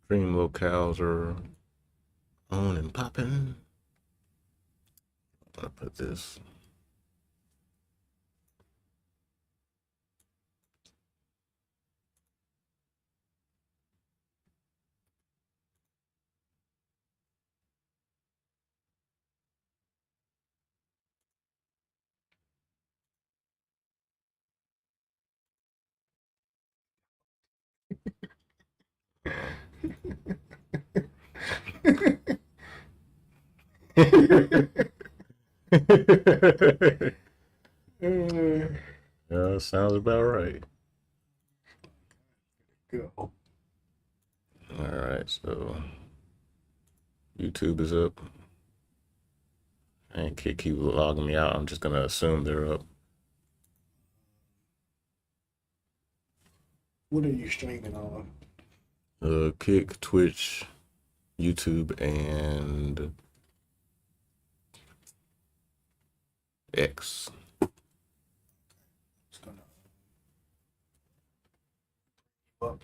Dream locales are on and popping. I'm gonna put this. Sounds about right. Go. All right, so YouTube is up. And Kick keep logging me out. I'm just gonna assume they're up. What are you streaming on? Kick, Twitch, YouTube, and X. It's gonna up.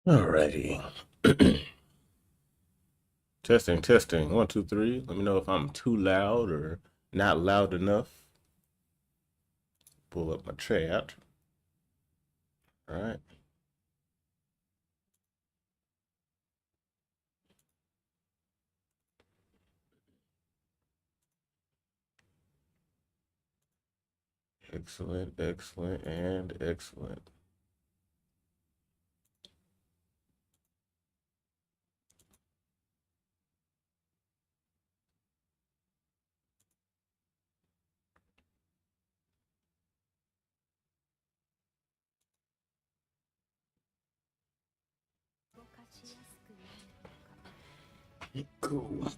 Alrighty. Testing, testing. 1, 2, 3. Let me know if I'm too loud or not loud enough. Pull up my chat. All right. Excellent, excellent, and excellent. Cool.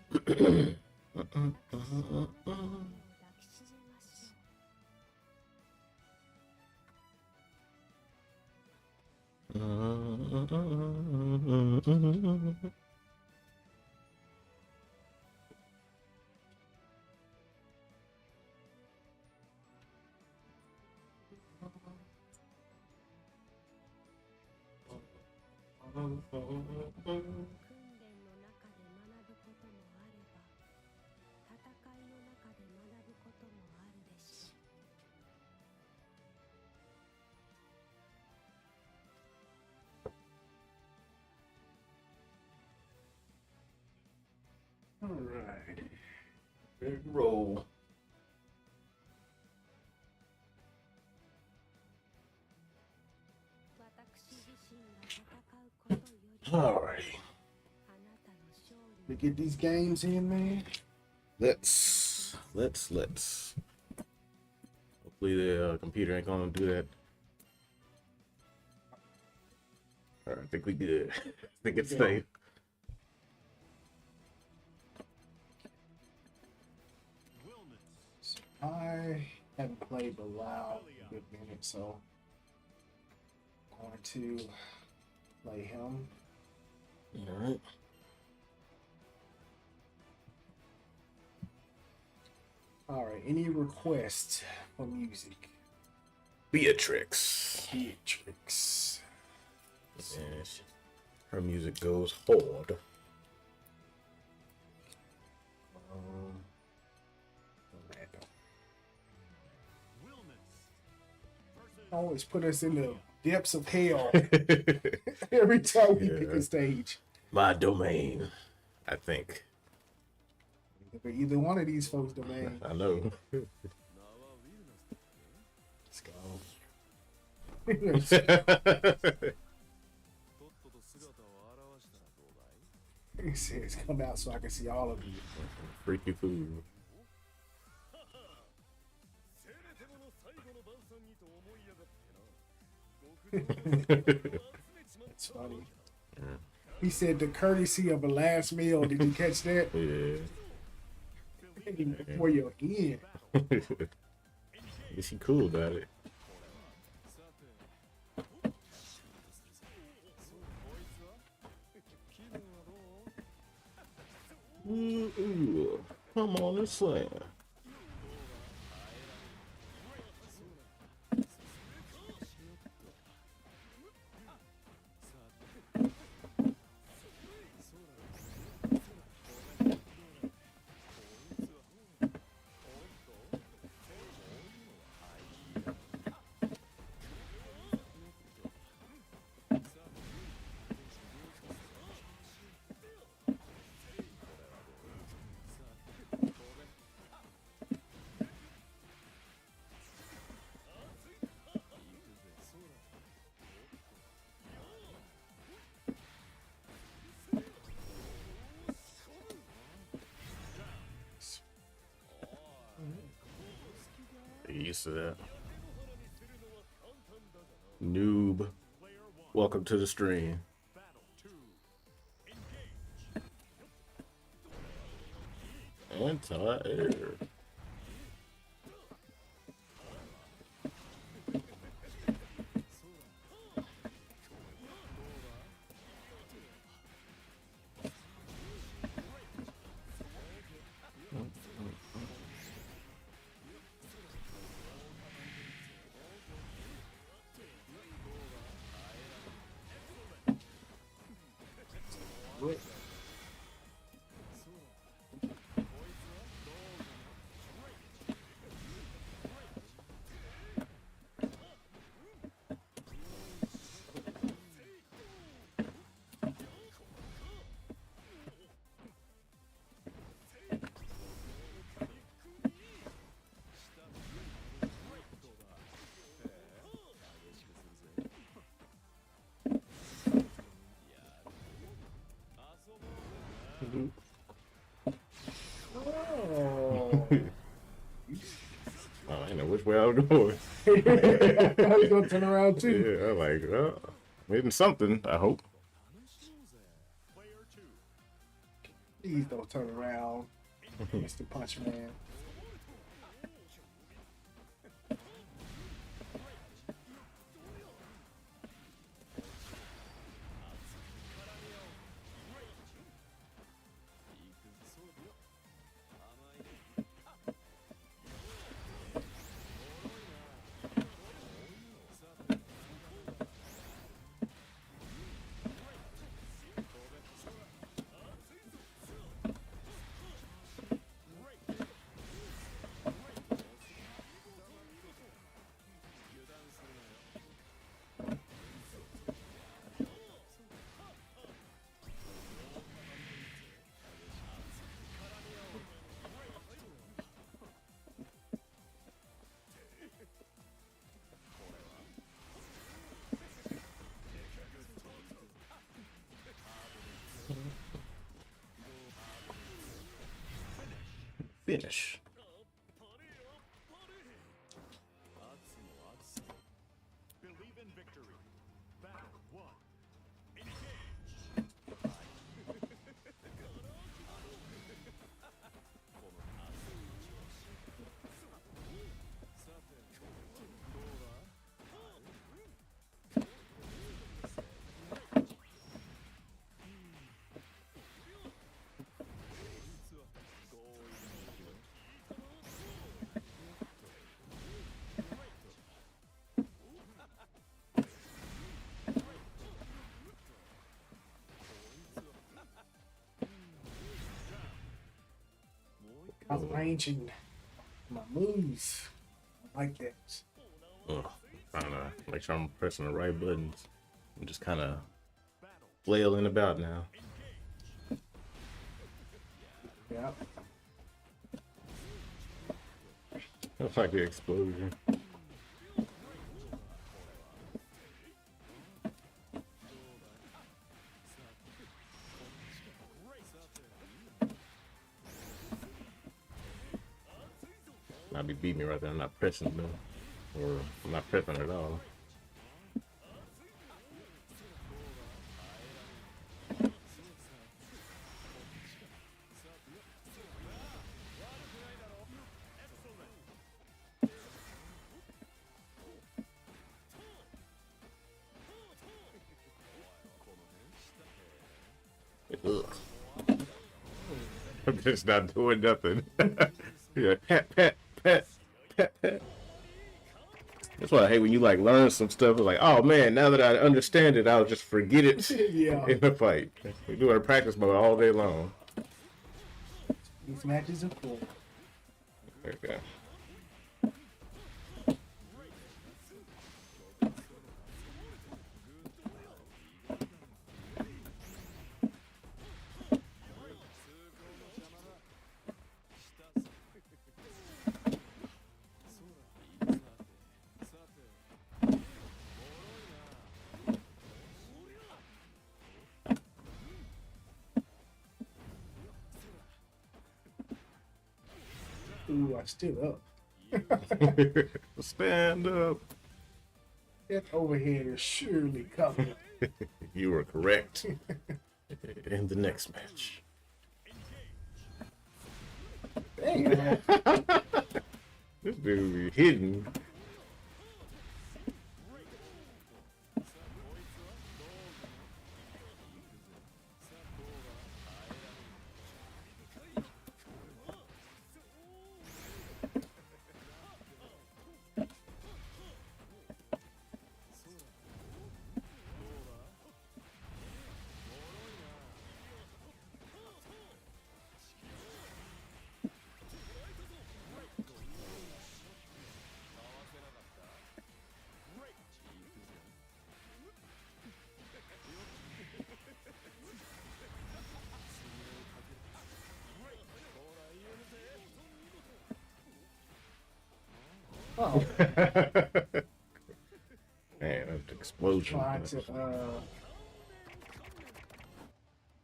All right. Big roll. Alrighty. To get these games in, man. Let's. Hopefully the computer ain't gonna do that. All right, I think we good. I think it's safe. I haven't played Bilal in a good minute, so I'm going to play him. All right. All right. Any requests for music? Beatrix. Beatrix. Yes. Her music goes hard. Always put us in the depths of hell every time we pick a stage. My domain, I think. Either one of these folks' domain. I know. He says, "Come out so I can see all of you." Freaky food. It's funny. Yeah. He said the courtesy of a last meal. Did you catch that? Yeah. Before you're in. Is he cool about it? Ooh, come on and slam. Get used to that. Noob. Welcome to the stream. Anti-air. What? Oh. I didn't know which way I was going. I thought he was gonna turn around too. Yeah, I'm like, oh, hitting something, I hope. Please don't turn around, Mr. Punch Man. Finish. Believe in victory. Battle 1. I'm arranging my moves. I like that. Ugh, trying to make sure I'm pressing the right buttons. I'm just kind of flailing about now. Yeah. Looks like the explosion. Not be beating me right there. I'm not pressing them, or I'm not prepping at all. Ugh. I'm just not doing nothing. Yeah, pet, pet, pet, pet, pet. That's why I hate when you like learn some stuff. It's like, oh man, now that I understand it, I'll just forget it Yeah. in the fight. We do our practice mode all day long. These matches are cool. There we go. Ooh, I stood up. Stand up. That overhead is surely coming. You were correct. In the next match. Damn. This dude be hidden. Oh, Man, that explosion. trying to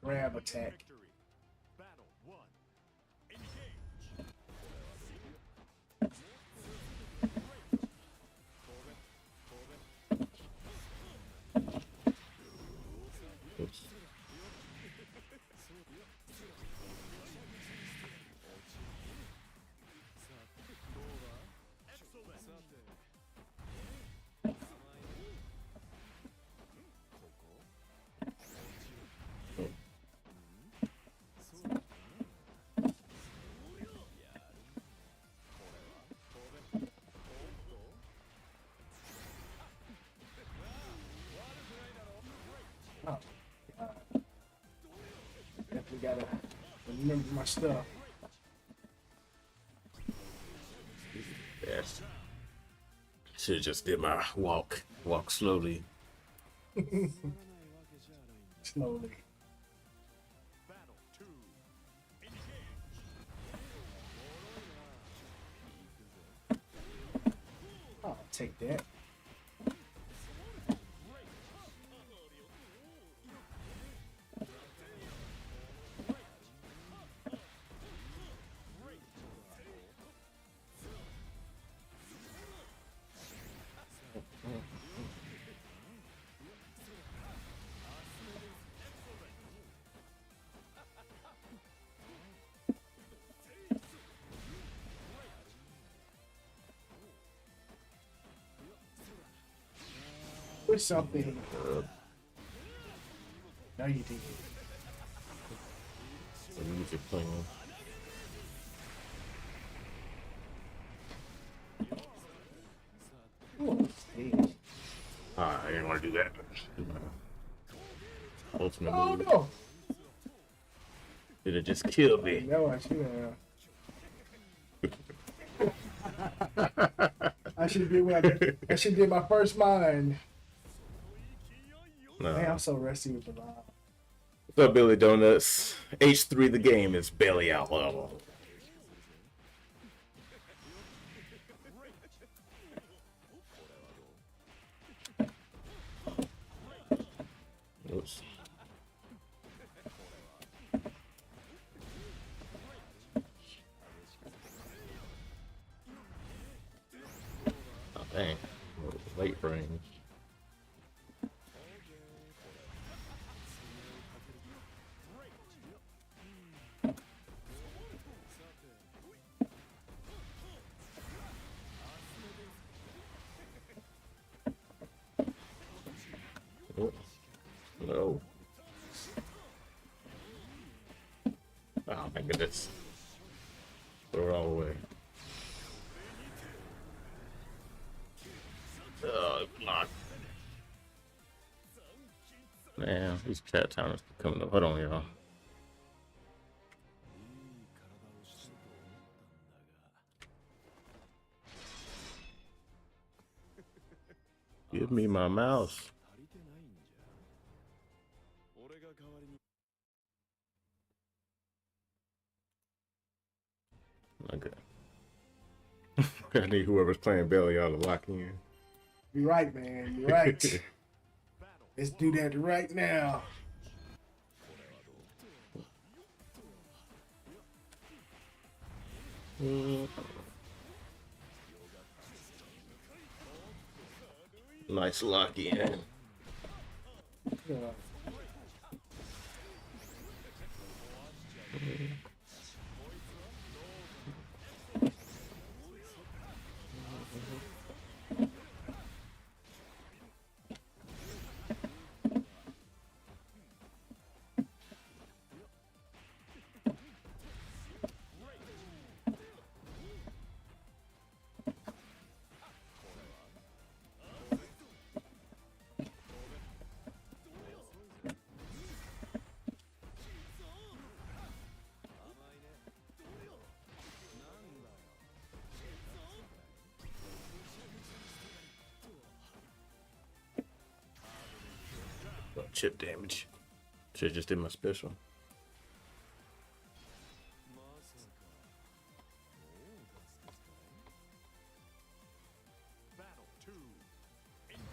grab attack. Victory. Battle 1. Engage. Oops. Oh, definitely gotta remember my stuff. Yes. Should have just did my walk. Walk slowly. Slowly. Battle 2. Engage. I'll take that. Put something. No, you didn't. The music playing. Ooh, hey. Ah, I didn't want to do that. Ultimate Oh move. no! Should have just killed me. No, I should have. I should did what I should did my first mine. No. Man, I'm so rusty with the line. What's up, Billy Donuts? H3 the game is belly out level. Oops. Dang. Late frame. Oh, no. Oh my goodness. Throw it all away. Block. Man, these chat timers coming up. Hold on, y'all. Give me my mouse. Okay. I need whoever's playing Belly out to lock in. You're right, man. You're right. Let's do that right now. Nice lock in. Yeah. Chip damage. Should've just did my special. Battle 2. Engage.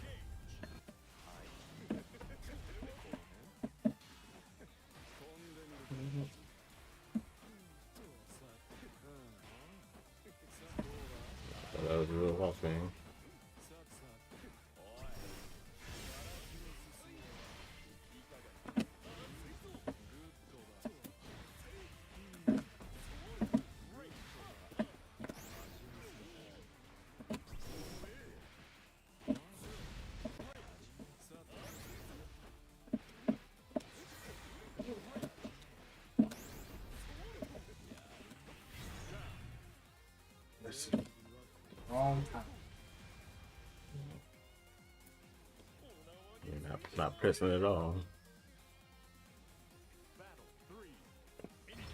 Thought that was a real off game. That's wrong time. You're not pressing at all. Battle 3. Engage.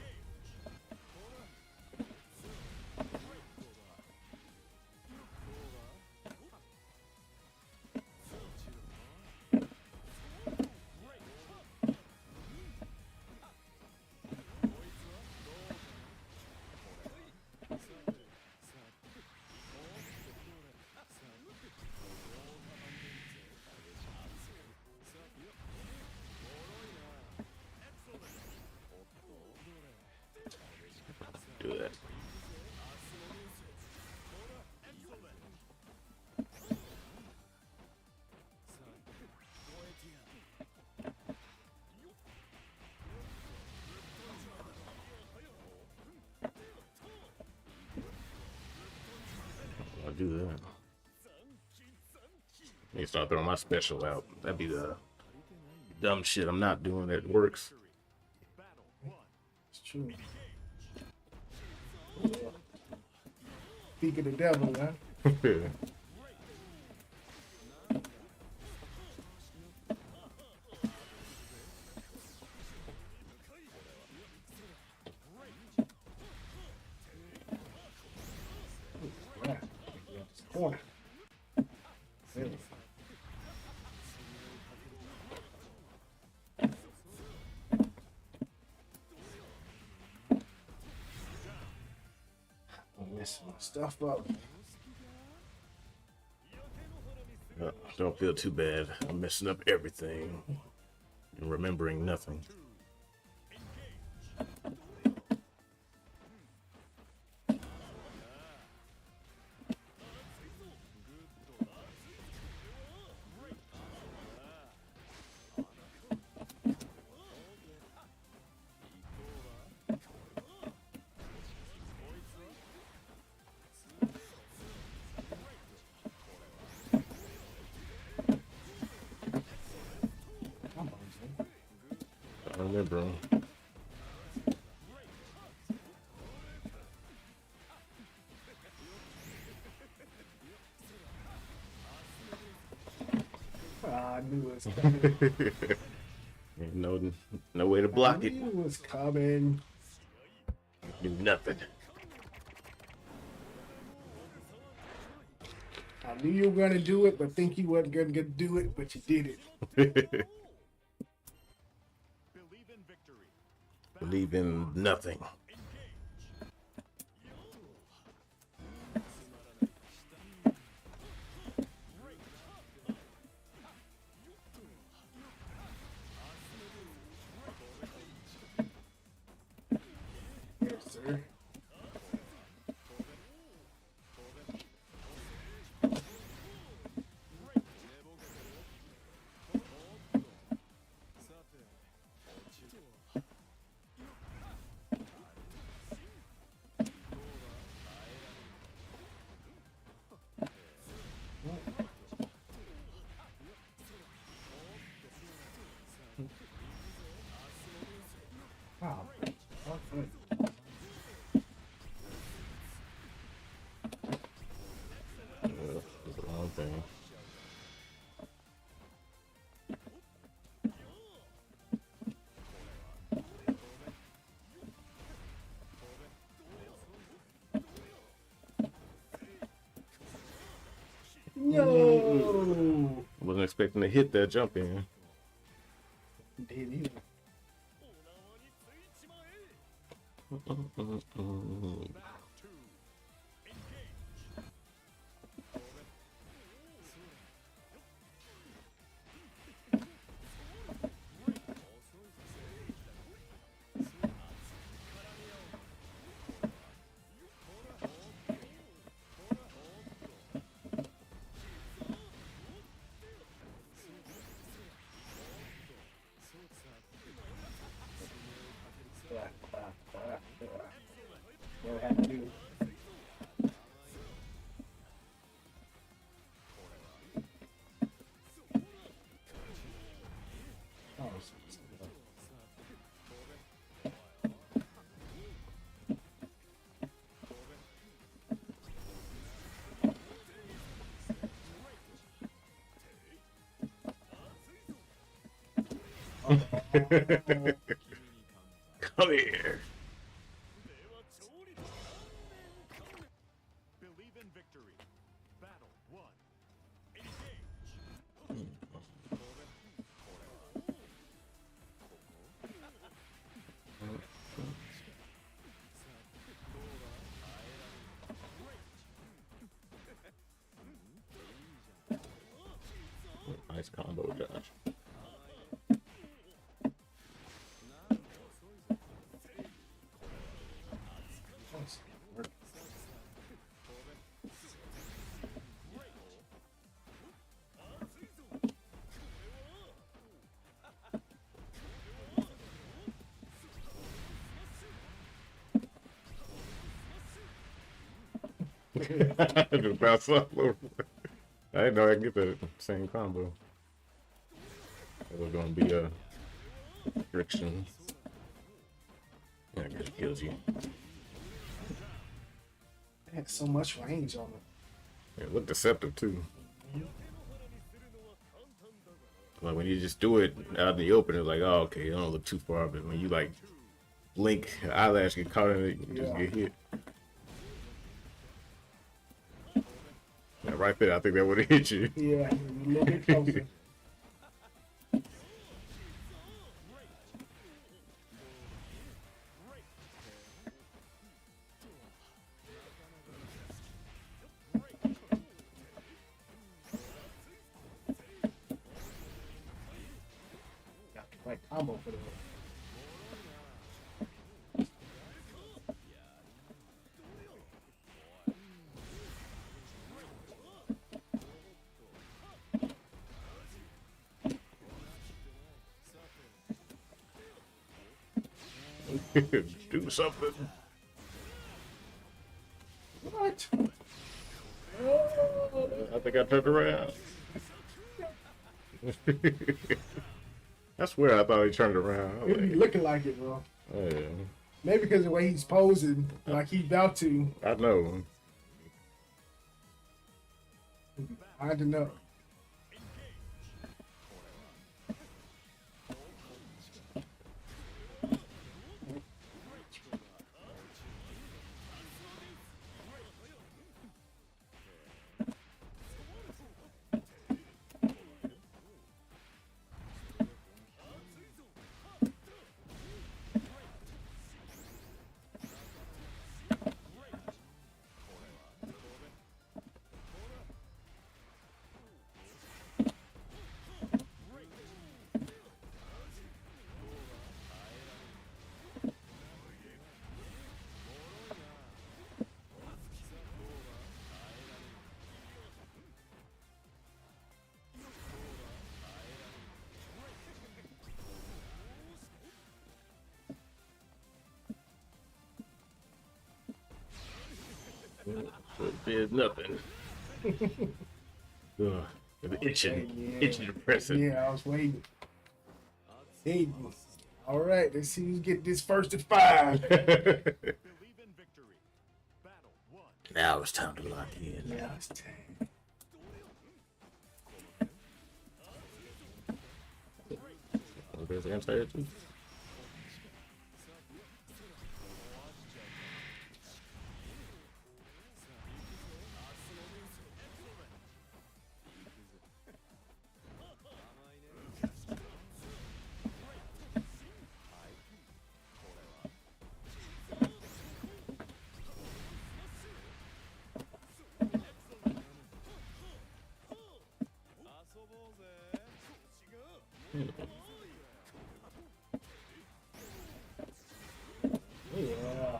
Do that. I'll do that. Need to start throwing my special out. That'd be the dumb shit I'm not doing that works. Battle 1. It's true. Speak of the devil, huh? Yeah. Corner. There we go. I'm messing my stuff up. Don't feel too bad. I'm messing up everything and remembering nothing. remember him. I knew it was coming. Ain't no way to I block it. knew it was coming. Do nothing. I knew you were gonna do it, but think you wasn't gonna do it, but you did it. Believe in victory. Believe in nothing. Yes, sir. Wow. Oh, good. It's the wrong thing. No. Wasn't expecting to hit that jump in. Didn't either. What I had to do. Oh, Come here. Believe in victory. Battle 1. Nice combo, Josh. Just bounce off over. I didn't know I could get the same combo. It was gonna be a friction. Yeah, I guess it kills you. it had so much range on it. It looked deceptive too. Like when you just do it out in the open, it's like, oh, okay, you don't look too far. But when you like blink, eyelash get caught in it, you just Yeah. get hit. Yeah, right there, I think that would have hit you. Yeah, a little bit closer. Got the right combo for the Do something. what? I think I turned around. I swear I thought he turned around. I was It be like, looking like it, bro. oh, yeah. Maybe because of the way he's posing, like he's about to. I know. I don't know. So it did nothing. Ugh, it's itching. Yeah. Itching to press it. Yeah, I was waiting. Hey, all right, let's see who's get this first at 5. Believe in victory. Battle 1. Now it's time to lock in. Yeah, it's 10. Oh, there's an anti-air too. Yeah.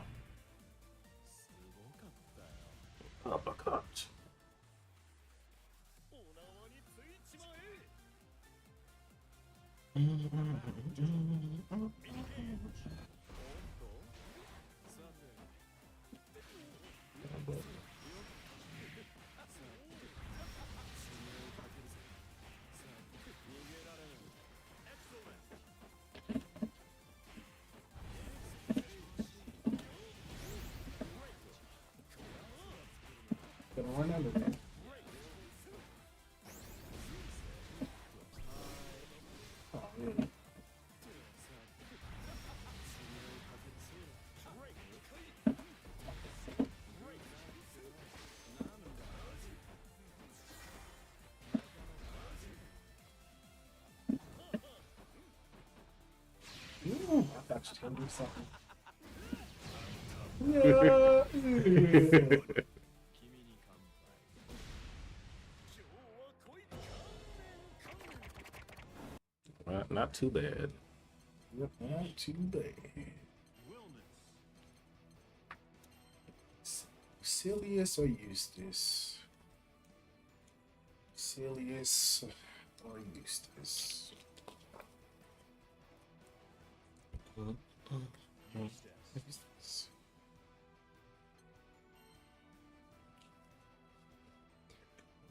Uppercut. Gonna run under that. Oh, man. Ooh, I thought you were gonna do something. Yeah. Not too bad. Not too bad. Cilius or Eustace? Cilius or Eustace? Eustace.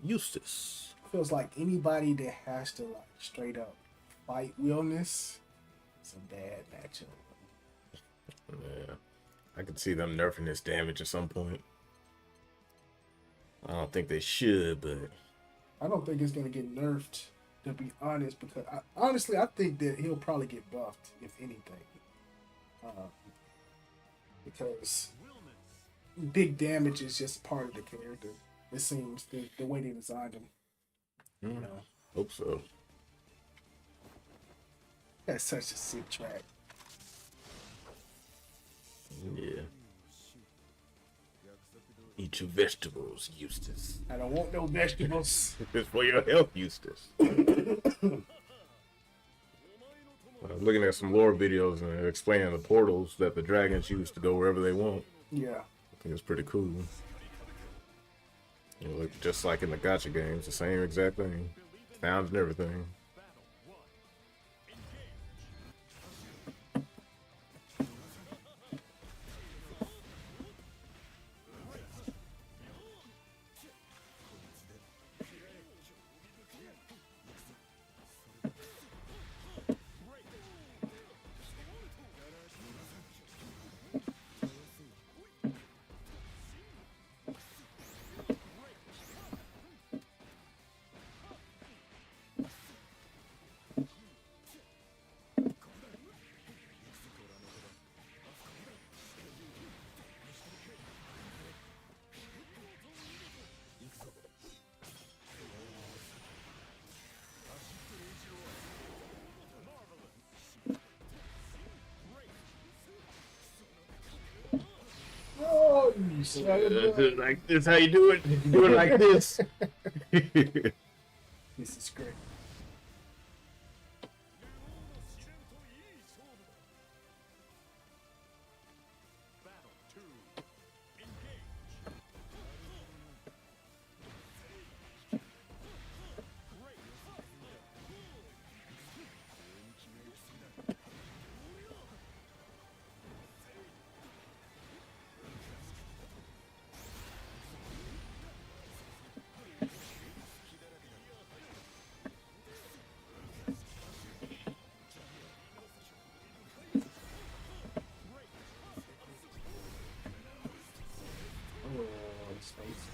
Eustace. Feels like anybody that has to like straight up fight Willness is a bad matchup. Yeah. I could see them nerfing this damage at some point. I don't think they should, but I don't think it's gonna get nerfed, to be honest, because honestly I think that he'll probably get buffed if anything, because big damage is just part of the character. It seems the way they designed him. You know, hope so. that's such a sick track. Yeah. Eat your vegetables, Eustace. I don't want no vegetables. It's for your health, Eustace. Looking at some lore videos and they're explaining the portals that the dragons use to go wherever they want. Yeah. I think it's pretty cool. You know, look just like in the gacha games, the same exact thing. Sounds and everything. You shut Like this, how you do it? You do it like this. This is great. Battle 2. Engage. Oh, space.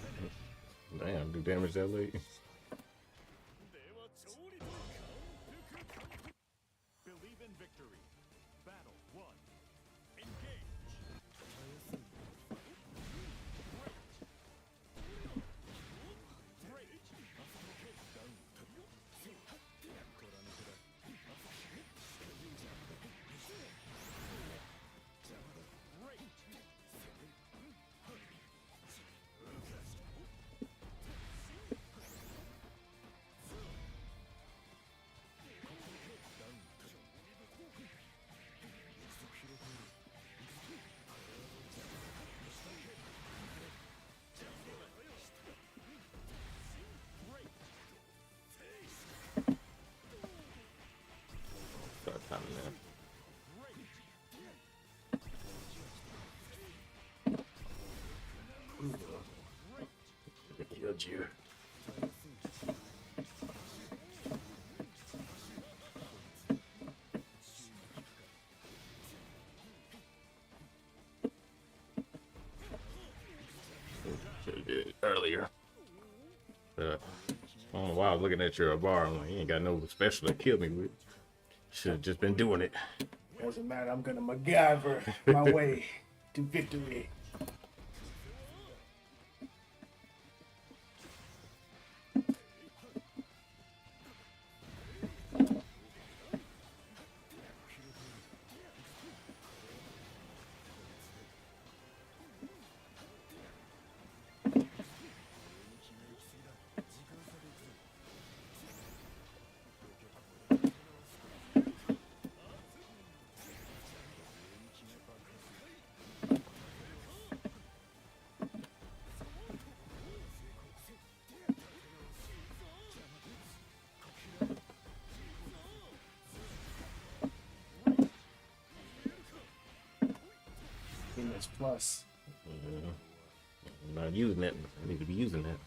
Damn, do damage that late. Believe in victory. Battle 1. Engage. Start timing that. Killed you. Should've did it earlier. I don't know why I was looking at your bar. I'm like, you ain't got no special to kill me with. Should have just been doing it. Doesn't matter. I'm gonna MacGyver my way to victory. It's plus. Yeah. I'm not using that. I need to be using that.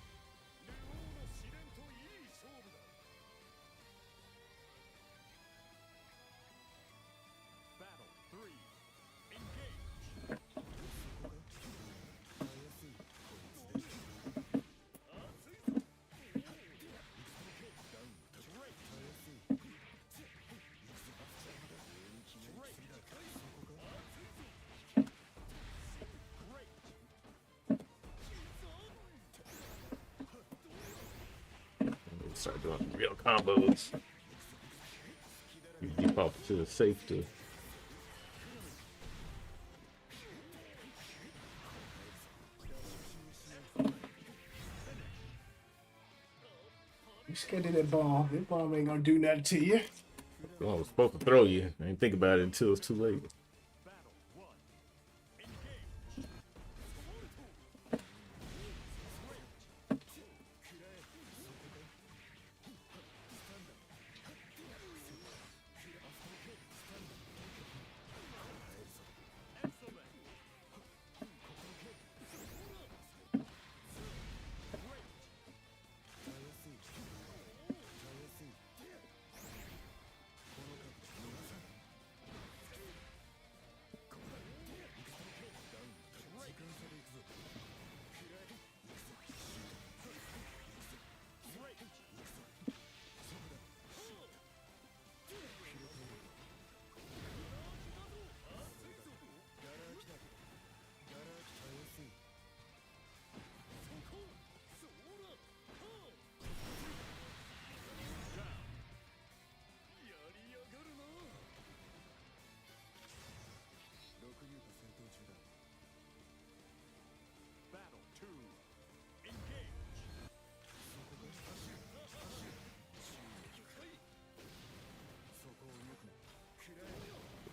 Battle 3. Engage. Start doing some real combos. You default to the safety. You scared of that bomb. That bomb ain't gonna do nothing to you. I was supposed to throw you. I didn't think about it until it's too late. Battle 1. Engage.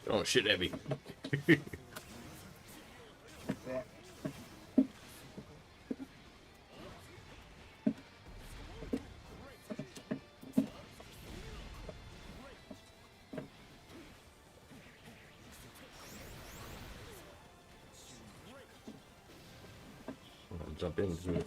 Don't shit at me. That. I'll jump into it.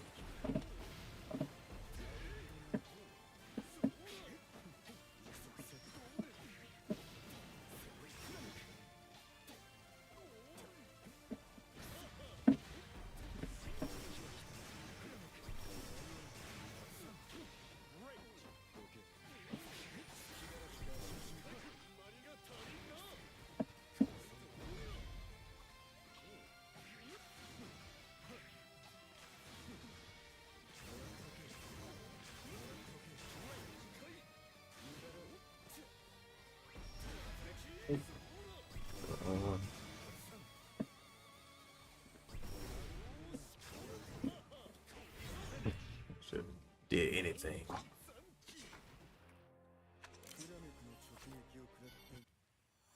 Should did anything.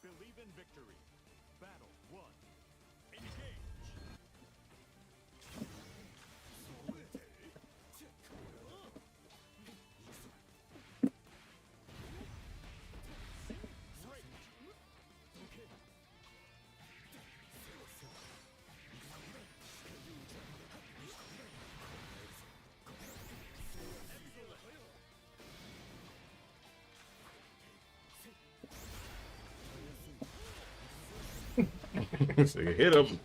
Believe in victory. Battle 1. Engage. So you hit him.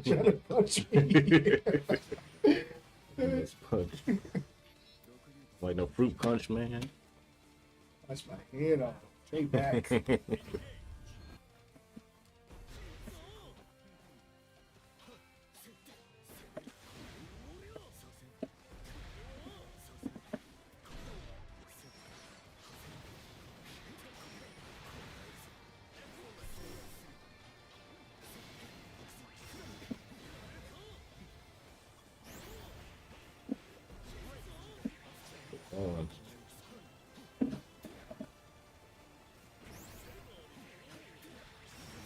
Trying to punch me. Nice punch. Like no fruit punch, man. Punch my head off. Straight back. On.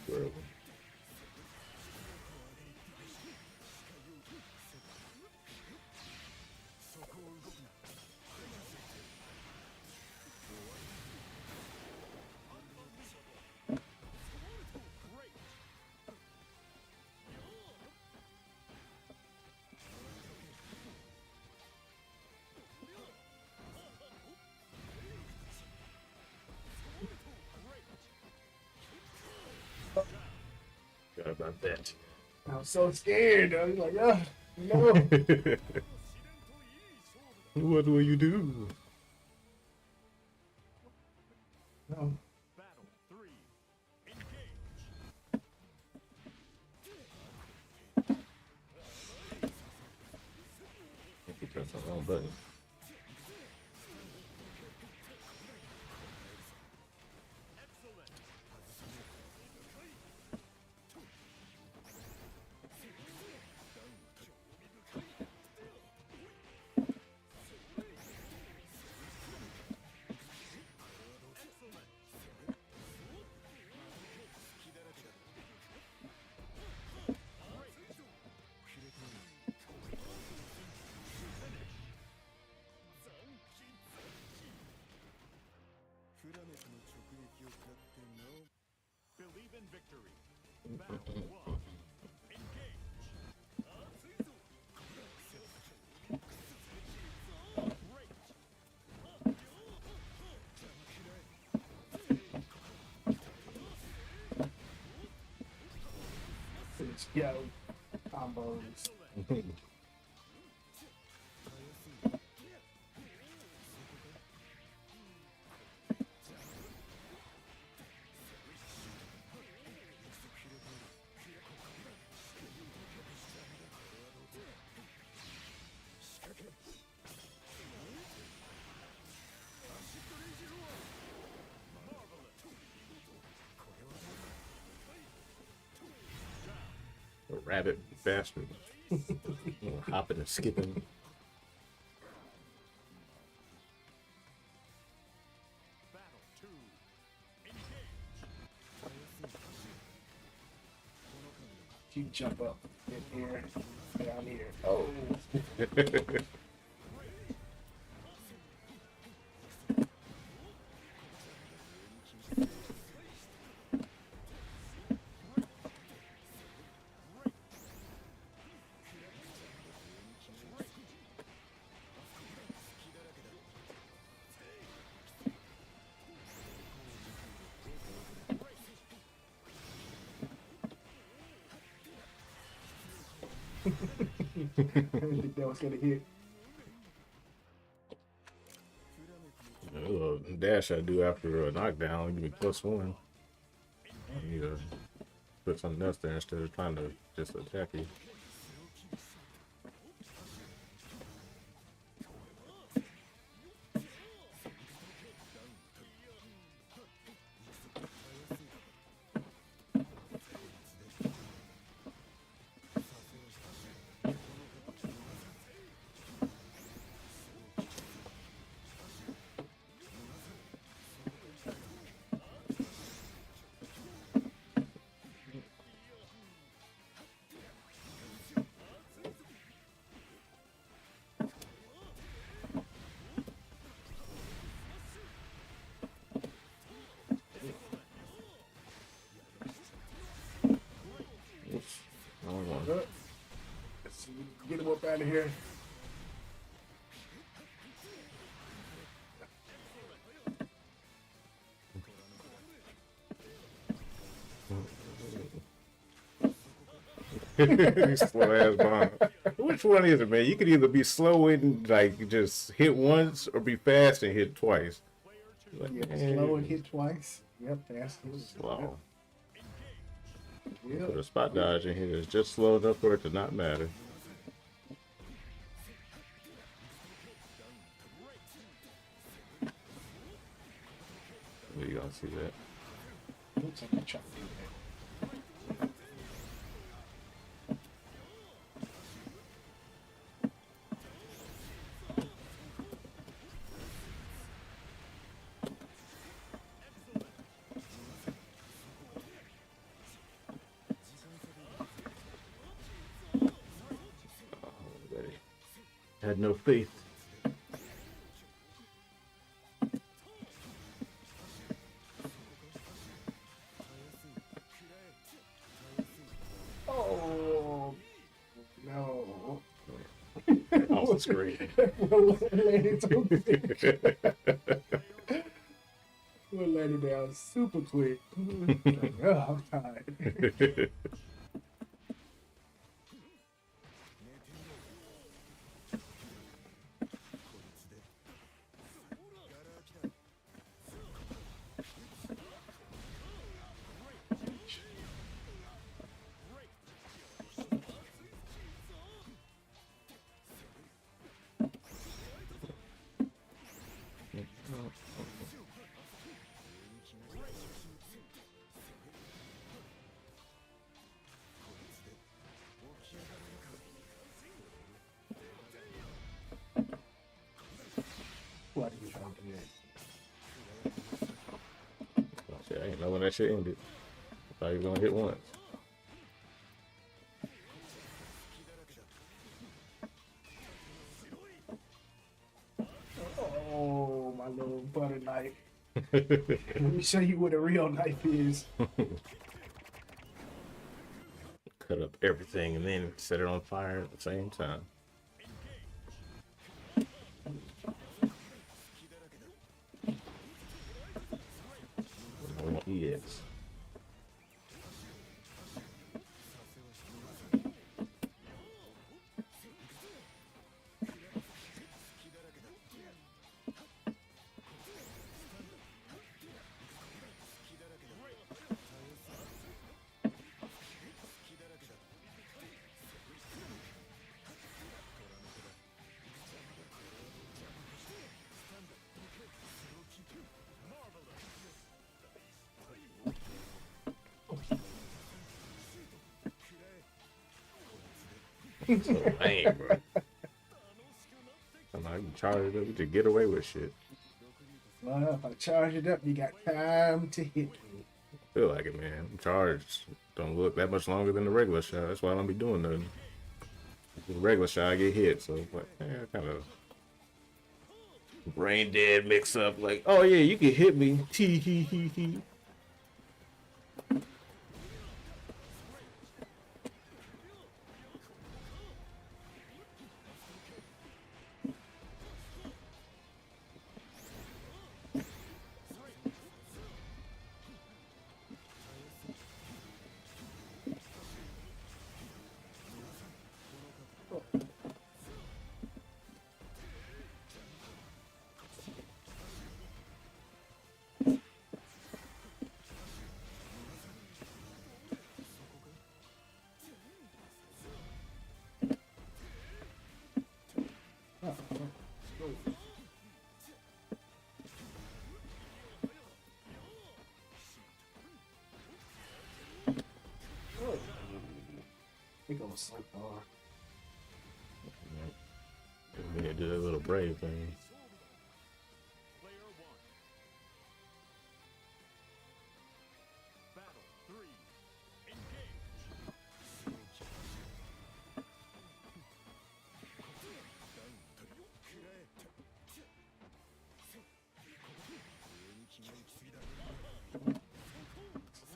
Bro. Forgot about that. I'm so scared. I was like, oh, no. What will you do? No. Battle 3. Engage. You pressed the wrong button. Believe in victory. Battle 1. Engage. Let's go. Combos. rabbit bastard. Hopping and skipping. Battle 2. Engage. You jump up in here, down here. Oh. I didn't think that was gonna hit. A little dash I do after a knockdown, give me +1. You put something else there instead of trying to just attack you. Oops. Wrong one. Good. Let's see, get him up out of here. Slow ass bomb. Which one is it, man? You could either be slow and like just hit once, or be fast and hit twice. Like, Yeah, man, slow and hit twice. Yep, fast. slow. Yep. Put a spot dodge in here that's just slow enough for it to not matter. You gonna see that? Looks like I tried to do that. Buddy. Had no faith. Oh no! Off the screen. We'll let it We'll let it down super quick. Oh, I'm tired. What are you trying to do? Oh, shit, I didn't know when that shit ended. I thought you were gonna hit once. Oh, my little butter knife. Let me show you what a real knife is. Cut up everything and then set it on fire at the same time. Yes. So lame, bro. I'm like, you charge it up, you just get away with shit. Well, if I charge it up, you got time to hit me. Feel like it, man. Charge don't look that much longer than the regular shot. That's why I don't be doing nothing. The regular shot, I get hit, so like, kind of brain dead mix up. Like, oh yeah, you can hit me. Tee hee hee hee. It goes so far. We need to do that little brave thing. Player one. Battle three. Engage. Excellent.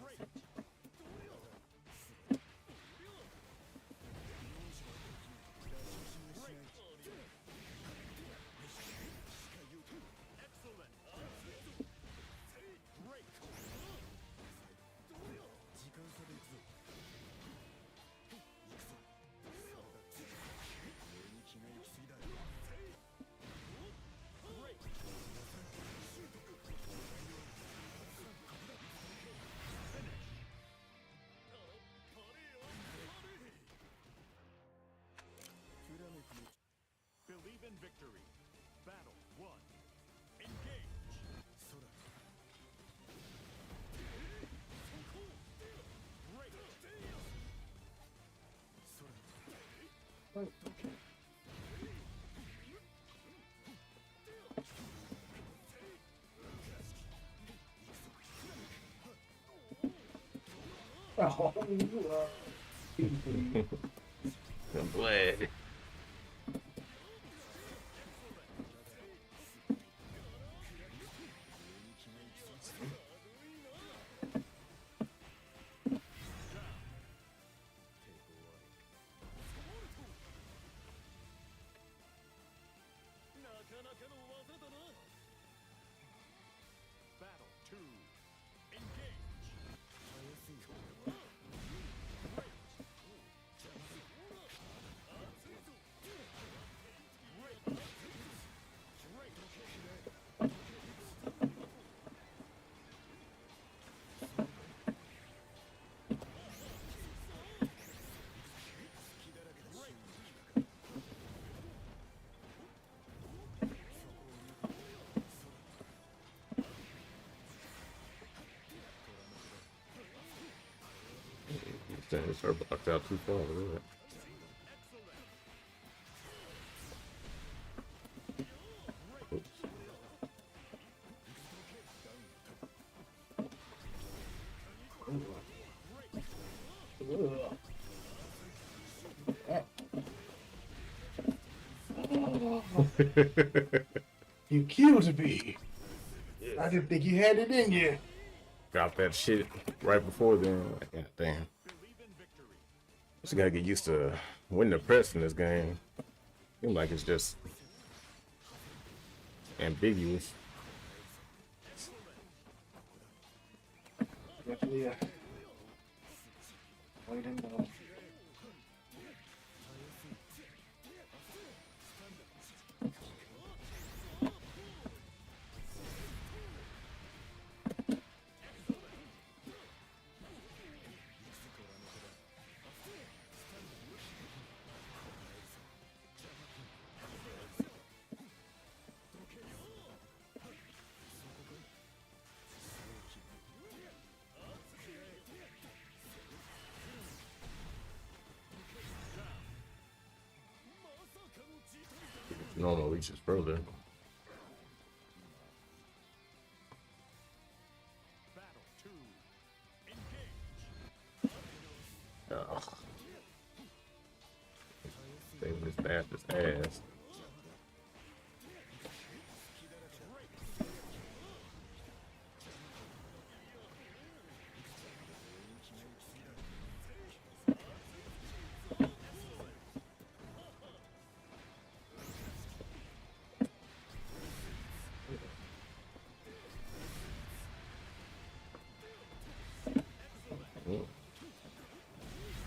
Great. Great. Believe in victory. Battle one. Engage. Great. Oh, I'm glad. Battle two. Engage. It's her blocked out too far. Look at that. Oops. you killed me. I didn't think you had it in you. Got that shit right before then. Like, God damn. Just gotta get used to winning the press in this game. Seems like it's just ambiguous. Definitely waiting on. No, reaches further. Battle 2. Engage. Ugh. Saving this bastard's ass.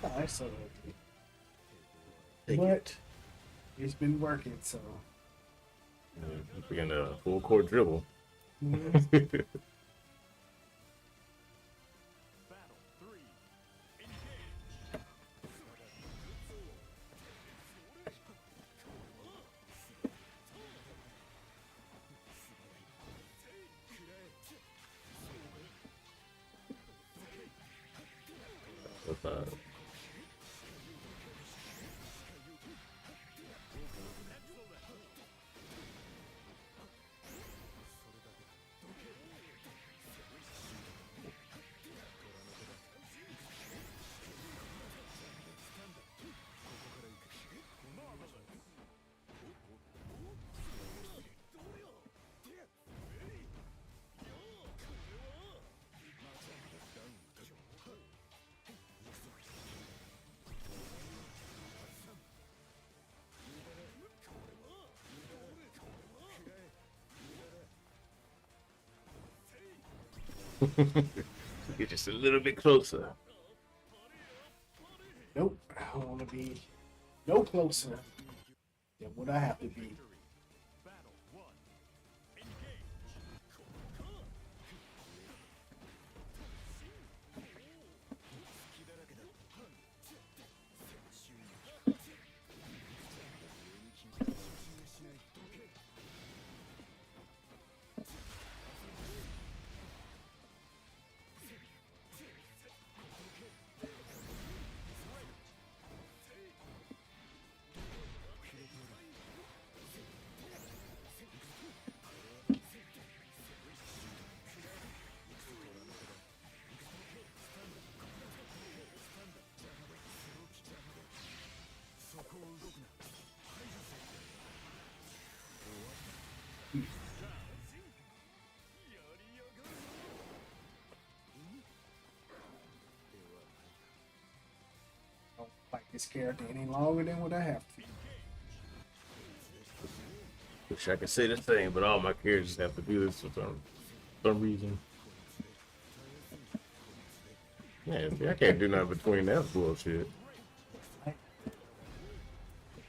Nice. But it's been working, so. Being a full court dribble. Battle 3. Engage. What's Get just a little bit closer. Nope. I want to be no closer than what I have to be. Battle 1. Engage. I don't fight this character any longer than what I have to. Wish I could say the same, but all my characters have to do this for some reason. Man, see, I can't do nothing between that bullshit.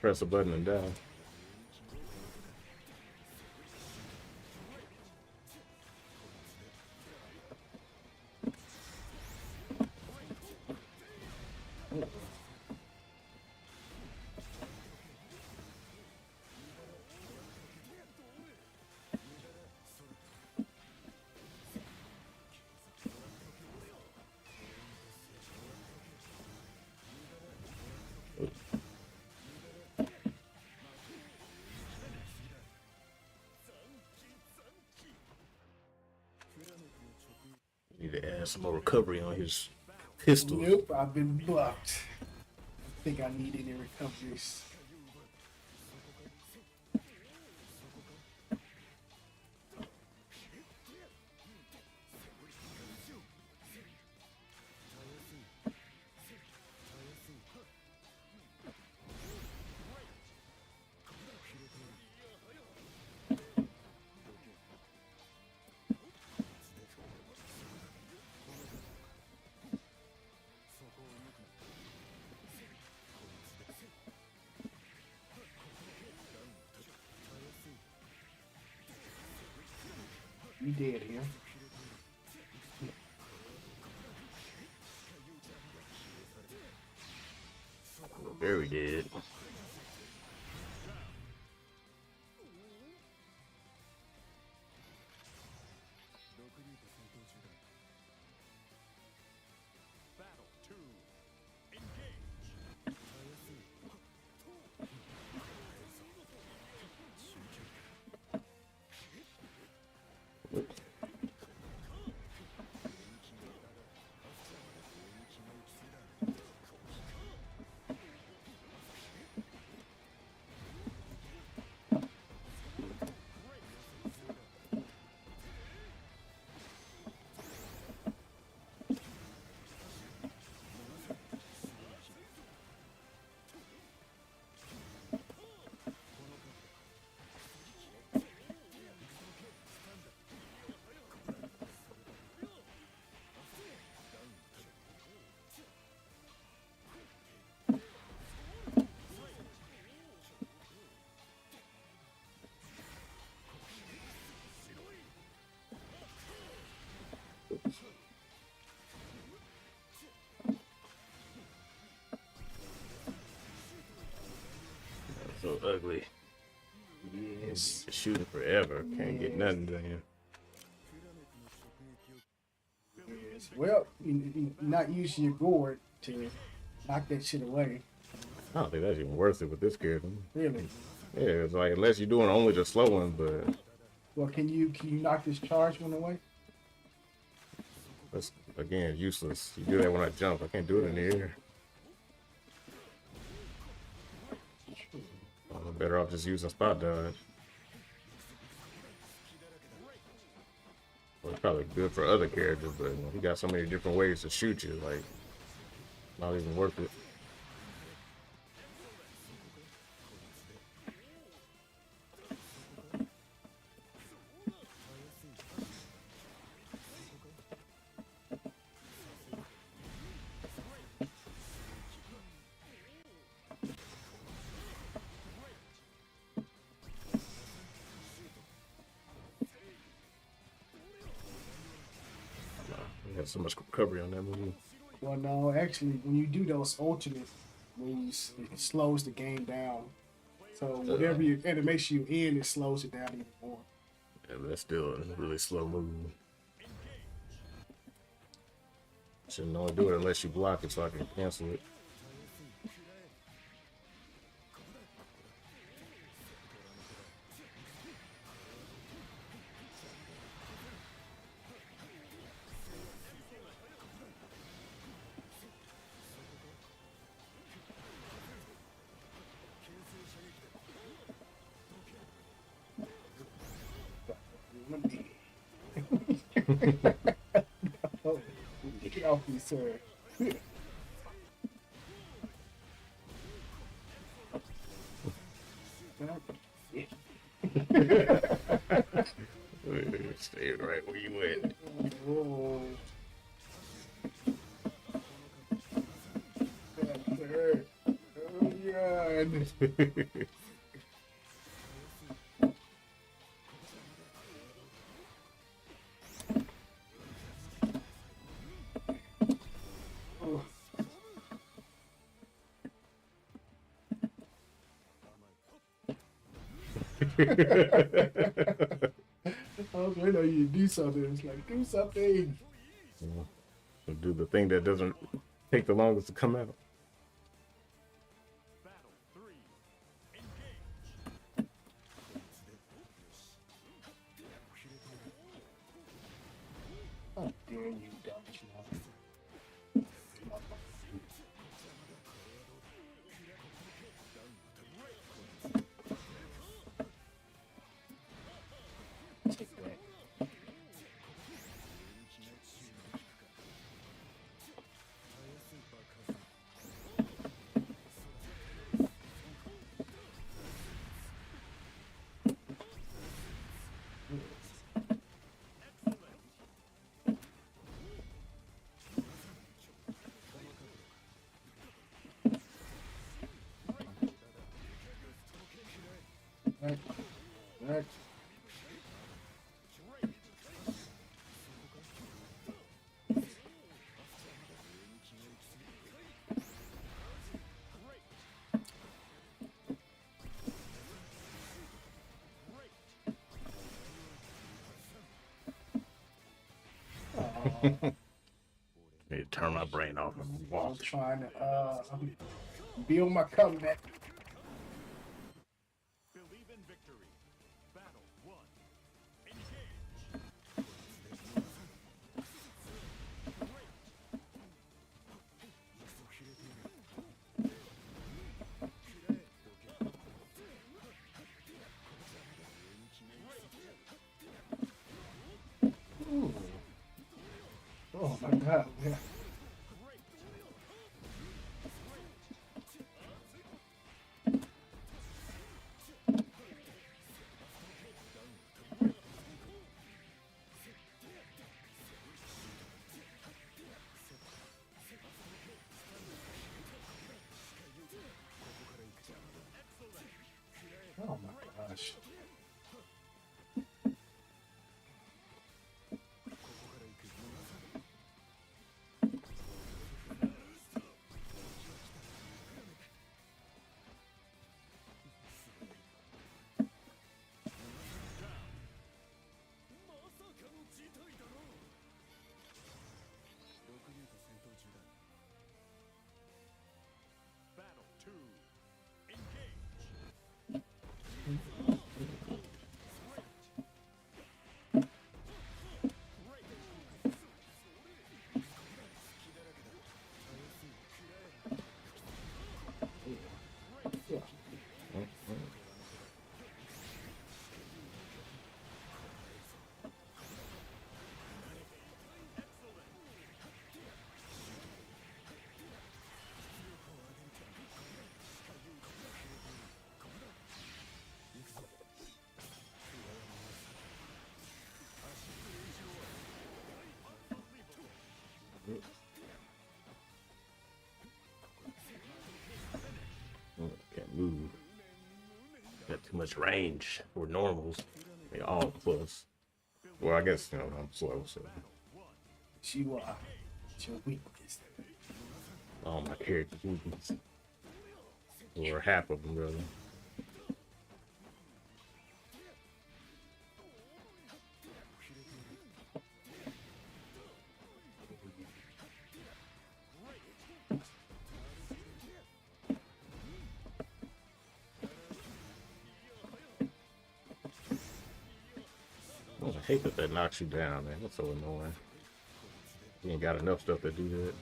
Press a button and die. Need to add some more recovery on his pistol. Nope, I've been bucked. I think I need any recoveries. You dead here. Very dead. Battle 2. Engage. ugly. Yes. It's shooting forever. Can't get Yes. nothing done. Yes. Well, you not using your gourd to knock that shit away. I don't think that's even worth it with this character. Really. Yeah, it's like unless you're doing only the slow ones, but Well, can you knock this charge one away? that's again useless. You do that when I jump. I can't do it in the air. I'm better off just using spot dodge. Well, it's probably good for other characters, but he got so many different ways to shoot you, like not even worth it. He had so much recovery on that move. Well, no, actually, when you do those alternate moves, it slows the game down. So whatever your animation you in, it slows it down even more. Yeah, but that's still a really slow move. Shouldn't only do it unless you block it so I can cancel it. Oh, get off me, sir. Stay right where you went. Oh, that hurt. Oh, God. Oh. I was waiting on you to do something. It's like, do something. So do the thing that doesn't take the longest to come out. Battle 3. Engage. How dare you, dumb mouth. Take that. Right. Right. Need to turn my brain off and I'm walk. trying to build my comeback. Believe in victory. Battle 1. Engage. Ooh. Oh my God. Yeah. Oh my gosh. much range for normals. They all plus. Well, I guess, you know, I'm slow, so You are. It's your weakness. all my characters weakness. Or half of them, really. Oh, I hate that that knocks you down, man. That's so annoying. You ain't got enough stuff to do that.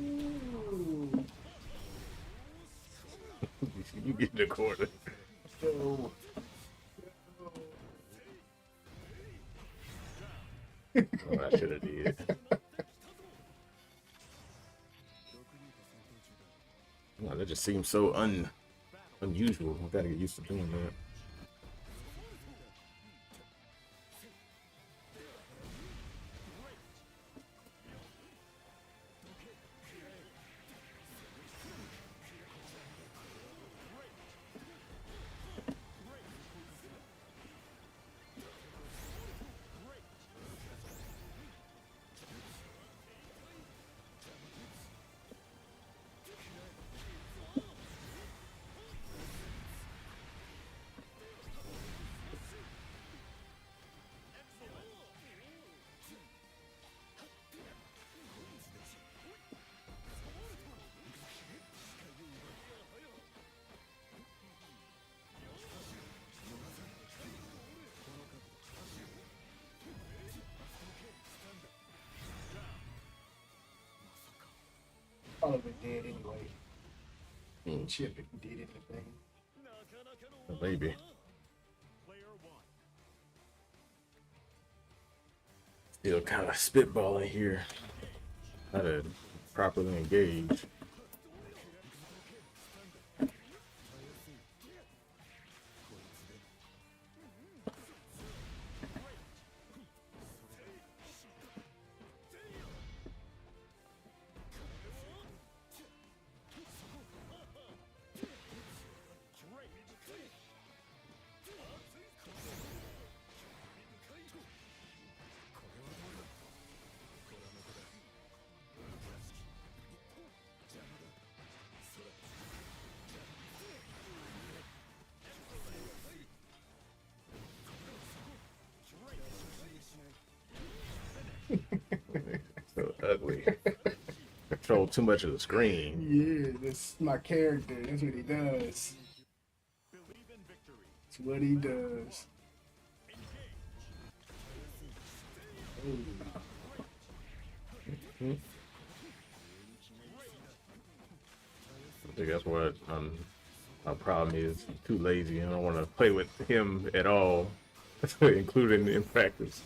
Ooh. You get in the corner. Yo. Oh, I should have did. Oh, that just seems so unusual. I gotta get used to doing that. Probably been dead anyway. Hmm. Chip if he did anything. Maybe. Still kind of spitballing here. How to properly engage. So ugly. Control too much of the screen. Yeah, that's my character. That's what he does. That's what he does. I think that's what my problem is. I'm too lazy. I don't want to play with him at all, including in practice.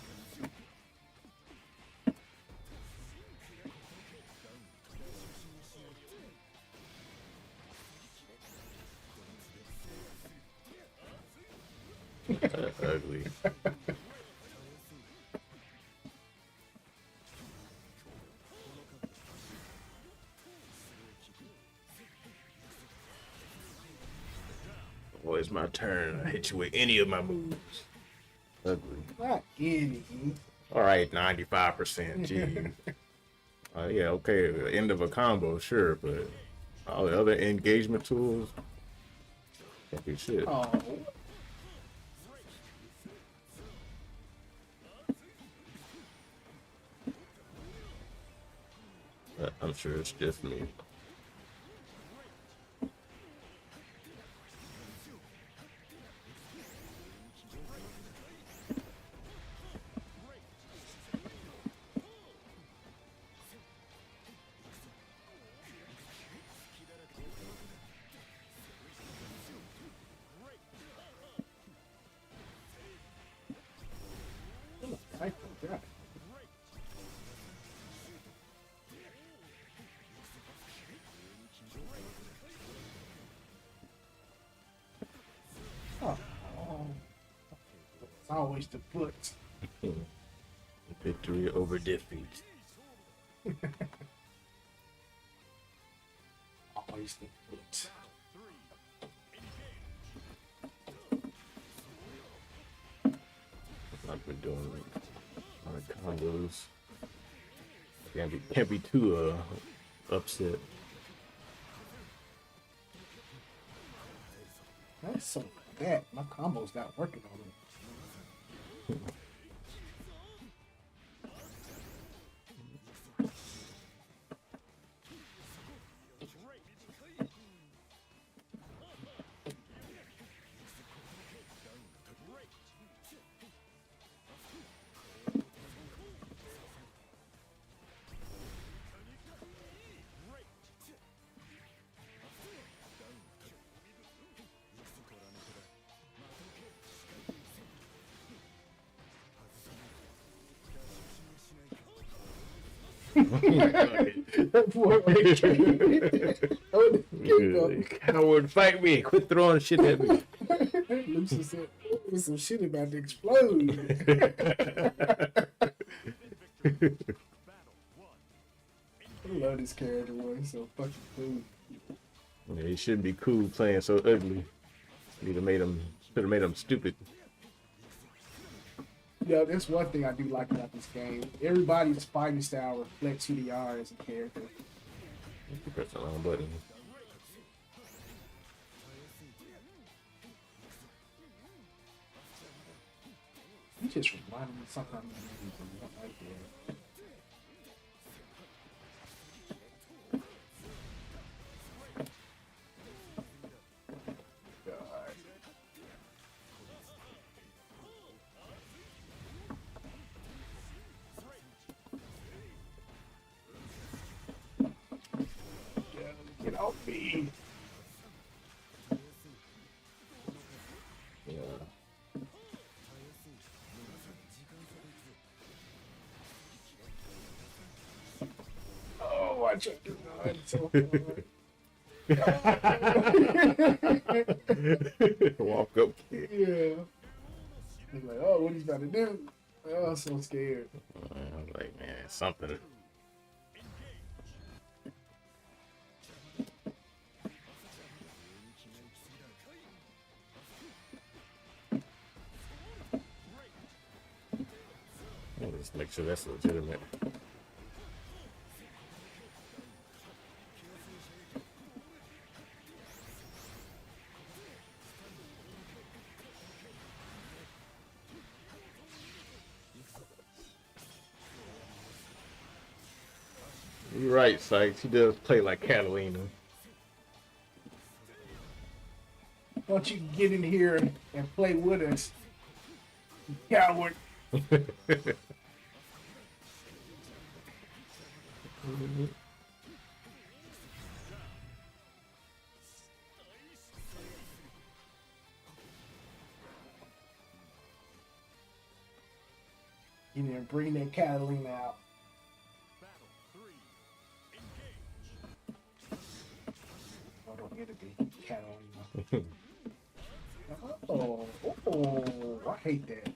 Ugly. Well, it's my turn. I hit you with any of my moves. Ugly. Not any. All right, 95%. Gee. Yeah, okay. End of a combo, sure, but all the other engagement tools can't do shit. Oh. I'm sure it's just me. always the foot. Victory over defeat. Always the foot. I've been doing a lot of combos. Can't be too upset. That's so bad. My combo's not working on it. Coward, fight me! Quit throwing shit at me. Lucy said, "There's some shit about to explode." I love this character, boy. He's so fucking cool. Yeah, he shouldn't be cool playing so ugly. Should have made him stupid. Yeah, that's one thing I do like about this game. Everybody's fighting style reflects who they are as a character. Press the wrong button. You just reminded me of something I need to do right there. Get off me. Yeah. Oh, watch out. It's so hard. Walk up kick. Yeah. He's like, oh, what he's about to do? Oh, I'm so scared. I'm like, man, something. Let's make sure that's legitimate. You're right, Sykes. He does play like Catalina. Don't you get in here and play with us, you coward. You need to bring that Catalina out. Oh, don't get it be Catalina. Oh, I hate that.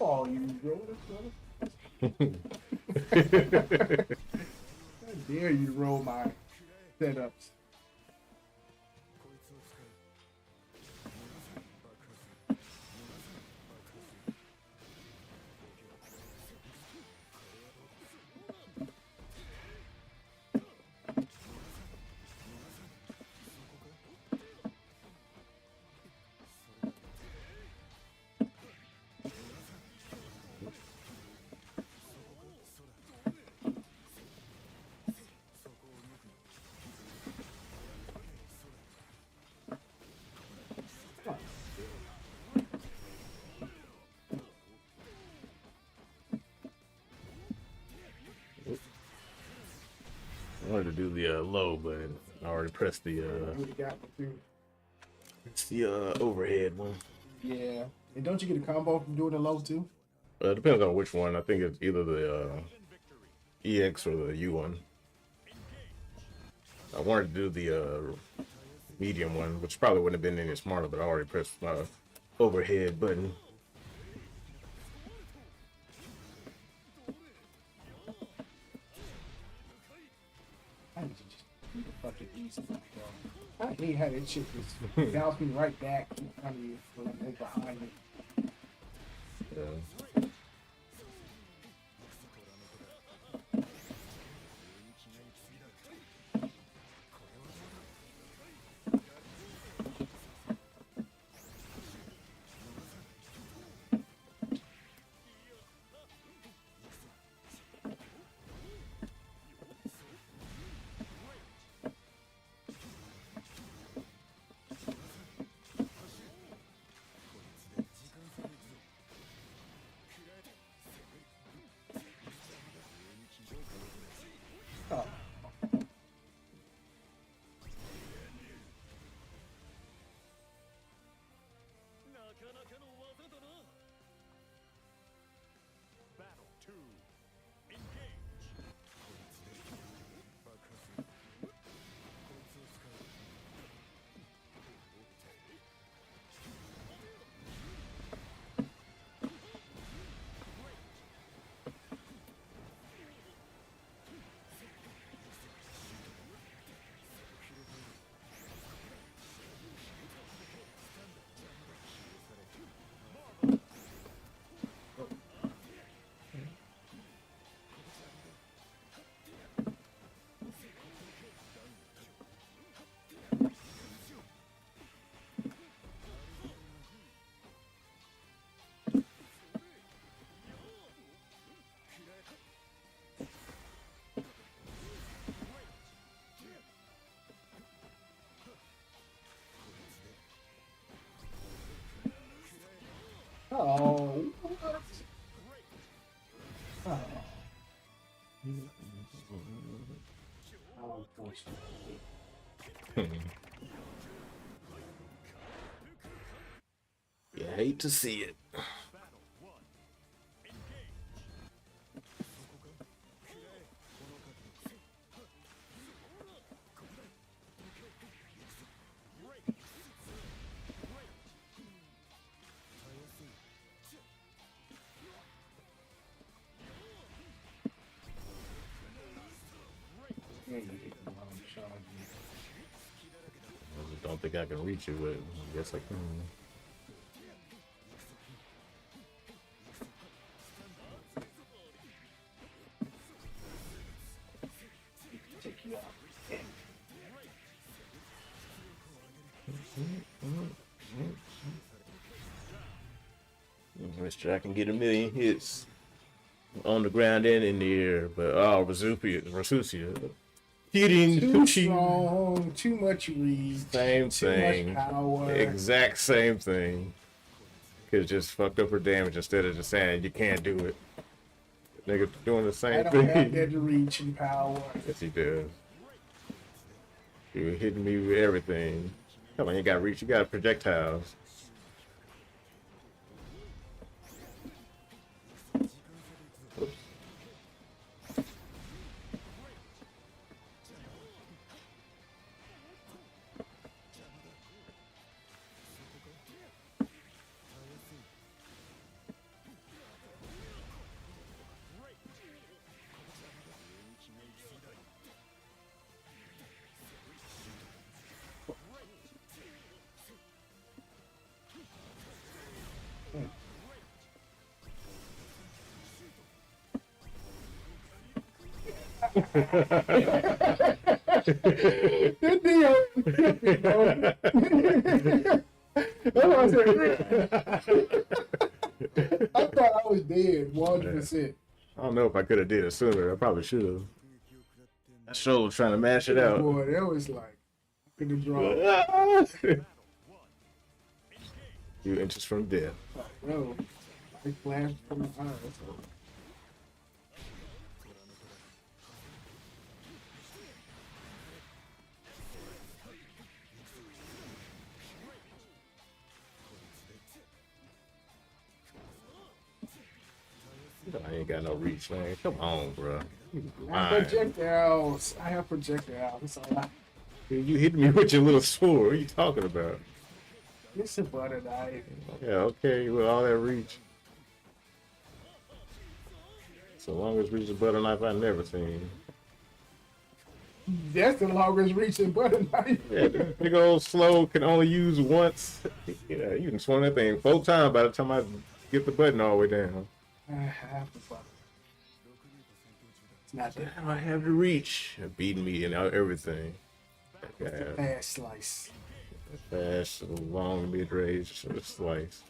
Oh, you roll this How dare you roll my setups? I wanted to do the low, but I already pressed the What you got me through? it's the overhead one. Yeah. And don't you get a combo from doing the low too? Depends on which one. I think it's either the EX or the U one. I wanted to do the medium one, which probably wouldn't have been any smarter, but I already pressed my overhead button. I need to just do the fucking easy one, bro. I hate how that shit just bounce me right back in front of you when I'm behind me. Yeah. Oh, Battle 2. Engage. oh, what? Oh. Oh, unfortunately. You hate to see it. Battle 1. Engage. Yeah, you hit the wrong shot. I don't think I can reach it, but I guess I can. Take you out. Mister, I can get a million hits on the ground and in the air, but oh, Rasusia. Hitting Too strong, too much reach, Same too thing. much power. Exact same thing. Could just fucked up her damage instead of just saying you can't do it. Nigga doing the I same don't thing. have that reach and power. Yes, he does. You hitting me with everything. Come on, you got reach. You got projectiles. Oops. That nigga tripping, bro. That's what I said. I thought I was dead, 100%. I don't know if I could have did it sooner. I probably should have. That show was trying to mash it out. Boy, that was like, could have drawn. Few inches from death. Bro, it flashed from the eyes. I ain't got no reach, man. Come on, bro. You I have lying. projectiles. I have projectiles. That's all I. You hit me with your little sword. What are you talking about? It's a butter knife. Yeah, okay, with all that reach. So long as reach a butter knife I never seen. That's the longest reaching butter knife. Yeah, this big old slow can only use once. Yeah, you can swing that thing 4 times by the time I get the button all the way down. I have the butter. It's not that I have the reach. Beating me and everything. Yeah, fast slice. fast, long, mid-range slice.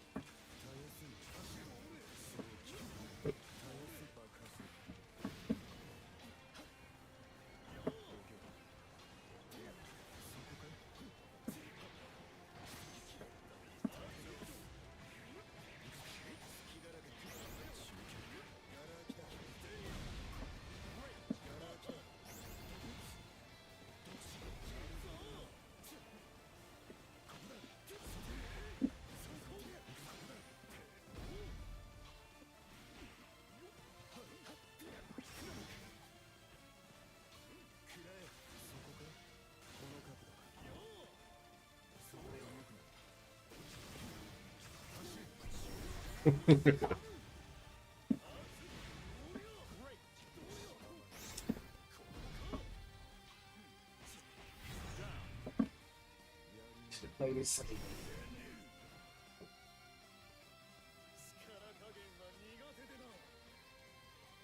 Should play this safe.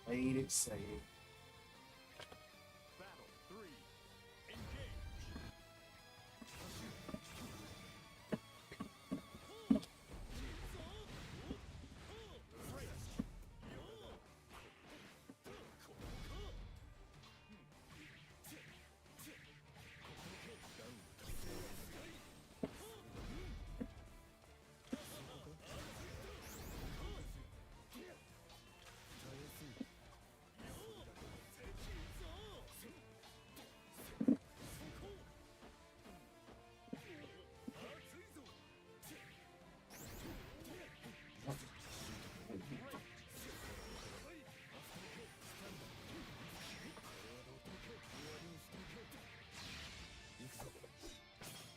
Played it safe. Battle 3. Engage.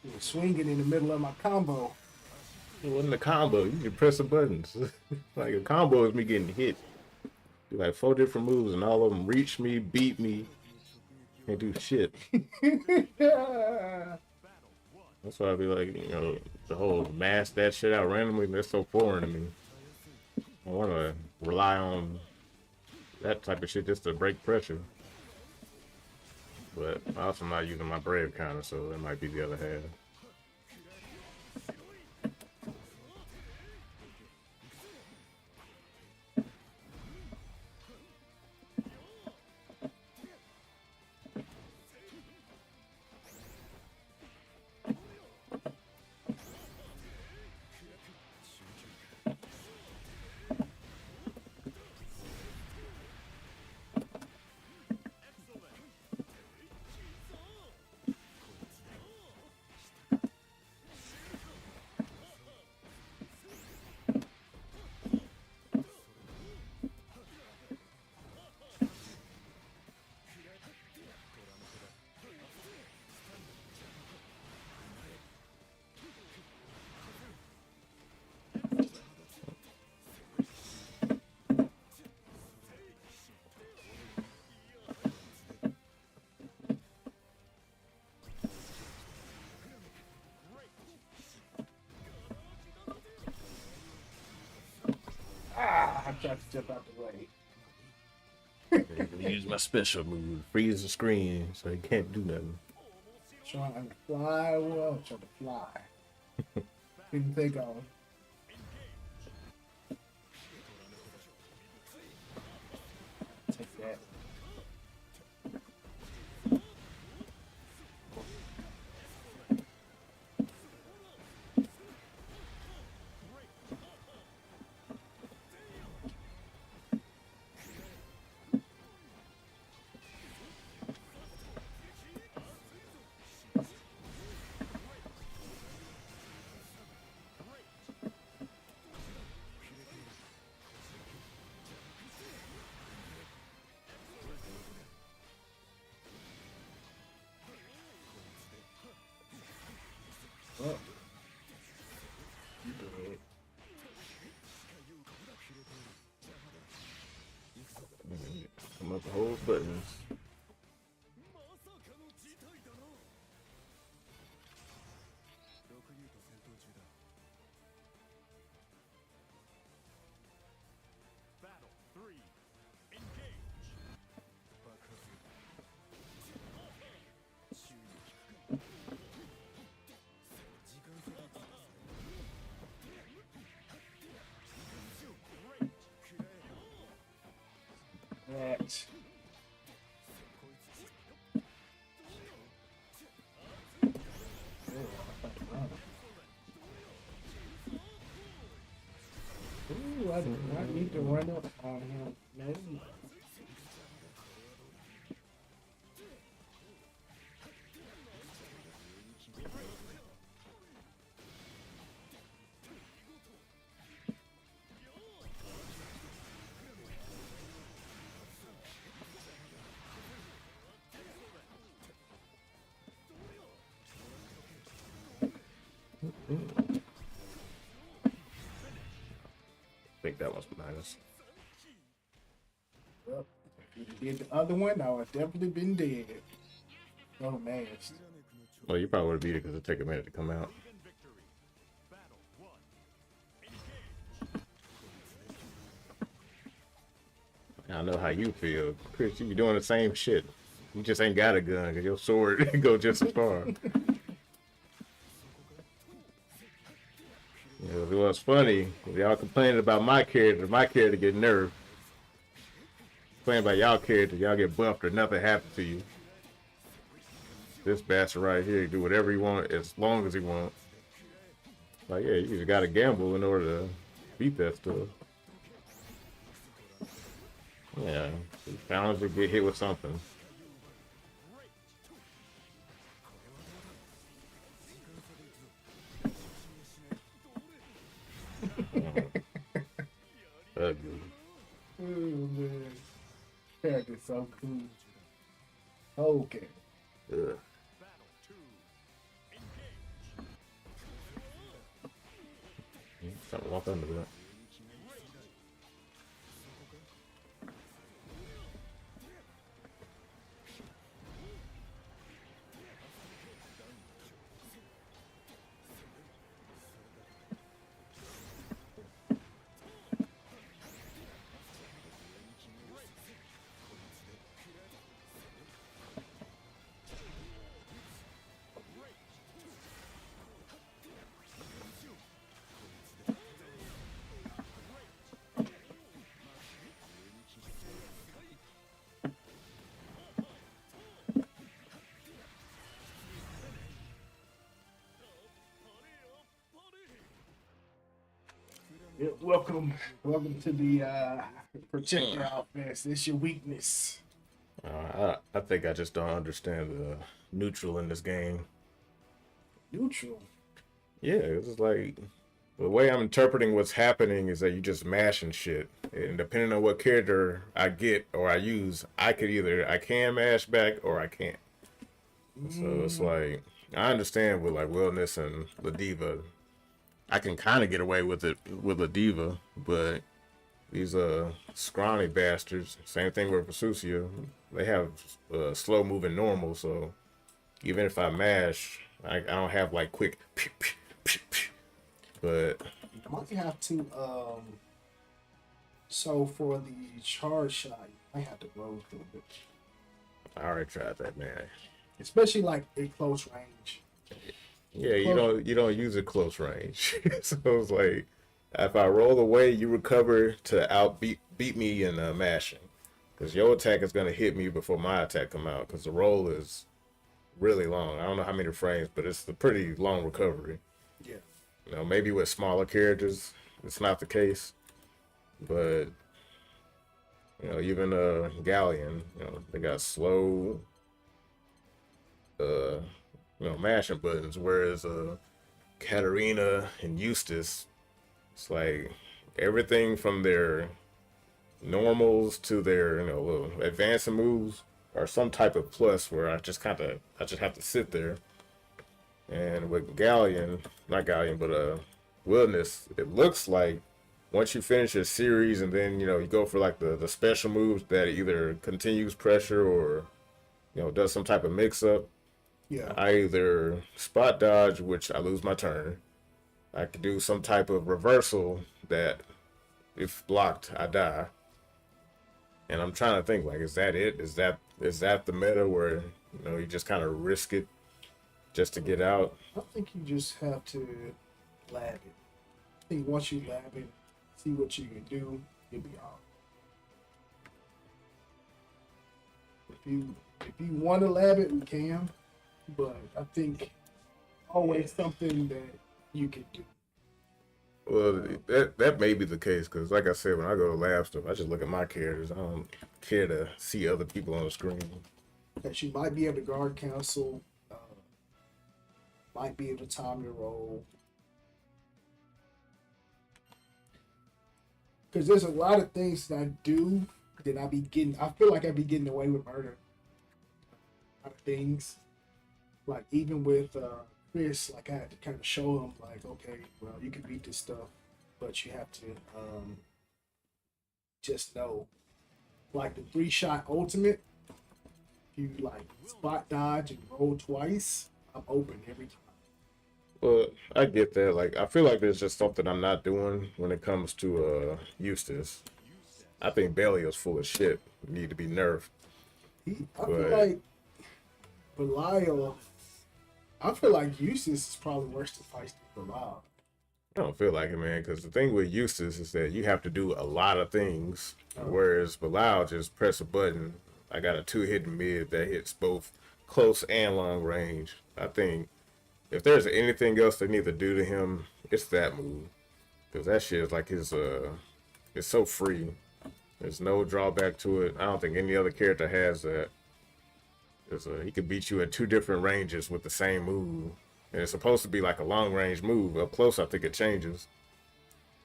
He was swinging in the middle of my combo. It wasn't a combo. You can press the buttons. Like a combo is me getting hit. Do like 4 different moves and all of them reach me, beat me, and do shit. That's why I be like, the whole mask that shit out randomly. That's so foreign to me. I want to rely on that type of shit just to break pressure. But I'm also not using my brave counter, so that might be the other half. I tried to jump out the way. Use my special move, freeze the screen, so he can't do nothing. Trying to fly. Well, trying to fly. Didn't think on. Take that. I'm up to hold buttons. Battle 3. Engage. That. Ooh, I do not need to run up on him. No. I think that was minus. Well, if you did the other one, I would have definitely been dead. Oh, man. Well, you probably would have beat it because it take a minute to come out. Even victory. Battle 1. Engage. I know how you feel. Chris, you be doing the same shit. You just ain't got a gun because your sword go just as far. You know, it was funny. Y'all complaining about my character get nerfed. Complaining about y'all character, y'all get buffed or nothing happened to you. This bastard right here do whatever he want as long as he want. Like, yeah, you just gotta gamble in order to beat that stuff. Yeah, bound to get hit with something. Ugly. Oh, man. Character's so cool. Okay. Ugh. Battle 2. Engage. Something walk under that. Yeah, welcome to the projectile fest. It's your weakness. I think I just don't understand the neutral in this game. Neutral. Yeah, it's just like the way I'm interpreting what's happening is that you just mashing shit, and depending on what character I get or I use, I can mash back or I can't. So it's like I understand with like Wellness and Ladiva, I can kind of get away with it with Ladiva, but these scrawny bastards. Same thing with Vesusia. They have slow moving normal, so even if I mash, I don't have like quick. But You might have to so for the charge shot, you might have to roll through it. I already tried that, man. Especially like in close range. Yeah, you don't use it close range. So it's like if I roll away, you recover to beat me in mashing, because your attack is gonna hit me before my attack come out. Because the roll is really long. I don't know how many frames, but it's a pretty long recovery. Yeah. You know, maybe with smaller characters, it's not the case, but you know, even Galleon, you know, they got slow, mashing buttons, whereas Katarina and Eustace, it's like everything from their normals to their little advancing moves are some type of plus where I just have to sit there. And with Galleon, not Galleon, but Wilderness, it looks like once you finish a series and then you go for like the special moves that either continues pressure or does some type of mix up. Yeah. I either spot dodge, which I lose my turn. I could do some type of reversal that, if blocked, I die. And I'm trying to think, like, is that it? Is that the meta where you just kind of risk it just to get out? I think you just have to lab it. I think once you lab it, see what you can do, you'll be out. If you want to lab it, we can. But I think always something that you can do. Well, that may be the case because, like I said, when I go to lab stuff, I just look at my characters. I don't care to see other people on the screen. That you might be able to guard cancel, might be able to time your roll. Because there's a lot of things that I do that I feel like I be getting away with murder. A lot of things. Like even with Chris, like I had to kind of show him, like, okay, well, you can beat this stuff, but you have to just know. Like the 3-shot ultimate, if you like spot dodge and roll twice, I'm open every time. Well, I get that. Like, I feel like there's just something I'm not doing when it comes to Eustace. I think Bailey is full of shit. Need to be nerfed. I feel like Belial. I feel like Eustace is probably worse than Feisty Belial. I don't feel like it, man, because the thing with Eustace is that you have to do a lot of things, whereas Belial just press a button. I got a 2-hit mid that hits both close and long range. I think if there's anything else they need to do to him, it's that move, because that shit is like his it's so free. There's no drawback to it. I don't think any other character has that. He could beat you at 2 different ranges with the same move. And it's supposed to be like a long range move. Up close, I think it changes.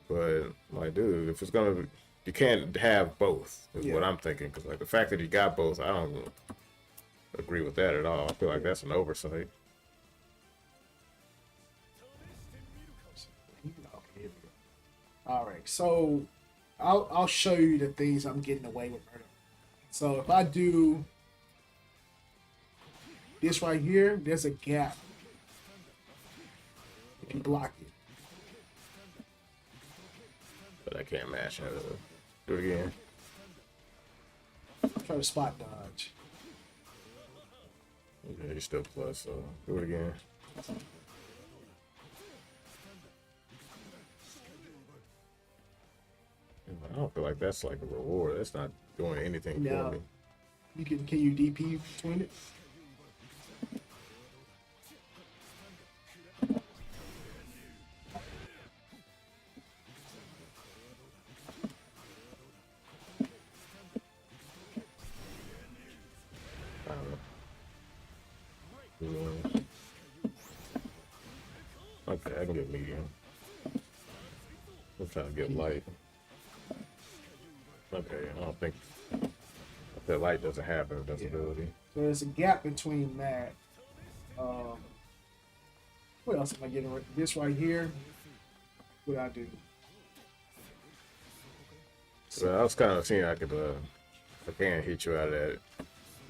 But, like, dude, if it's going to... You can't have both, is what I'm thinking. Because, like, the fact that he got both, I don't agree with that at all. I feel like that's an oversight. All right, so I'll show you the things I'm getting away with murder. So if I do this right here, there's a gap. If you block it. But I can't match it. Do it again. Try to spot dodge. Okay, you're still plus, so do it again. I don't feel like that's like a reward. That's not doing anything for me. Can you DP between it? Okay, I can get medium. I'm trying to get light. Okay, I don't think that light doesn't have invincibility. So there's a gap between that. What else am I getting? This right here. What I do? So I was kind of seeing I could, I can hit you out of that.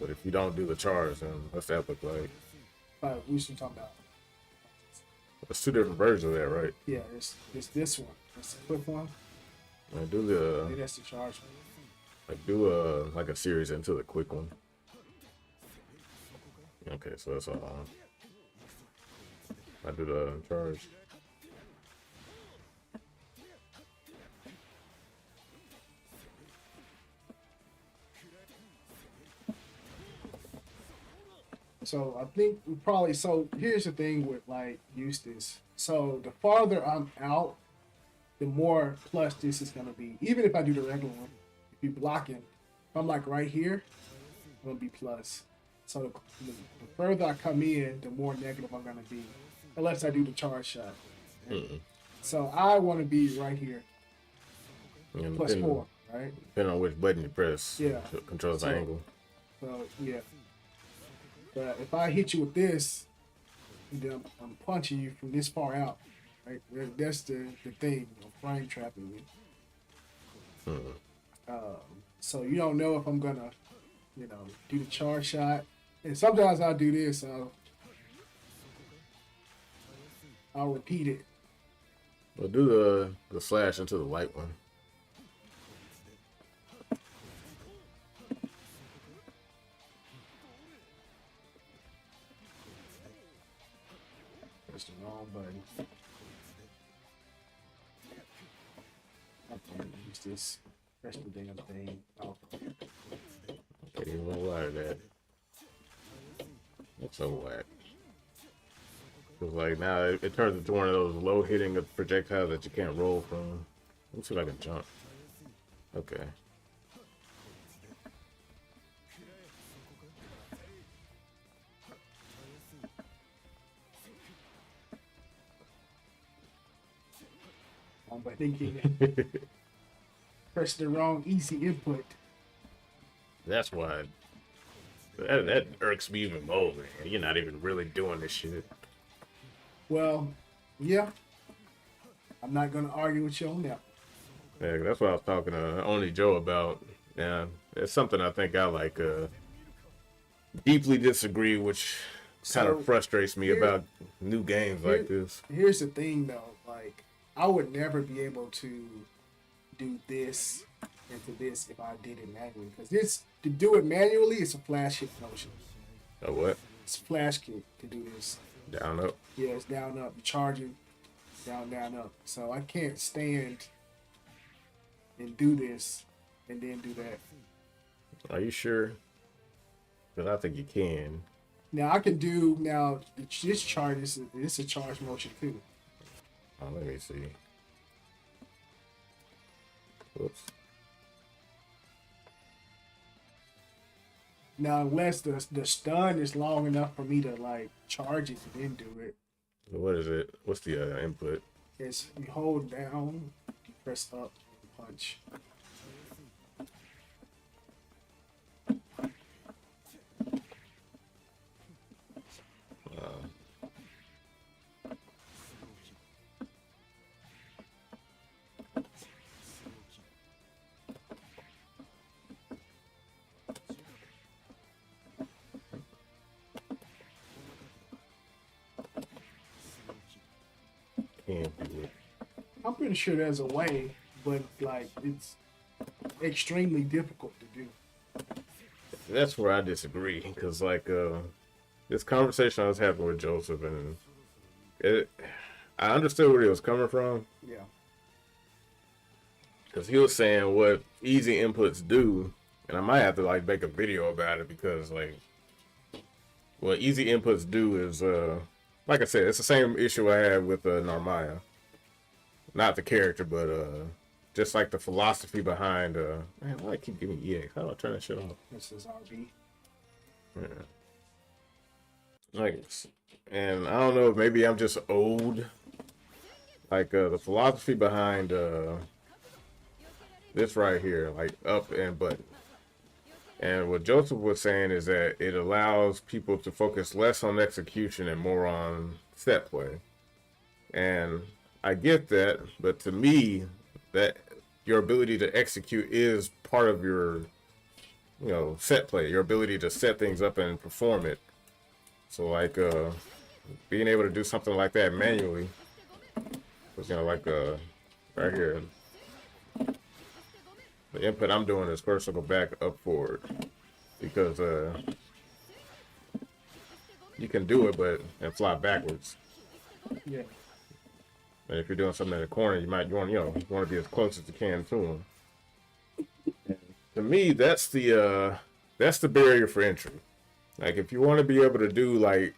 But if you don't do the charge, then what's that look like? We should talk about. There's 2 different versions of that, right? Yeah, it's this one. It's the quick one. I do the. Maybe that's the charge one. Like do like a series into the quick one. Okay, so that's all. I do the charge. So I think we probably. So here's the thing with like Eustace. So the farther I'm out, the more plus this is gonna be. Even if I do the regular one, if you blocking, if I'm like right here, I'm gonna be plus. So the further I come in, the more negative I'm gonna be, unless I do the charge shot. Right? So I want to be right here, plus 4, right? Depending on which button you press, controls the angle. So yeah. But if I hit you with this, and then I'm punching you from this far out, Right? That's the thing of frame trapping me. So you don't know if I'm gonna, do the charge shot. And sometimes I'll do this. I'll repeat it. Well, do the slash into the light one. That's the wrong button. I can't use this. Press the damn thing. Oh. Can't even lie to that. That's so whack. Cause like now it turns into one of those low hitting projectiles that you can't roll from. Let me see if I can jump. Okay. By thinking press the wrong easy input. That's why that irks me even more, man. You're not even really doing this shit. Well, yeah. I'm not gonna argue with you on that. Yeah, that's what I was talking to Only Joe about. Yeah, it's something I think I like deeply disagree, which kind of frustrates me about new games like this. Here's the thing though, like I would never be able to do this into this if I did it manually. Because this to do it manually is a flash hit motion. A what? It's a flash kick to do this. Down up. Yeah, it's down up. You're charging down, down, up. So I can't stand and do this and then do that. Are you sure? Because I think you can. Now I can do this charge is a charge motion too. Oh, let me see. Whoops. Now unless the stun is long enough for me to like charge it and then do it. So what is it? What's the input? It's you hold down, you press up, and punch. Can't do it. I'm pretty sure there's a way, but like it's extremely difficult to do. That's where I disagree, because like this conversation I was having with Joseph, and I understood where he was coming from. Yeah. Because he was saying what easy inputs do, and I might have to like make a video about it, because like what easy inputs do is like I said, it's the same issue I had with Narmaya. Not the character, but just like the philosophy behind man, why do I keep giving EX? How do I turn that shit off? This is RB. Yeah. Like, and I don't know if maybe I'm just old. Like the philosophy behind this right here, like up and button. And what Joseph was saying is that it allows people to focus less on execution and more on set play. And I get that, but to me, that your ability to execute is part of your, set play, your ability to set things up and perform it. So like being able to do something like that manually, because like right here, the input I'm doing is first I'll go back, up, forward, because you can do it, and fly backwards. Yeah. And if you're doing something in the corner, you want to be as close as you can to them. To me, that's the barrier for entry. Like if you want to be able to do like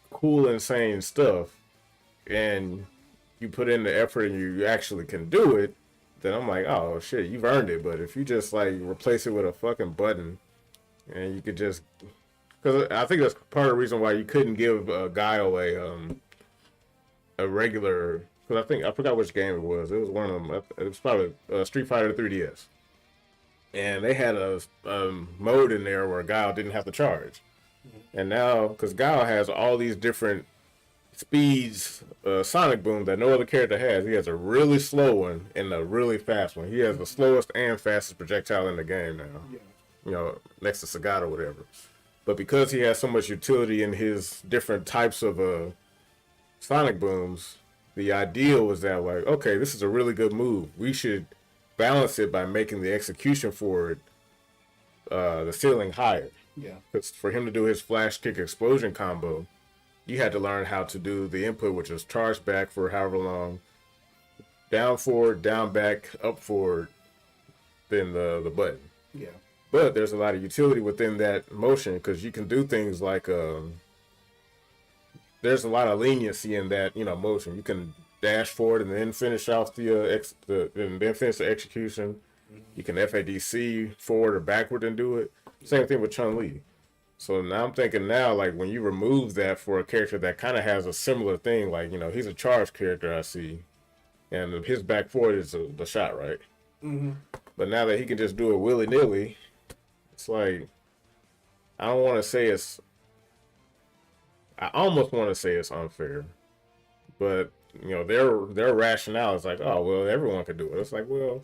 cool, insane stuff, and you put in the effort and you actually can do it, then I'm like, oh shit, you've earned it. But if you just like replace it with a fucking button, and you could just, because I think that's part of the reason why you couldn't give Guile a regular. Because I forgot which game it was. It was one of them. It was probably Street Fighter 3DS. And they had a mode in there where Guile didn't have to charge. And now, because Guile has all these different speeds sonic boom that no other character has. He has a really slow one and a really fast one. He has the slowest and fastest projectile in the game now. Yeah. You know, next to Sagat or whatever. But because he has so much utility in his different types of sonic booms, the ideal was that like, okay, this is a really good move. We should balance it by making the execution for it the ceiling higher. Yeah. Because for him to do his flash kick explosion combo, you had to learn how to do the input, which is charge back for however long, down forward, down back, up forward, then the button. Yeah. But there's a lot of utility within that motion because you can do things like there's a lot of leniency in that motion. You can dash forward and then finish off and then finish the execution. You can FADC forward or backward and do it. Same thing with Chun-Li. So now I'm thinking like when you remove that for a character that kind of has a similar thing, like he's a charge character I see, and his back forward is the shot, right? Mm-hmm. But now that he can just do it willy nilly, it's like I don't want to say it's. I almost want to say it's unfair, but their rationale is like, oh well, everyone could do it. It's like, well,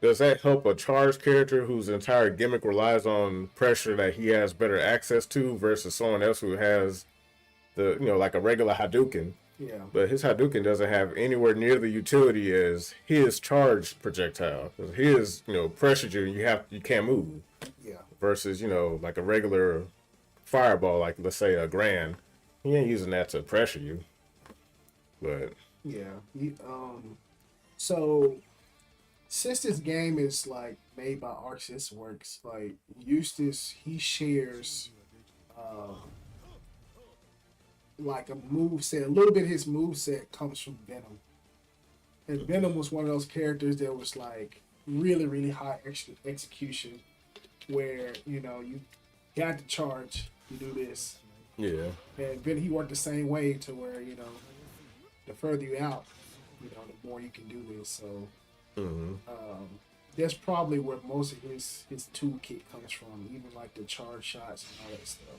does that help a charged character whose entire gimmick relies on pressure that he has better access to versus someone else who has the like a regular Hadouken? Yeah. But his Hadouken doesn't have anywhere near the utility as his charged projectile. His pressured you can't move. Yeah. Versus like a regular fireball, like let's say a Grand, he ain't using that to pressure you. But yeah. So since this game is like made by Arc System Works, like Eustace, he shares like a move set. A little bit of his move set comes from Venom, and Venom was one of those characters that was like really, really high execution, where you got to charge, you do this, yeah, and then he worked the same way to where the further you out, the more you can do this. So that's probably where most of his toolkit comes from, even like the charge shots and all that stuff.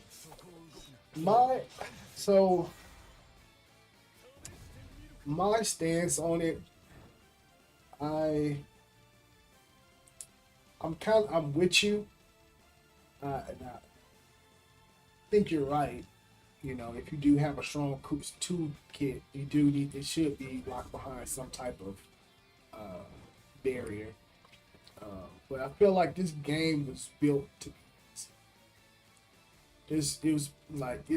My stance on it, I'm with you. And I think you're right. If you do have a strong toolkit, it should be locked behind some type of barrier. But I feel like this game was built to. It's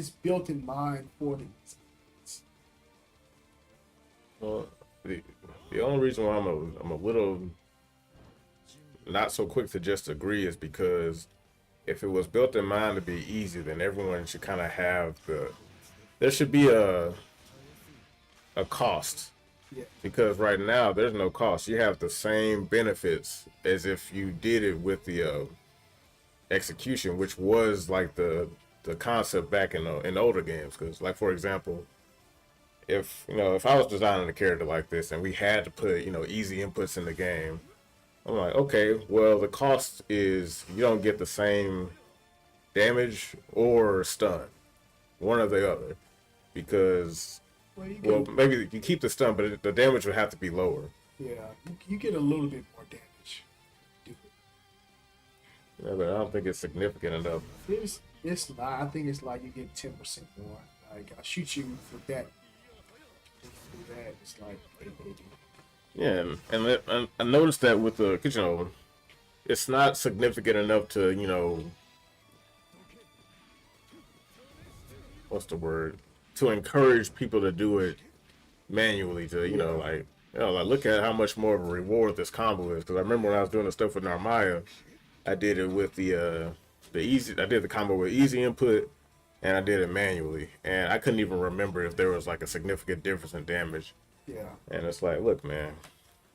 built in mind for these. Well, the only reason why I'm a little not so quick to just agree is because if it was built in mind to be easy, then everyone should kind of have there should be a cost. Yeah. Because right now there's no cost. You have the same benefits as if you did it with the execution, which was like the concept back in older games. Because like for example, if I was designing a character like this and we had to put easy inputs in the game, I'm like, okay, well the cost is you don't get the same damage or stun, one or the other, because maybe you keep the stun, but the damage would have to be lower. Yeah, you get a little bit more damage. Yeah, but I don't think it's significant enough. It's not. I think it's like you get 10% more. Like I shoot you with that. It's like 880. Yeah, and I noticed that with the it's not significant enough to what's the word, to encourage people to do it manually. Like look at how much more of a reward this combo is. Because I remember when I was doing the stuff with Narmaya, I did it with the easy. I did the combo with easy input, and I did it manually, and I couldn't even remember if there was like a significant difference in damage. Yeah. And it's like, look, man,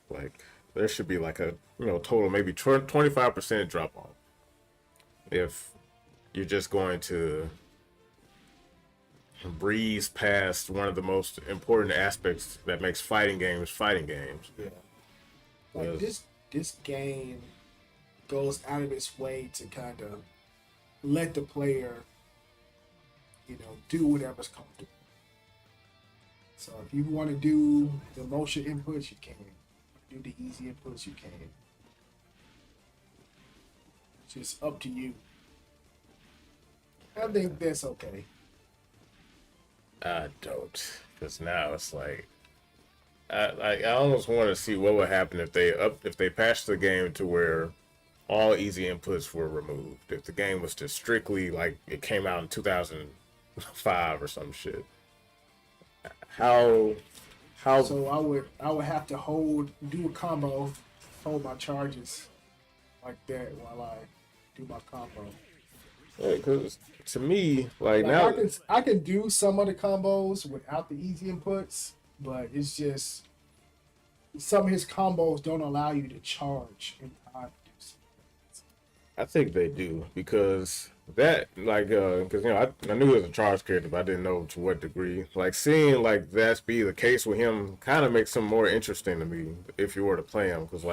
like there should be like a total maybe 25% drop off if you're just going to breeze past one of the most important aspects that makes fighting games. Yeah. Like this game goes out of its way to kind of let the player, do whatever's comfortable. So if you want to do the motion inputs, you can. Do the easy inputs, you can. It's just up to you. I think that's okay. I don't, because now it's like I almost want to see what would happen if they patched the game to where all easy inputs were removed. If the game was just strictly like it came out in 2005 or some shit. How So I would have to do a combo, hold my charges like that while I do my combo. because to me like Like now I can do some of the combos without the easy inputs, but it's just some of his combos don't allow you to charge in time to do something. I think they do because that like because I knew he was a charge character, but I didn't know to what degree. Like seeing like that be the case with him kind of makes him more interesting to me if you were to play him because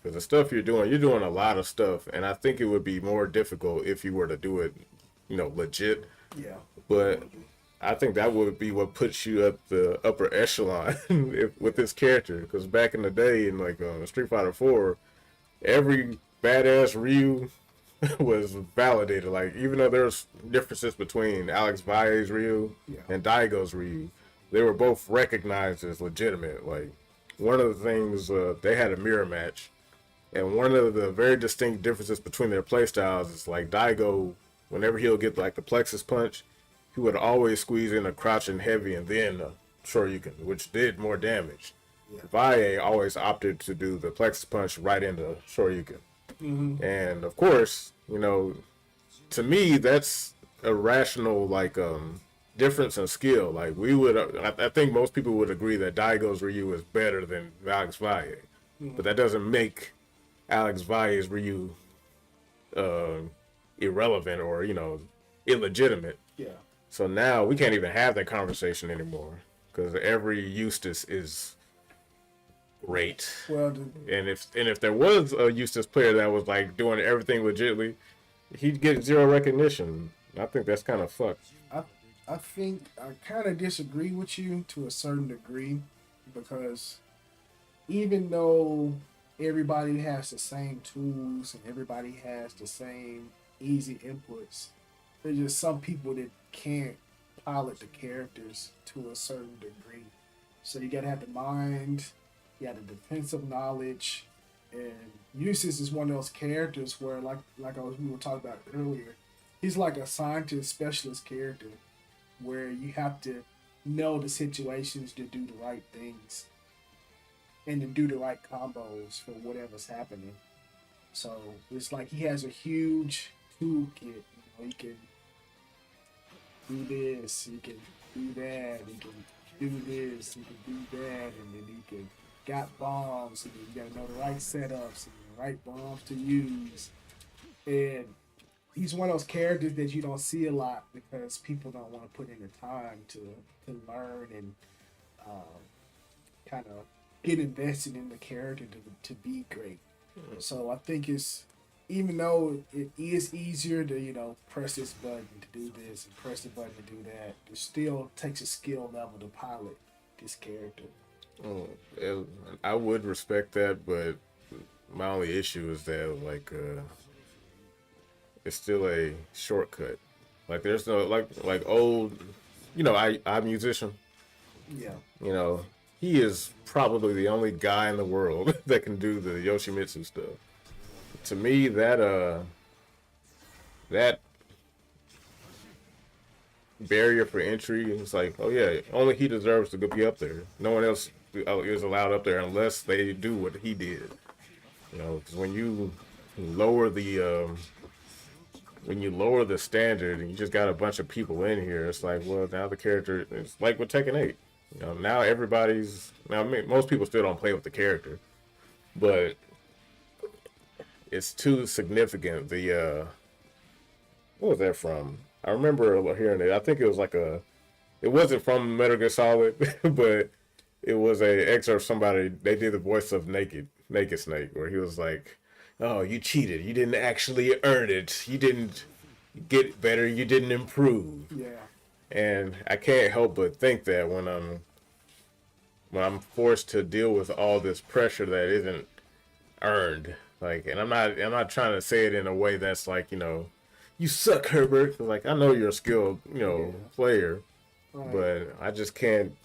the stuff you're doing a lot of stuff, and I think it would be more difficult if you were to do it, legit. Yeah. But I think that would be what puts you up the upper echelon with this character. Because back in the day, in like Street Fighter 4, every badass Ryu was validated. Like even though there's differences between Alex Valle's Ryu and Daigo's Ryu, they were both recognized as legitimate. Like one of the things they had a mirror match, and one of the very distinct differences between their playstyles is like Daigo, whenever he'll get like the plexus punch, he would always squeeze in a crouching heavy and then a Shoryuken, which did more damage. Valle always opted to do the plexus punch right into Shoryuken. And of course, to me, that's a rational difference in skill. Like I think most people would agree that Daigo's Ryu is better than Alex Valle, but that doesn't make Alex Valle's Ryu irrelevant or illegitimate. Yeah. So now we can't even have that conversation anymore because every Eustace is great. Well, And if there was a Eustace player that was like doing everything legitly, he'd get zero recognition. I think that's kind of fucked. I think I kind of disagree with you to a certain degree because even though everybody has the same tools and everybody has the same easy inputs, there's just some people that can't pilot the characters to a certain degree. So you gotta have the mind, you got the defensive knowledge, and Eustace is one of those characters where, we were talking about earlier, he's like a scientist specialist character where you have to know the situations to do the right things and to do the right combos for whatever's happening. So it's like he has a huge toolkit. He can do this, he can do that, he can do this, he can do that, and then he can got bombs, and then you gotta know the right setups and the right bombs to use. And he's one of those characters that you don't see a lot because people don't want to put in the time to learn and kind of get invested in the character to be great. So I think it's, even though it is easier to press this button to do this and press the button to do that, it still takes a skill level to pilot this character. I would respect that, but my only issue is that it's still a shortcut. Like there's no like old, I'm musician. Yeah. He is probably the only guy in the world that can do the Yoshimitsu stuff. To me, that barrier for entry is like, oh yeah, only he deserves to be up there. No one else is allowed up there unless they do what he did. Because when you lower the standard and you just got a bunch of people in here, it's like, well, now the character, it's like with Tekken 8. Now most people still don't play with the character, but it's too significant. What was that from? I remember hearing it. I think it was it wasn't from Metal Gear Solid, but it was a excerpt of somebody. They did the voice of Naked Snake, where he was like, "Oh, you cheated. You didn't actually earn it. You didn't get better. You didn't improve." Yeah. And I can't help but think that when when I'm forced to deal with all this pressure that isn't earned. Like, and I'm not trying to say it in a way that's like, you suck, Herbert. Like, I know you're a skilled, player, Right. but I just can't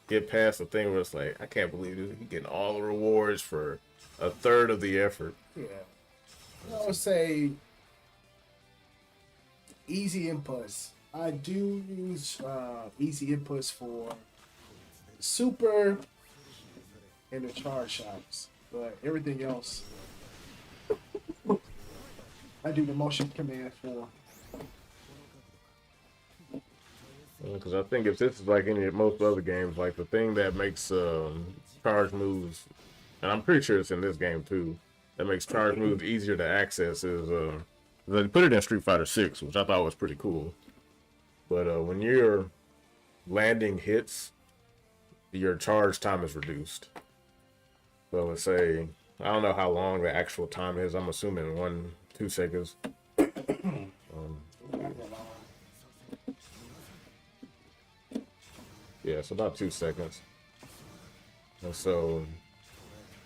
get past the thing where it's like, I can't believe this. You're getting all the rewards for a third of the effort. Yeah. I would say easy inputs. I do use easy inputs for super and the charge shots, but everything else I do the motion command for. Because I think if this is like any of most other games, like the thing that makes charge moves, and I'm pretty sure it's in this game too, that makes charge moves easier to access is they put it in Street Fighter 6, which I thought was pretty cool. But when you're landing hits, your charge time is reduced. So let's say, I don't know how long the actual time is. I'm assuming 1-2 seconds. Yeah, it's about 2 seconds. And so,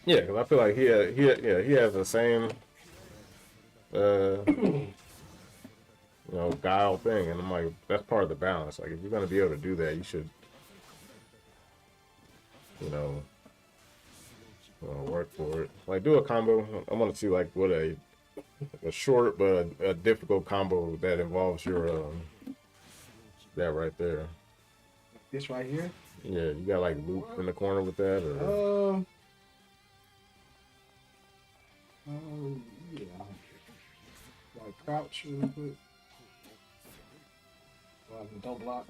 yeah, because I feel like he has the same, guile thing, and I'm like, that's part of the balance. Like, if you're gonna be able to do that, you should, work for it. Like, do a combo. I want to see like what a short but a difficult combo that involves your that right there. This right here. Yeah, you got like loop in the corner with that, or Yeah. Like crouch really quick. Well, don't block.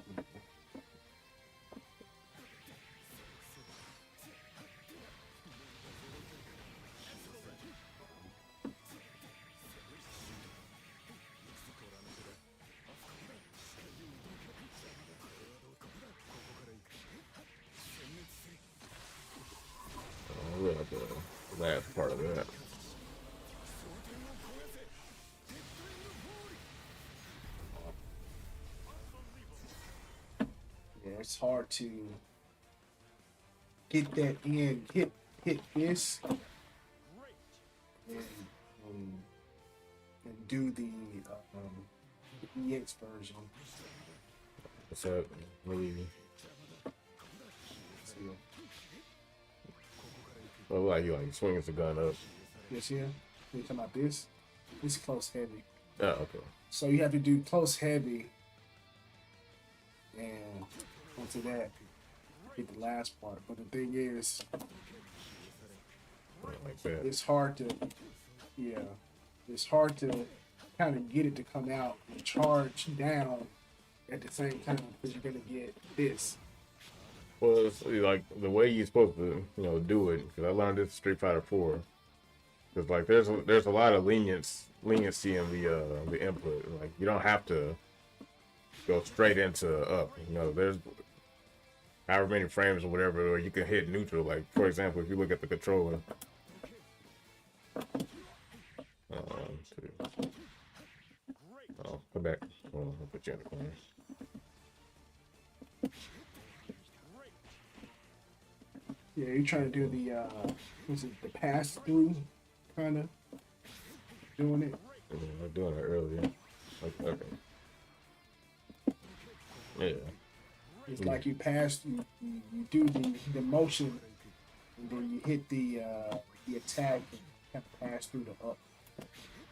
the last part of that. Yeah, it's hard to get that in, hit this, and, um, and do the EX version. What's that? Maybe. So, Well, like you swings the gun up. yes, yeah. You talking about this? This is close heavy. Oh, okay. So you have to do close heavy, and onto that, hit the last part. But the thing is, Like that. it's hard to, yeah, it's hard to kind of get it to come out and charge down at the same time because you're gonna get this. Well, it's like the way you're supposed to, do it. Because I learned this in Street Fighter 4. Because like there's a lot of leniency in the input. Like you don't have to go straight into up. There's however many frames or whatever, or you can hit neutral. Like for example, if you look at the controller. Oh, come back. I'll put you in the corner. Yeah, you're trying to do the the pass through, kind of doing it. Yeah, I was doing it earlier. Okay. Yeah. It's like you pass, you do the motion, and then you hit the attack and kind of pass through the up.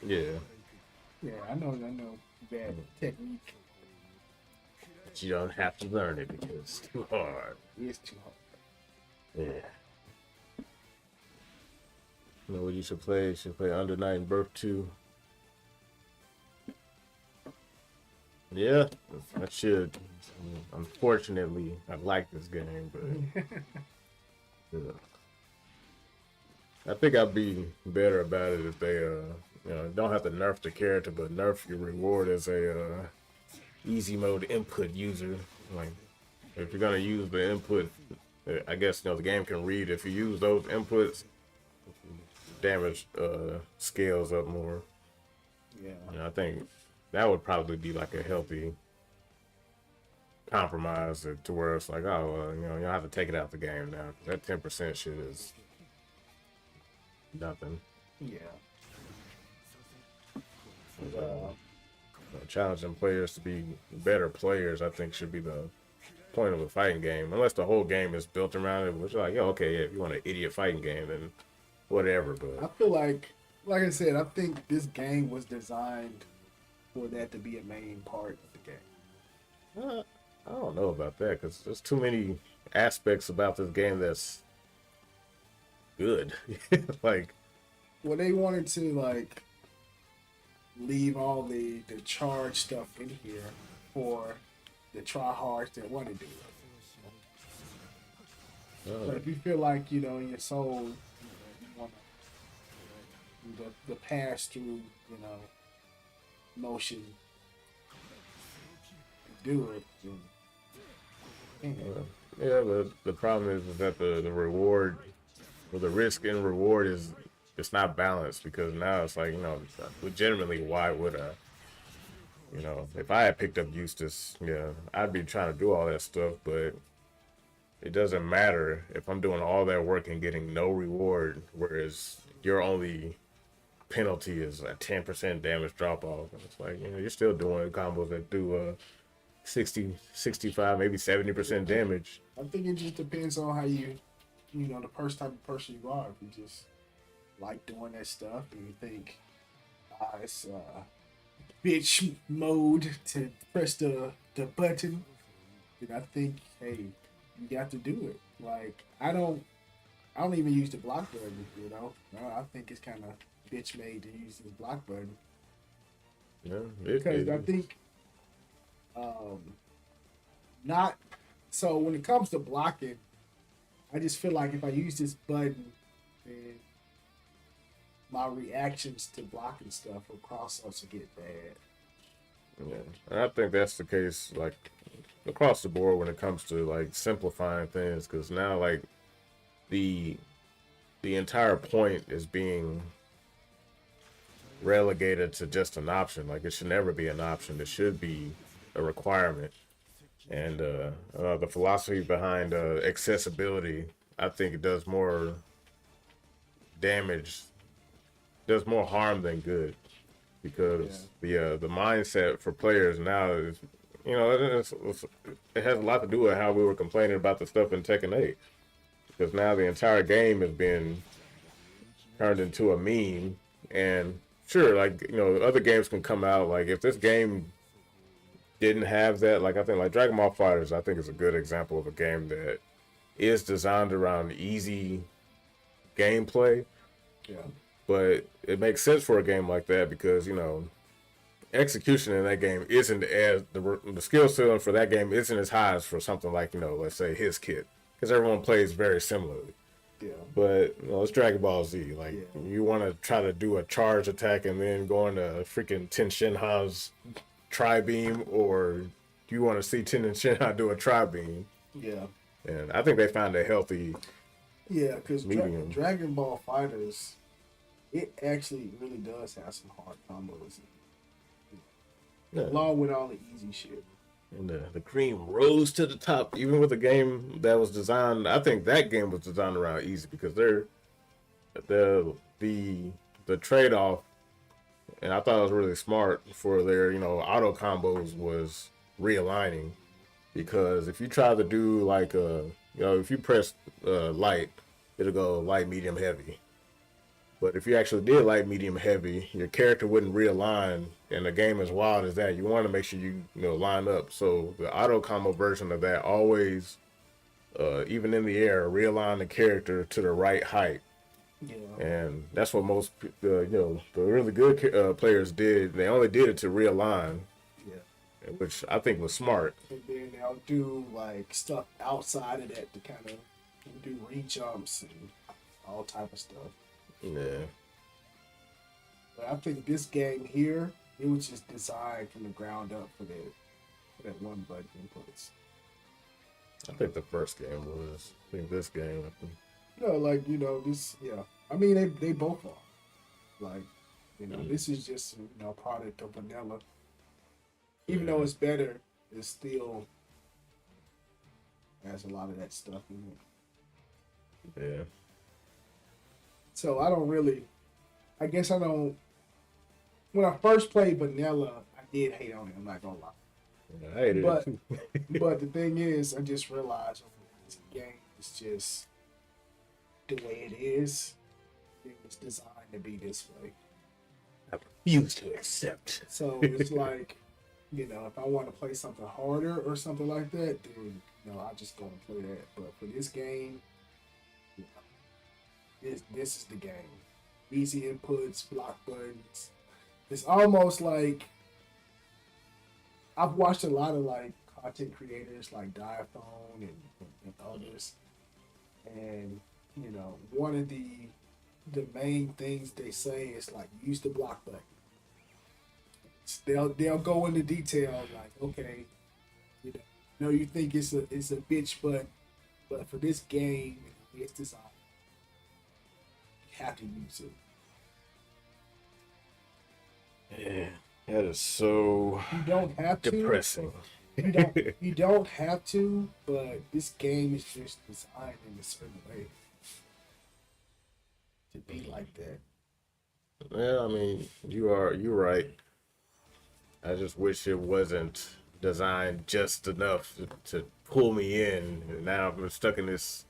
Yeah. Yeah, I know that technique. But you don't have to learn it because it's too hard. It's too hard. Yeah. You know what you should play? You should play Under Night and Birth 2. Yeah, I should. Unfortunately, I like this game, but yeah. I think I'd be better about it if they, don't have to nerf the character, but nerf your reward as a easy mode input user. Like, if you're gonna use the input, I guess the game can read if you use those inputs, damage scales up more. Yeah. I think that would probably be like a healthy compromise it to where it's like, oh, well, you know, you have to take it out the game now. That 10% shit is nothing. Yeah. Challenging players to be better players, I think, should be the point of a fighting game. Unless the whole game is built around it, which is like, yeah, okay, yeah, if you want an idiot fighting game, then whatever. I But feel like I said, I think this game was designed for that to be a main part of the game. I don't know about that because there's too many aspects about this game that's good. Like, Well, they wanted to like leave all the charge stuff in here for the tryhards that want to do it. But if you feel like in your soul, you want the pass through, motion to do it, then yeah, but the problem is that the reward or the risk and reward is it's not balanced because now it's like, legitimately, why would I? If I had picked up Eustace, yeah, I'd be trying to do all that stuff, but it doesn't matter if I'm doing all that work and getting no reward, whereas your only penalty is a 10% damage drop off. And it's like, you're still doing combos that do 60, 65, maybe 70% damage. I think it just depends on how the first type of person you are. If you just like doing that stuff and you think, it's bitch mode to press the button, then I think, hey, you got to do it. Like, I don't even use the block button, I think it's kind of bitch made to use this block button. Yeah, Because I think not so when it comes to blocking, I just feel like if I use this button, then my reactions to blocking stuff will cross us to get bad. Yeah, and I think that's the case, like, across the board when it comes to, like, simplifying things, because now, like, the entire point is being relegated to just an option. Like, it should never be an option. It should be a requirement. And the philosophy behind accessibility, I think it does more damage, does more harm than good, because the mindset for players now is, it has a lot to do with how we were complaining about the stuff in Tekken 8, because now the entire game has been turned into a meme. And sure, like, other games can come out, like, if this game didn't have that, like, I think like Dragon Ball Fighters, I think is a good example of a game that is designed around easy gameplay. Yeah. But it makes sense for a game like that because, execution in that game isn't as, the skill ceiling for that game isn't as high as for something like, let's say his kit, because everyone plays very similarly. Yeah. But it's Dragon Ball Z. Like, you want to try to do a charge attack and then go into freaking Ten Shinhan's tri-beam, or do you want to see Ten and Shinhan do a tri-beam? Yeah. And I think they found a healthy because medium. Dragon Ball Fighters, it actually really does have some hard combos, along with all the easy shit. And the cream rose to the top, even with a game that was designed. I think that game was designed around easy because the trade-off, and I thought it was really smart for their auto combos, was realigning. Because if you try to do like if you press light, it'll go light, medium, heavy. But if you actually did light, medium, heavy, your character wouldn't realign, and the game as wild as that, you want to make sure you line up. So the auto combo version of that always, even in the air, realign the character to the right height. Yeah. And that's what most the really good players did. They only did it to realign. Yeah. Which I think was smart. And then they'll do like stuff outside of that to kind of do re-jumps and all type of stuff. Yeah. But I think this game here, it was just designed from the ground up for that one button inputs. I think the first game was. I think this game. This. Yeah. I mean, they both are. Like, this is just a product of vanilla. Even though it's better, it's still has a lot of that stuff in it. Yeah. So I don't really. I guess I don't. When I first played vanilla, I did hate on it. I'm not gonna lie. I hated But it too. but the thing is, I just realized this game is just the way it is. It was designed to be this way. I refuse to accept. So it's like, if I want to play something harder or something like that, then I just go and play that. But for this game, this is the game. Easy inputs, block buttons. It's almost like I've watched a lot of like content creators like Diaphone and others, and one of the main things they say is like use the block button. They'll go into detail like, okay, you think it's a bitch, but for this game, it's design. You have to use it. Yeah, that is so You don't have to. depressing. You don't have to, but this game is just designed in a certain way to be like that. Well, I mean, you're right. I just wish it wasn't designed just enough to pull me in. And now I'm stuck in this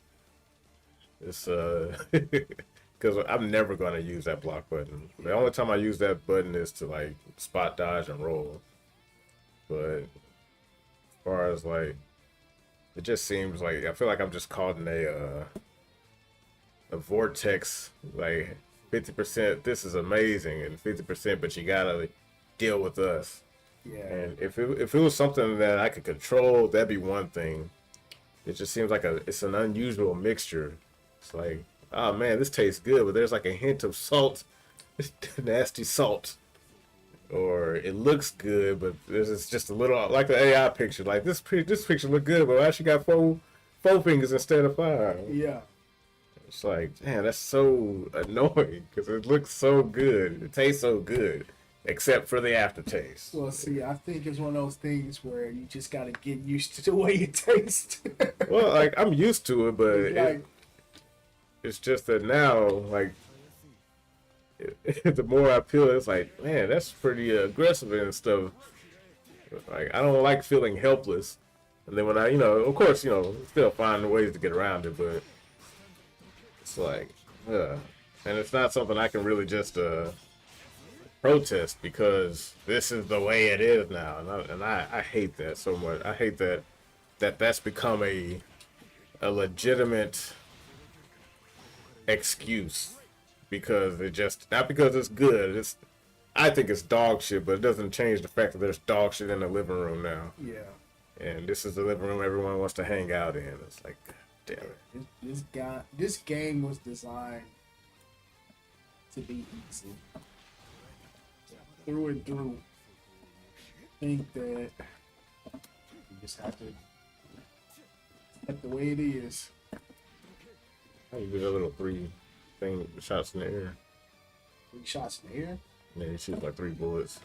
because I'm never gonna use that block button. The only time I use that button is to like spot dodge and roll. But as far as like, it just seems like I feel like I'm just caught in a vortex. Like 50%, this is amazing, and 50%, but you gotta deal with us. Yeah. And if it was something that I could control, that'd be one thing. It just seems like it's an unusual mixture. It's like, oh man, this tastes good, but there's like a hint of salt, nasty salt. Or it looks good, but there's just a little like the AI picture. Like this picture look good, but why she got four fingers instead of 5? Yeah. It's like, damn, that's so annoying because it looks so good, it tastes so good, except for the aftertaste. Well, see, I think it's one of those things where you just got to get used to the way it tastes. Well, like I'm used to it, but Like, it's just that now, like, the more I peel it, it's like, man, that's pretty aggressive and stuff. Like, I don't like feeling helpless. And then when I, of course, still find ways to get around it, but it's like, and it's not something I can really just protest because this is the way it is now, and I hate that so much. I hate that's become a legitimate excuse. Because not because it's good. I think it's dog shit, but it doesn't change the fact that there's dog shit in the living room now. yeah. And this is the living room everyone wants to hang out in. It's like, damn it. This game was designed to be easy. Through and through. I think that you just have to accept the way it is. How you do a little 3 shots in the air? 3 shots in the air? Yeah, you shoot like 3 bullets.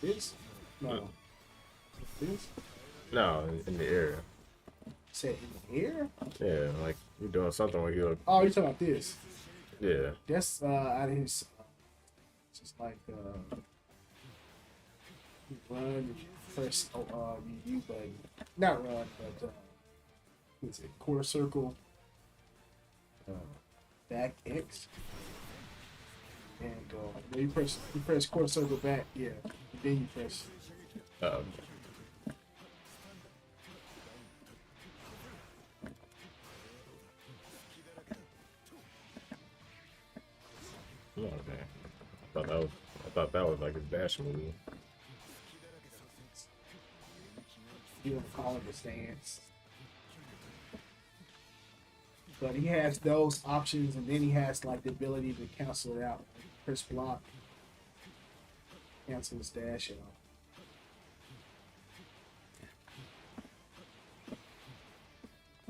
This? No. This? No, in the air. Said in the air? Yeah, like you're doing something where you're. Oh, you're talking about this. Yeah. That's out of his. Just like you run, press you button. Not run, but what's it? Quarter circle. Back X. And you press quarter circle back, yeah. And then you press. Okay. I thought that was like his dash move. You don't call it a stance. But he has those options, and then he has like the ability to cancel it out. Press block, cancel his dash out.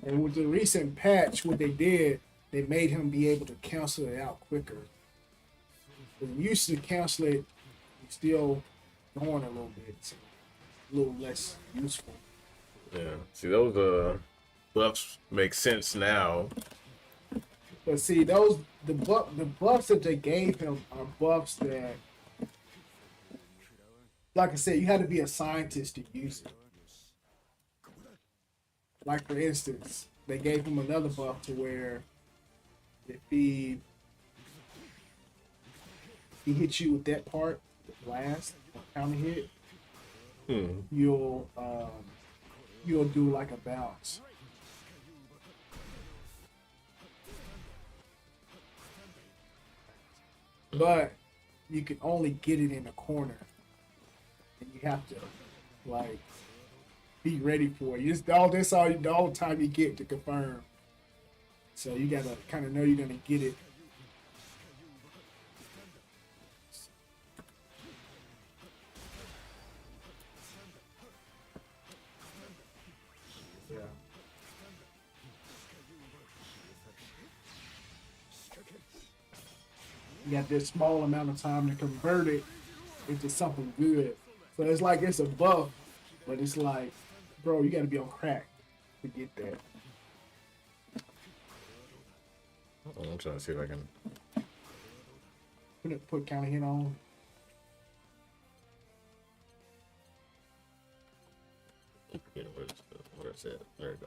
And with the recent patch, what they did, they made him be able to cancel it out quicker. When you used to cancel it, you're still going a little bit, so a little less useful. Yeah. See, those buffs make sense now. But see, the buffs that they gave him are buffs that, like I said, you had to be a scientist to use it. Like for instance, they gave him another buff to where if he hits you with that part, the blast, or counter hit, you'll do like a bounce. But you can only get it in a corner, and you have to like be ready for it. That's all the whole time you get to confirm. So you gotta kind of know you're gonna get it. Yeah. You got this small amount of time to convert it into something good. So it's like it's a buff, but it's like, bro, you gotta be on crack to get that. I'm trying to see if I can. Put counter hit on. Where it's at. There you go.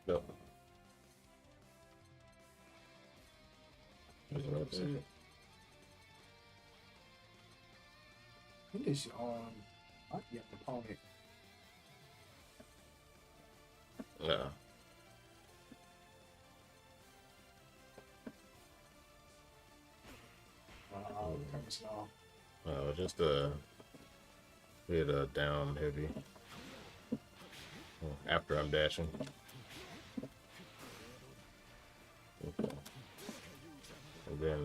No. Right there. What is might be an opponent. Yeah. Just hit down heavy after I'm dashing. Okay. And then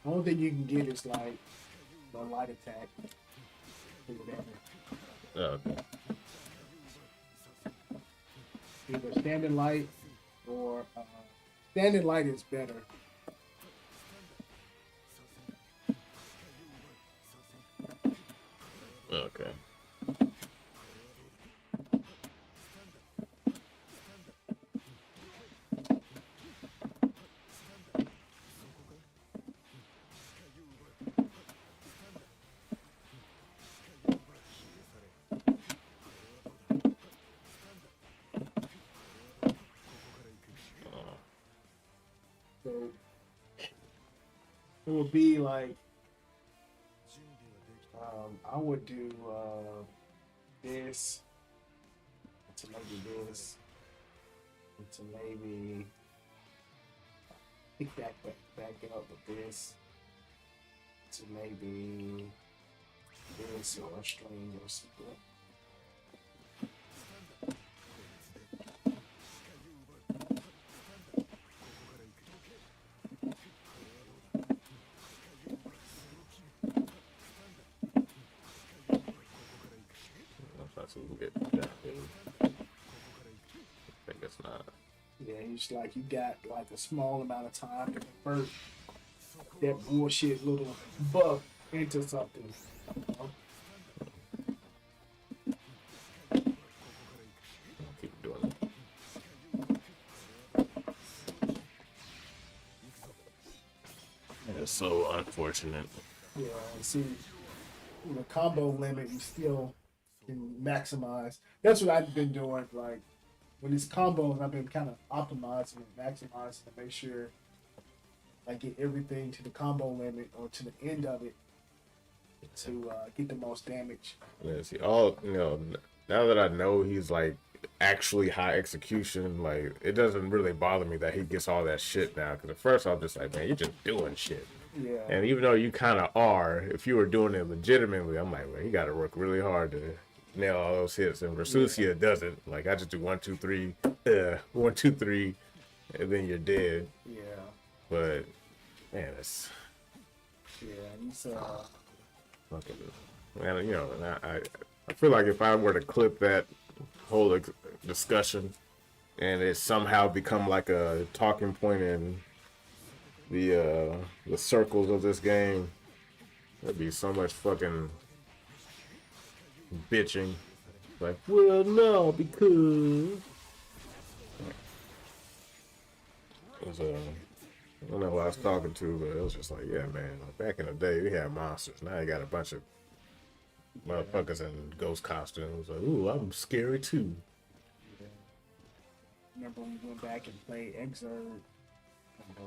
The only thing you can get is like the light attack. okay. Either standing light or standing light is better. Okay. So it would be like I would do this to maybe this to maybe pick back up with this to maybe this or a string or something. So we can get that in. I think it's not. Yeah, it's like you got like a small amount of time to convert that bullshit little buff into something. I'll keep doing it. It's so unfortunate. Yeah, and see, the combo limit you still can maximize. That's what I've been doing. Like when it's combos, I've been kind of optimizing and maximizing to make sure I get everything to the combo limit or to the end of it to get the most damage. Yeah, see, now that I know he's like actually high execution, like it doesn't really bother me that he gets all that shit now. Because at first I was just like, man, you're just doing shit. Yeah. And even though you kind of are, if you were doing it legitimately, I'm like, well, you got to work really hard to nail all those hits. And Versusia doesn't. Like I just do 1, 2, 3, 1, 2, 3, and then you're dead. Yeah. But man, it's he's fucking, man. I feel like if I were to clip that whole discussion and it somehow become like a talking point in the circles of this game. There'd be so much fucking bitching. Like, well, no, because it was I don't know who I was talking to, but it was just like, yeah, man. Like back in the day, we had monsters. Now you got a bunch of motherfuckers in ghost costumes. Like, ooh, I'm scary too. Remember when we went back and played Exurb?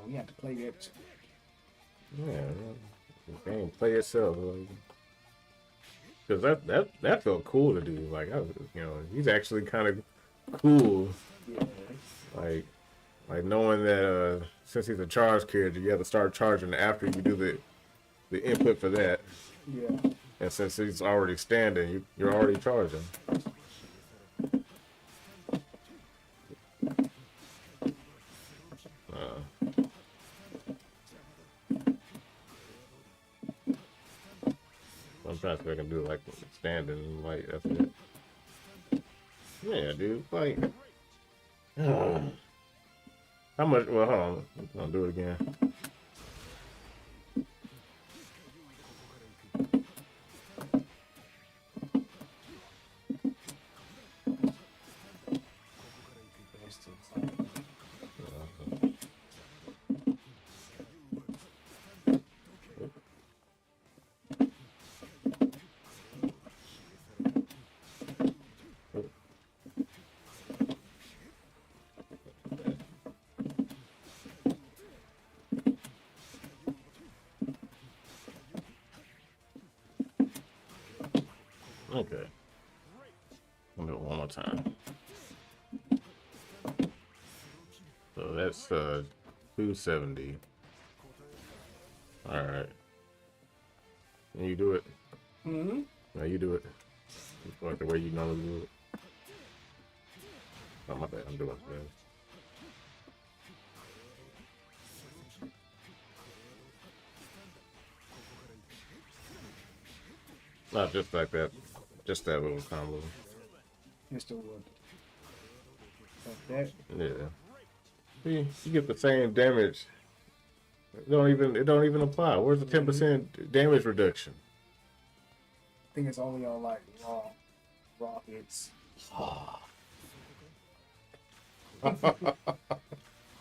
We had to play that. Yeah, the game play itself. Because that felt cool to do. Like, he's actually kind of cool. Yeah. Like knowing that since he's a charge character, you have to start charging after you do the input for that. Yeah. And since he's already standing, you're already charging. Sometimes I can do like standing, like that's it. Yeah, dude. Like, how much? Well, hold on. I'll do it again. Okay. I'll do it one more time. So that's 270. Alright. Can you do it? Mm-hmm. No, you do it. Like the way you normally do it. Oh, my bad. I'm doing it, man. Not just like that. Just that little combo. Just the wood. Like that. Yeah. See, you get the same damage. It don't even apply. Where's the 10% damage reduction? I think it's only on like raw hits.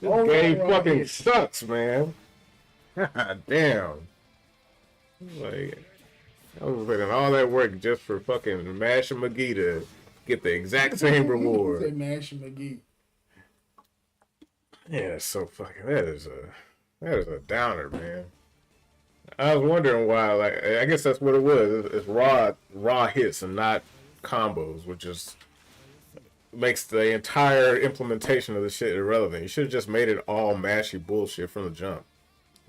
This game fucking sucks, man. God damn. Like, I was putting all that work just for fucking Mash and McGee to get the exact same reward. Mash and McGee. Yeah, it's so fucking. That is a downer, man. I was wondering why. Like, I guess that's what it was. It's raw hits and not combos, which is makes the entire implementation of the shit irrelevant. You should have just made it all mashy bullshit from the jump.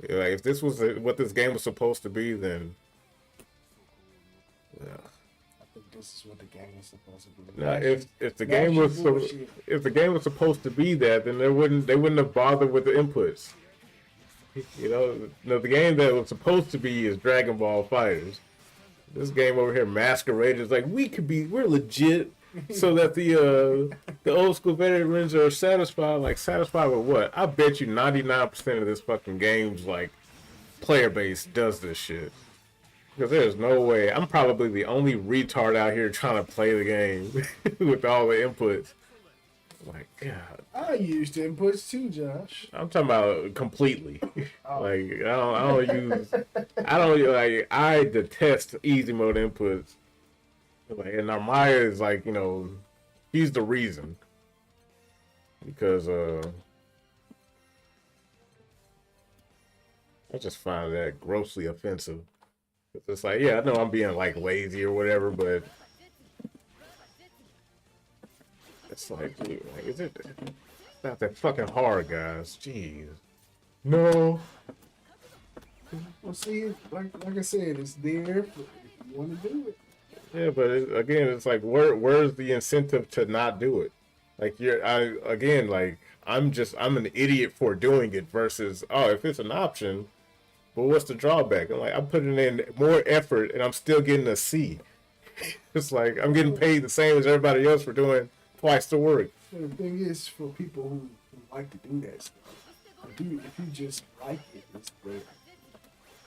Like, if this was what this game was supposed to be, then yeah. I think this is what the game is supposed to be. Now, if the game was supposed to be that, then they wouldn't have bothered with the inputs. You know, the game that was supposed to be is Dragon Ball Fighters. This game over here masquerades as like we're legit, so that the old school veterans are satisfied. Like satisfied with what? I bet you 99% of this fucking game's like player base does this shit. Because there's no way. I'm probably the only retard out here trying to play the game with all the inputs. Like, God. I used inputs too, Josh. I'm talking about completely. Oh. Like, I detest easy mode inputs. Like, and Armaya is like, he's the reason. Because, I just find that grossly offensive. It's like, yeah, I know I'm being like lazy or whatever, but it's like, dude, like, is it not that fucking hard, guys? Jeez. No. Well, see, like I said, it's there if you want to do it. Yeah, but again, it's like, where's the incentive to not do it? Like, I'm an idiot for doing it versus, if it's an option. But what's the drawback? I'm like, I'm putting in more effort and I'm still getting a C. It's like I'm getting paid the same as everybody else for doing twice the work. The thing is, for people who like to do that stuff, if you just like it, it's there.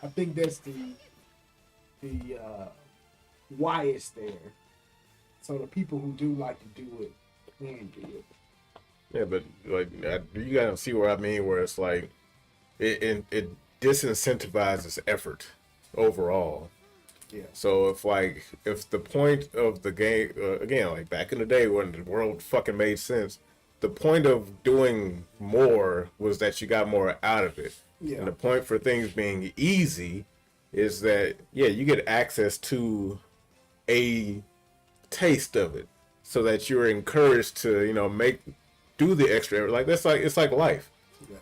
I think that's the why it's there. So the people who do like to do it can do it. Yeah, but like you gotta see what I mean. Where it's like it disincentivizes effort overall. Yeah. So if the point of the game again, like back in the day when the world fucking made sense, the point of doing more was that you got more out of it. Yeah. And the point for things being easy is that yeah, you get access to a taste of it, so that you're encouraged to do the extra effort. Like that's like it's like life. Yeah.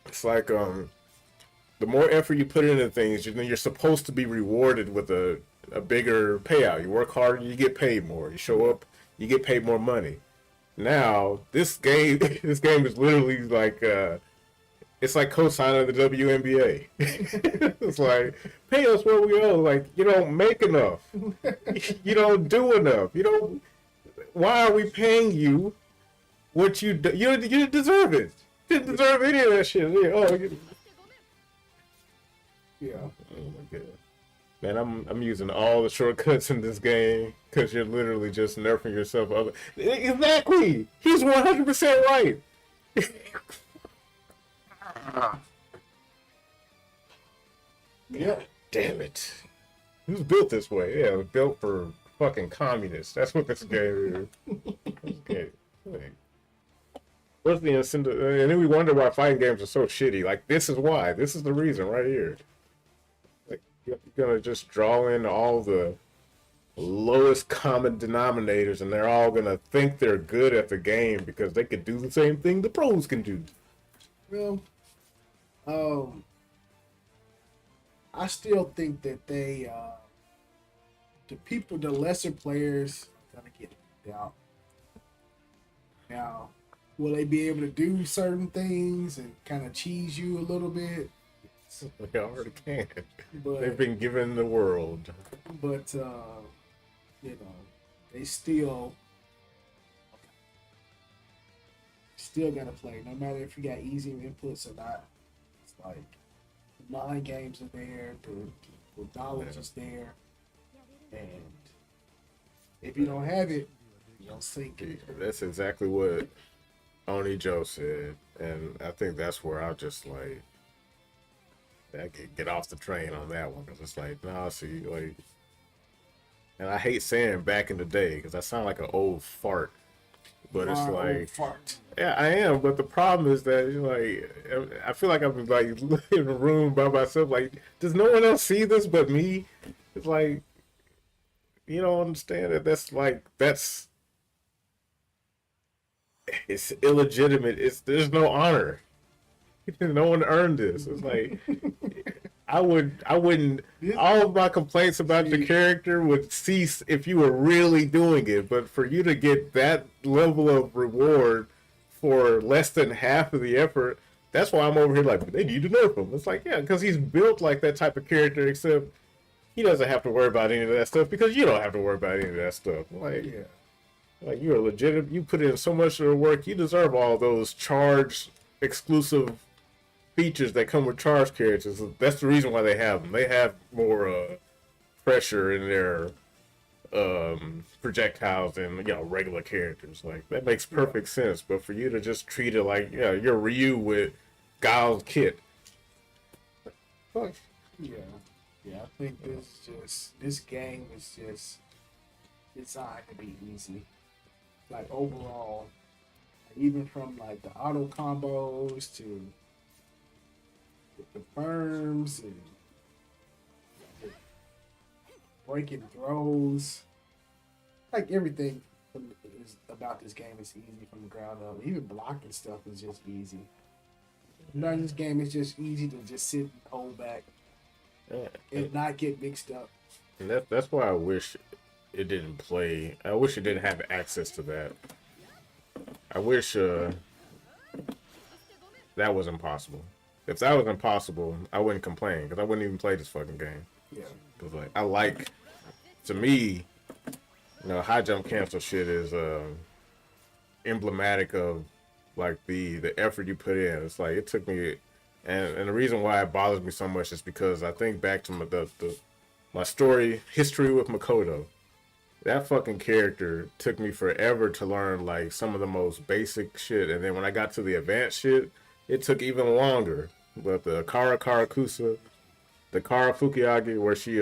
It's like the more effort you put into things, you're supposed to be rewarded with a bigger payout. You work harder, you get paid more. You show up, you get paid more money. Now this game, this game is literally like it's like co-signing the WNBA. It's like pay us what we owe. Like you don't make enough, you don't do enough. You don't. Why are we paying you what you do? You didn't deserve it. You didn't deserve any of that shit. Yeah, Yeah. oh my god. Man, I'm using all the shortcuts in this game because you're literally just nerfing yourself up. Exactly. He's 100% right. Yeah. Damn it. Who's built this way? Yeah, it was built for fucking communists. That's what this game is. Okay. What's the incentive? And then we wonder why fighting games are so shitty. Like, this is why. This is the reason right here. Like, you're gonna just draw in all the lowest common denominators, and they're all gonna think they're good at the game because they could do the same thing the pros can do. Well, I still think that the lesser players, gonna get out. Now, will they be able to do certain things and kind of cheese you a little bit? They already can. But They've been given the world. But they still gotta play, no matter if you got easier inputs or not. It's like the mind games are there, the knowledge is there, and if you don't have it, you don't sink it. That's exactly what Oni Joe said, and I think that's where I'll just like I could get off the train on that one because it's like, nah, see, like, and I hate saying back in the day because I sound like an old fart, but it's like, fart. yeah, I am, but the problem is that like I feel like I'm like in a room by myself. Like, does no one else see this but me? It's like you don't understand that. It's illegitimate. There's no honor. No one earned this. It's like I wouldn't. All of my complaints about the character would cease if you were really doing it. But for you to get that level of reward for less than half of the effort, that's why I'm over here like they need to nerf him. It's like yeah, because he's built like that type of character, except he doesn't have to worry about any of that stuff because you don't have to worry about any of that stuff. Like Yeah. Like you're legitimate. You put in so much of the work. You deserve all those charged exclusive features that come with charged characters. That's the reason why they have them. They have more pressure in their projectiles than regular characters. Like that makes perfect sense. But for you to just treat it like you're Ryu with Guile's kit. Fuck. Yeah. I think this game is just designed to be easy. Like overall, even from like the auto combos to the firms and the breaking throws, like everything about this game is easy from the ground up. Even blocking stuff is just easy. This game is just easy to just sit and hold back and not get mixed up. And that's why I wish it didn't play. I wish it didn't have access to that. I wish that was impossible. If that was impossible, I wouldn't complain because I wouldn't even play this fucking game. Yeah. Because to me, high jump cancel shit is emblematic of like the effort you put in. It's like it took me And the reason why it bothers me so much is because I think back to my story history with Makoto. That fucking character took me forever to learn like some of the most basic shit, and then when I got to the advanced shit, it took even longer. But the Kara Karakusa, the Kara Fukiyagi, where she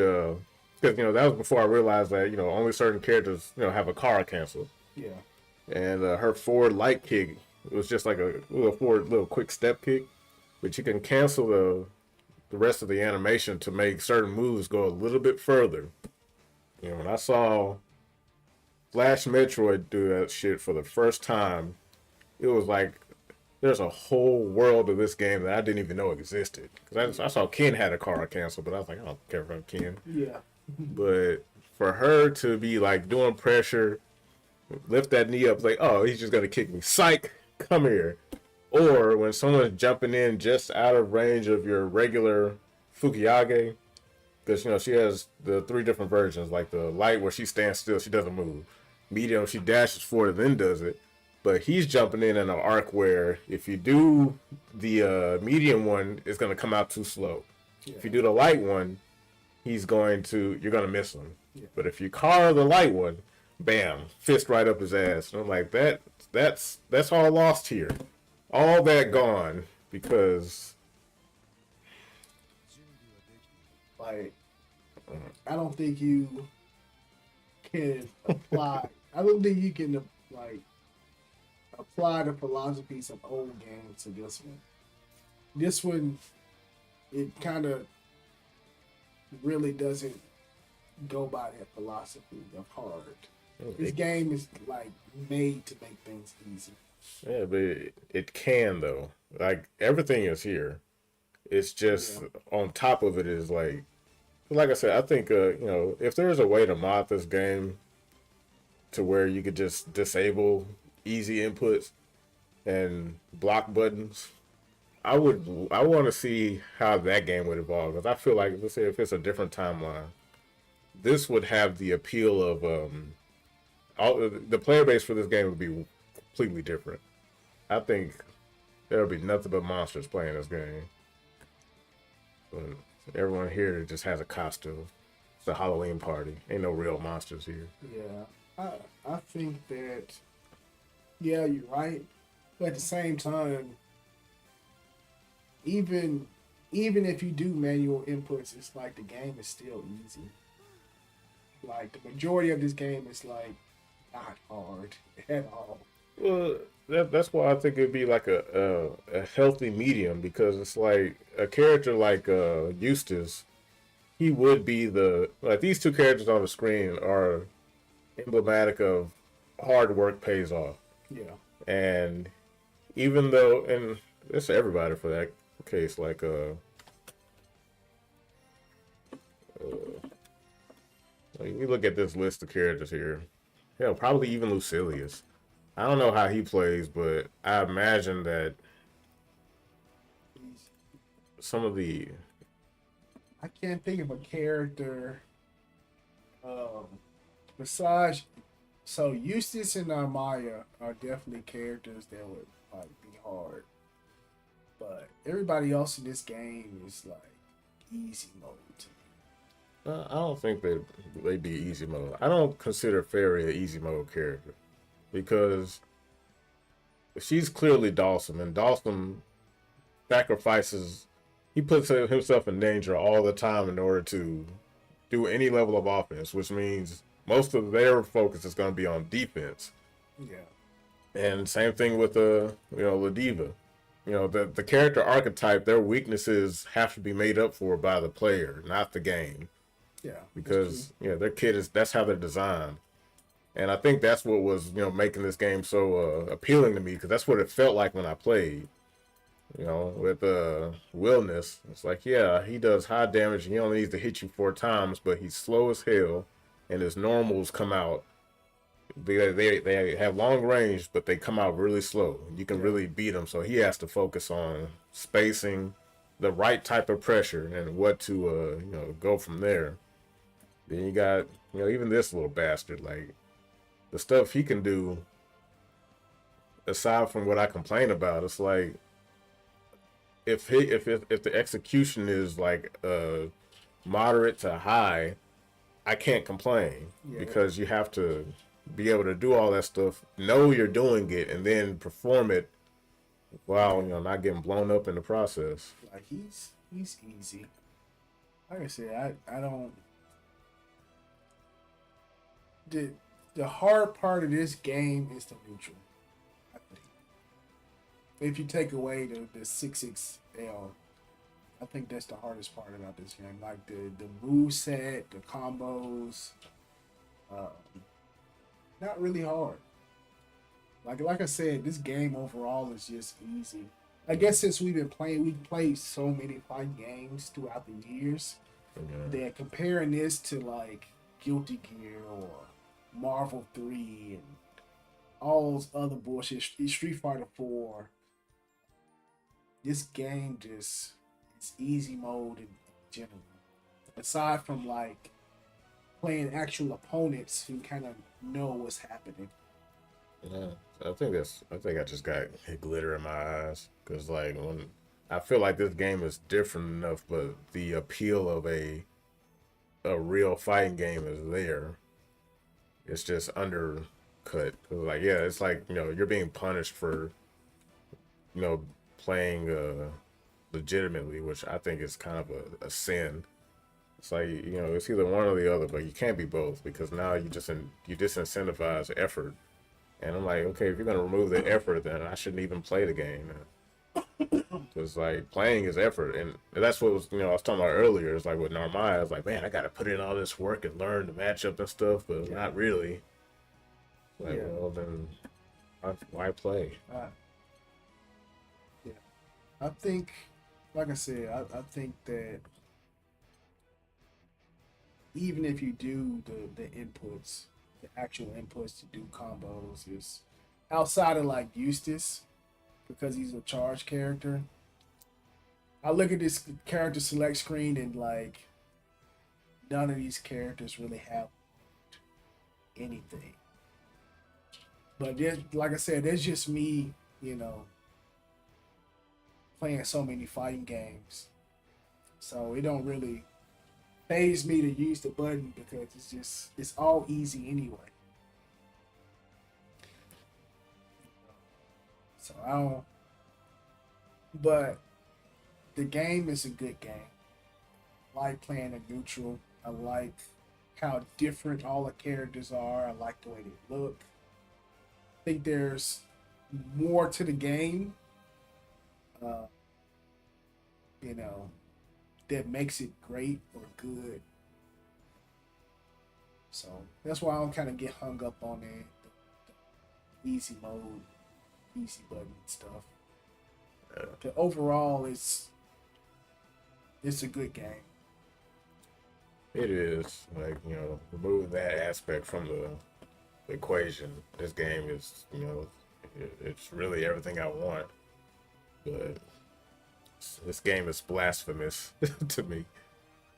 because that was before I realized that only certain characters have a Kara cancel, Yeah. and her forward light kick was just like a little quick step kick, but you can cancel the rest of the animation to make certain moves go a little bit further. When I saw Flash Metroid do that shit for the first time, it was like there's a whole world of this game that I didn't even know existed. Because I saw Ken had a car cancel, but I was like, I don't care about Ken. Yeah. But for her to be like doing pressure, lift that knee up, like, oh, he's just gonna kick me. Psych, come here. Or when someone's jumping in just out of range of your regular Fukiyage, because she has the 3 different versions, like the light where she stands still, she doesn't move. Medium, she dashes forward and then does it. But he's jumping in an arc where if you do the medium one, it's going to come out too slow. Yeah. If you do the light one, you're going to miss him. Yeah. But if you carve the light one, bam, fist right up his ass. And I'm like, that's all lost here. All that gone because like I don't think you can apply. I don't think you can apply the philosophies of old games to this one. This one, it kind of really doesn't go by that philosophy of hard. This game is like made to make things easy. Yeah, but it can though. Like everything is here. It's just on top of it is like I said, I think if there's a way to mod this game to where you could just disable easy inputs and block buttons, I want to see how that game would evolve. Because I feel like, let's say if it's a different timeline, this would have the appeal of all the player base for this game would be completely different. I think there would be nothing but monsters playing this game. But everyone here just has a costume. It's a Halloween party. Ain't no real monsters here. Yeah, I think that. Yeah, you're right. But at the same time, even if you do manual inputs, it's like the game is still easy. Like the majority of this game is like not hard at all. Well, that's why I think it'd be like a healthy medium, because it's like a character like Eustace, he would be these 2 characters on the screen are emblematic of hard work pays off. Yeah. And even though, and it's everybody for that case, like you look at this list of characters here, hell, probably even Lucilius. I don't know how he plays, but I imagine that some of the... I can't think of a character besides... So Eustace and Maya are definitely characters that would like be hard. But everybody else in this game is like easy mode to me. I don't think they'd be easy mode. I don't consider Fairy an easy mode character, because she's clearly Dawson, and Dawson sacrifices, he puts himself in danger all the time in order to do any level of offense, which means most of their focus is going to be on defense. Yeah. And same thing with Ladiva. The character archetype, their weaknesses have to be made up for by the player, not the game. Yeah. Because their that's how they're designed. And I think that's what was, making this game so appealing to me, because that's what it felt like when I played. With Willness, it's like, yeah, he does high damage, and he only needs to hit you 4 times, but he's slow as hell, and his normals come out. They have long range, but they come out really slow. You can really beat them, so he has to focus on spacing, the right type of pressure, and what to go from there. Then you got even this little bastard, like the stuff he can do. Aside from what I complain about, it's like if the execution is like moderate to high, I can't complain because you have to be able to do all that stuff, know you're doing it, and then perform it while not getting blown up in the process. Like he's easy. Like I said, I don't. The hard part of this game is the neutral. I think. If you take away the 6XL, I think that's the hardest part about this game. Like the move set, the combos, not really hard. Like I said, this game overall is just easy. I guess since we've played so many fighting games throughout the years. That comparing this to like Guilty Gear or Marvel 3 and all those other bullshit, Street Fighter 4, this game just it's easy mode in general. Aside from like playing actual opponents who kind of know what's happening. Yeah, I think I just got glitter in my eyes because like when I feel like this game is different enough, but the appeal of a real fighting game is there. It's just undercut. Like it's like you're being punished for playing legitimately, which I think is kind of a sin. It's like it's either one or the other, but you can't be both because now you disincentivize effort. And I'm like, okay, if you're gonna remove the effort, then I shouldn't even play the game. Because like playing is effort, and that's what was I was talking about earlier. It's like with Narmaya, I was like, man, I gotta put in all this work and learn the matchup and stuff, but not really. Like, well, then why play? Yeah, I think, like I said, I think that even if you do the inputs, the actual inputs to do combos is outside of like Eustace, because he's a charge character. I look at this character select screen and like none of these characters really have anything. But like I said, there's just me, playing so many fighting games. So it don't really faze me to use the button because it's all easy anyway. So I don't. But the game is a good game. I like playing a neutral. I like how different all the characters are. I like the way they look. I think there's more to the game. That makes it great or good. So that's why I don't kind of get hung up on the easy mode, easy button stuff. But overall, it's a good game. It is like remove that aspect from the equation. This game is it's really everything I want, but this game is blasphemous to me.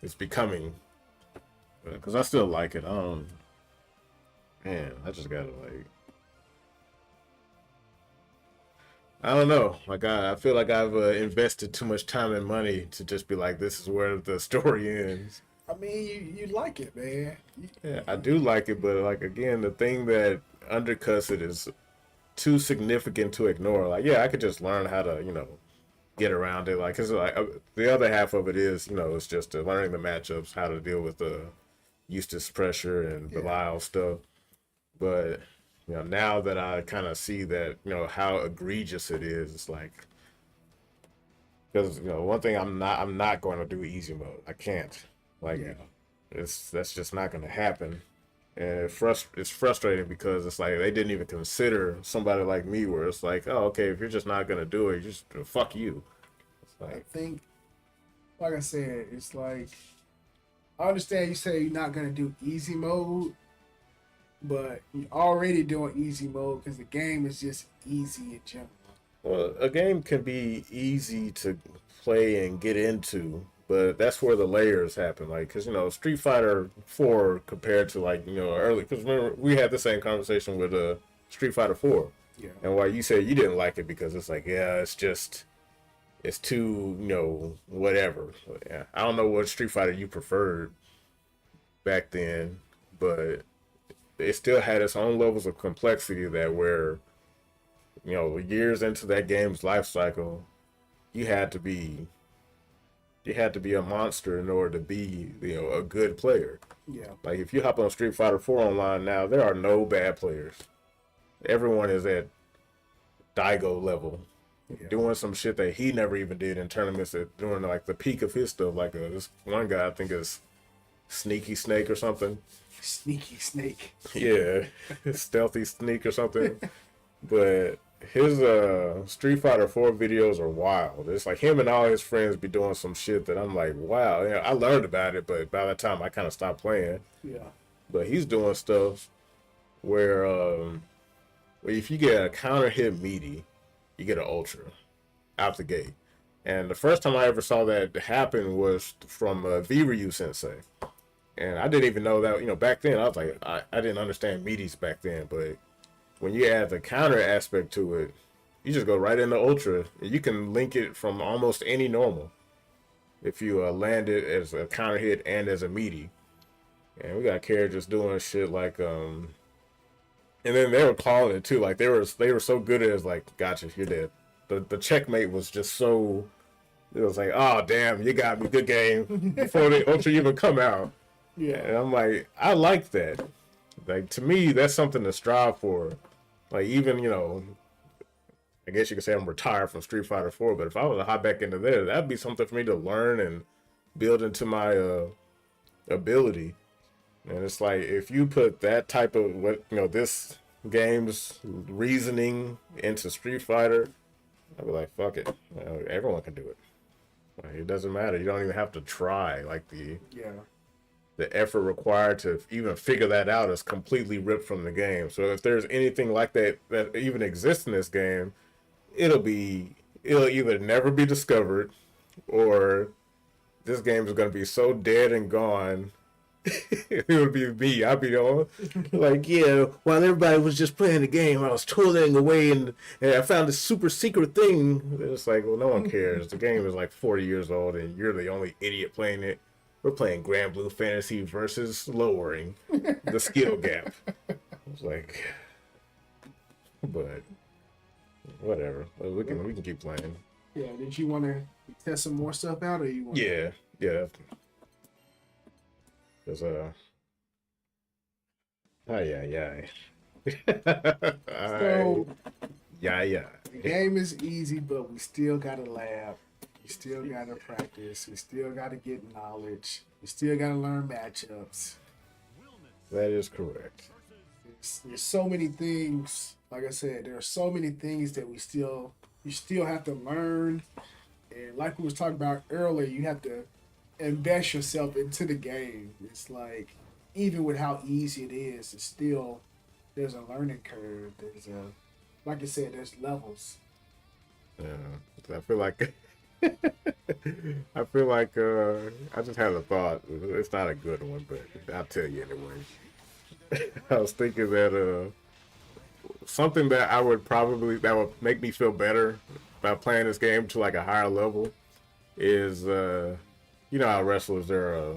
It's becoming because I still like it. Man, I just gotta like. I don't know. Like I feel like I've invested too much time and money to just be like, this is where the story ends. I mean, you like it, man. Yeah, I do like it, but like again, the thing that undercuts it is too significant to ignore. Like, yeah, I could just learn how to, get around it. Like, cause like the other half of it is, it's just learning the matchups, how to deal with the Eustace pressure and Belial stuff. But now that I kind of see that, how egregious it is, it's like, because one thing I'm not going to do easy mode. I can't. Like, that's just not going to happen. And it's frustrating because it's like they didn't even consider somebody like me, where it's like, oh, okay, if you're just not gonna do it, just fuck you. It's like, I think, like I said, it's like I understand you say you're not gonna do easy mode, but you're already doing easy mode because the game is just easy in general. well, a game can be easy to play and get into, but that's where the layers happen. Like, because Street Fighter 4 compared to like early, because remember we had the same conversation with Street Fighter 4, Yeah. and why you said you didn't like it because it's like, yeah, it's just it's too, whatever. Yeah, I don't know what Street Fighter you preferred back then, but it still had its own levels of complexity that where, years into that game's life cycle, you had to be you had to be a monster in order to be, a good player. Yeah. Like if you hop on Street Fighter 4 online now, there are no bad players. Everyone is at Daigo level, doing some shit that he never even did in tournaments. Doing like the peak of his stuff. Like this one guy, I think is Sneaky Snake or something. Sneaky Snake. Yeah, Stealthy Sneak or something. But his Street Fighter 4 videos are wild. It's like him and all his friends be doing some shit that I'm like, wow. I learned about it, but by the time I kind of stopped playing. Yeah. But he's doing stuff where if you get a counter hit meaty, you get an ultra out the gate. And the first time I ever saw that happen was from V-Ryu Sensei. And I didn't even know that, back then, I was like, I didn't understand meaties back then. But when you add the counter aspect to it, you just go right into ultra. You can link it from almost any normal if you land it as a counter hit and as a meaty. And we got characters doing shit like, and then they were calling it too. Like they were so good at it, like, gotcha, you're dead. The checkmate was just so, it was like, oh damn, you got me, good game, before the ultra even come out. Yeah. And I'm like, I like that. Like to me, that's something to strive for. Like even, I guess you could say I'm retired from Street Fighter 4, but if I was to hop back into there, that'd be something for me to learn and build into my ability. And it's like if you put that type of this game's reasoning into Street Fighter, I'd be like, fuck it, everyone can do it. Like, it doesn't matter. You don't even have to try. Like the effort required to even figure that out is completely ripped from the game. So if there's anything like that even exists in this game, it'll either never be discovered, or this game is going to be so dead and gone. It would be me. I'd be on like, yeah, while everybody was just playing the game, I was toiling away and I found this super secret thing. It's like, well, no one cares. The game is like 40 years old and you're the only idiot playing it. We're playing Granblue Fantasy versus lowering the skill gap. It's like, but whatever. We can keep playing. Yeah. Did you want to test some more stuff out, or you want? Yeah. There's yeah. So yeah. The game is easy, but we still got to lab. We still got to practice. We still got to get knowledge. We still got to learn matchups. That is correct. There's so many things. Like I said, there are so many things that you still have to learn. And like we was talking about earlier, you have to invest yourself into the game. It's like, even with how easy it is, it's still, there's a learning curve. Like I said, there's levels. Yeah, I feel like I just had a thought. It's not a good one, but I'll tell you anyway. I was thinking that something that that would make me feel better about playing this game to like a higher level is how wrestlers are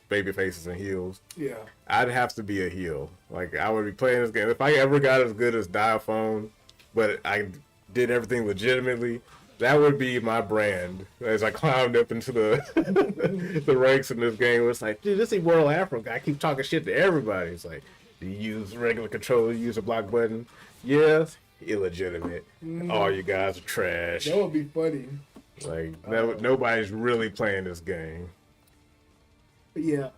baby faces and heels. Yeah. I'd have to be a heel. Like I would be playing this game. If I ever got as good as Diaphone, but I did everything legitimately, that would be my brand. As I climbed up into the the ranks in this game, it's like, dude, this is World Afro guy. I keep talking shit to everybody. It's like, do you use regular controller? You use a block button? Yes. Illegitimate. All you guys are trash. That would be funny. Like nobody's really playing this game. But yeah,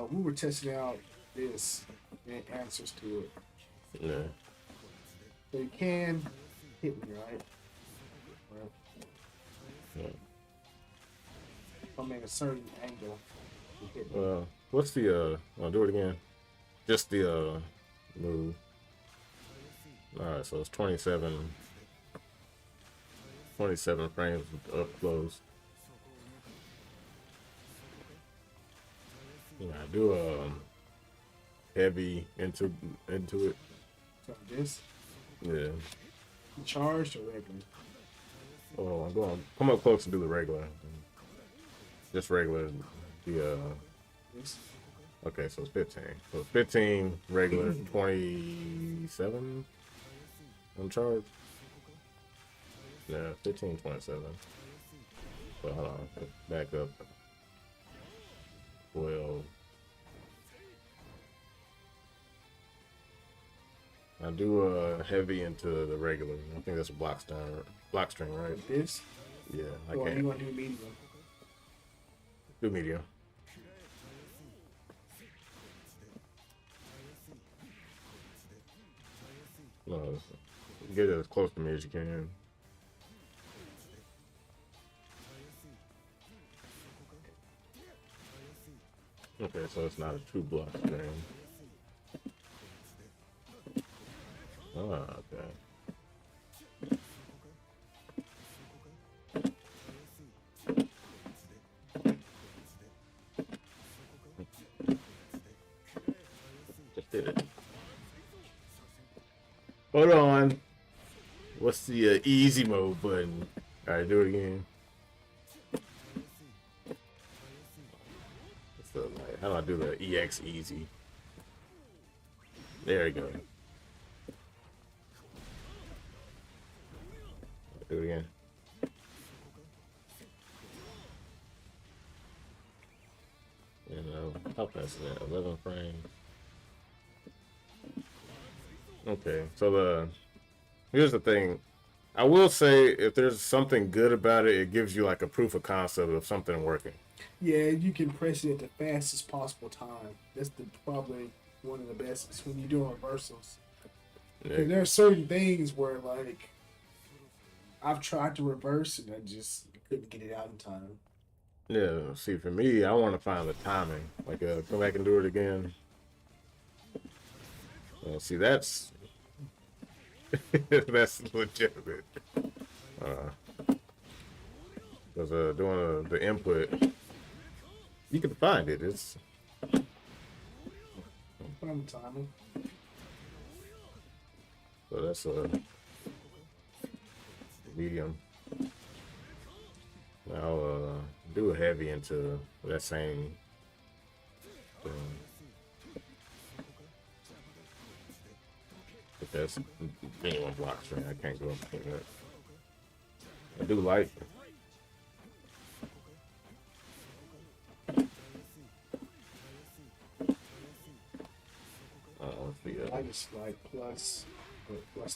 we were testing out this and answers to it. Yeah. So you can hit me, right? Yeah. From a certain angle. You hit me. What's the I'll do it again. Just the move. Alright, so it's 27 frames up close. Yeah, I do heavy into it. So this? Yeah. Charged or regular? Oh, I'm going. Come up close and do the regular. Just regular. The Yes. okay, so it's 15. So 15 regular, 27 on charge. Yeah, 15, 27. So hold on, back up. 12. I do heavy into the regular. I think that's a block string, right? Like this. Yeah, I Or you can't want to do medium? do medium. No, get it as close to me as you can. Okay, so it's not a true block string. Ah, okay. Just did it. Hold on. What's the easy mode button? All right, do it again. What's the, like, how do I do the EX easy? There we go. Do it again. And how fast is that? 11 frames. Okay, so here's the thing. I will say if there's something good about it, it gives you like a proof of concept of something working. Yeah, you can press it at the fastest possible time. That's probably one of the best is when you're doing reversals. Yeah, There are certain things where like I've tried to reverse and I just couldn't get it out in time. yeah. See, for me, I want to find the timing. Like, come back and do it again. See, that's that's legitimate. Because doing the input, you can find it. It's Find the timing. so that's a medium. Now do a heavy into that same thing. But that's anyone block string. I can't go up between that. I do like. Let's see. I just like plus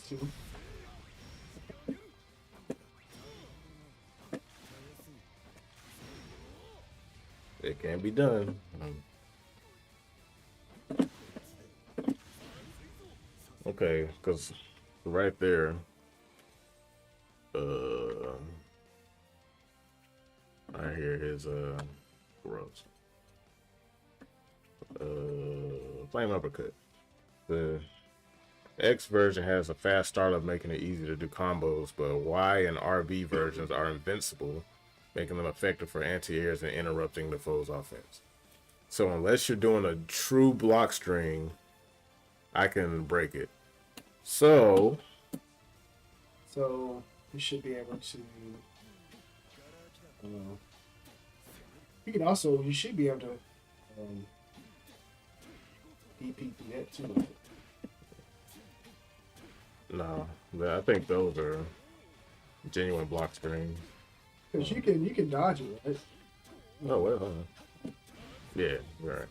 2. It can be done. Okay, because right there, I hear his gross. Flame uppercut. The X version has a fast startup, making it easy to do combos, but Y and RB versions are invincible, making them effective for anti-airs and interrupting the foe's offense. So unless you're doing a true block string, I can break it. So So you should be able to. You should be able to DP through that too. no, I think those are genuine block strings. Because you can dodge it, right? Oh well, yeah, right.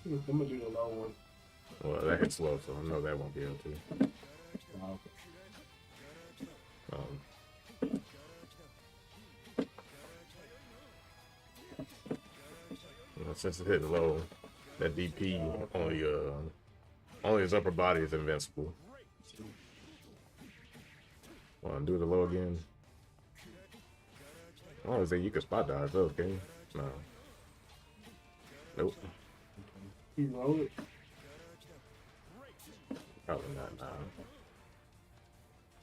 I'm gonna do the low one. Well, that hits low, so I know that won't be able to. Oh, Since it's hitting low, that DP only his upper body is invincible. Want to do the low again? I want to say you can spot dodge those, can you? No. Nope. he rolled it. Probably not. Nah.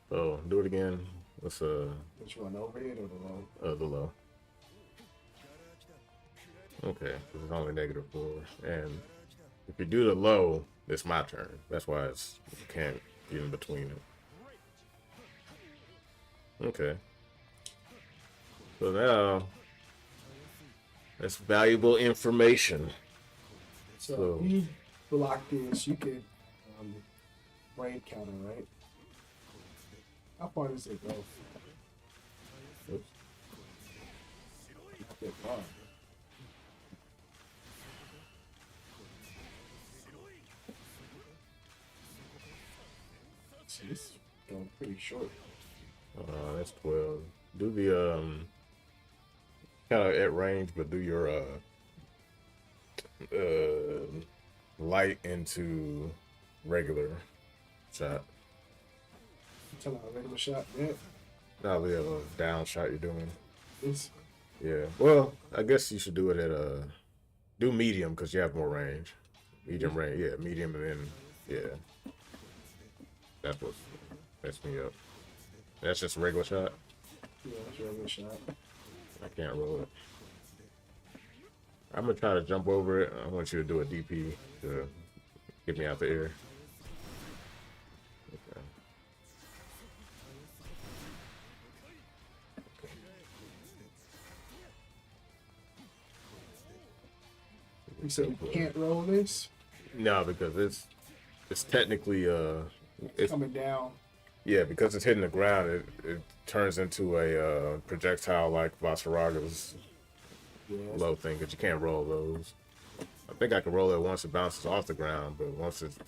So do it again. What's Which one, overhead or the low? the low? Okay, because it's only -4, and if you do the low, it's my turn. That's why you can't get in between it. Okay. So now that's valuable information. So So you block this, you can raid counter, right? How far does it go? oops. Not that far. See, it's going pretty short. That's 12. Do the kind of at range, but do your light into regular shot. Tell a regular shot. Yeah, Not the down shot you're doing. this. Yeah. Well, I guess you should do it at do medium because you have more range. Medium range, yeah, medium, and then yeah, that's what messed me up. That's just a regular shot. Yeah, that's a regular shot. I can't roll it. I'm gonna try to jump over it. I want you to do a DP to get me out the air. Okay. You said you can't roll this. No, because it's technically it's Coming down. yeah, because it's hitting the ground. It turns into a projectile like Vasaraga's Yeah. low thing, but you can't roll those. I think I can roll it once it bounces off the ground, but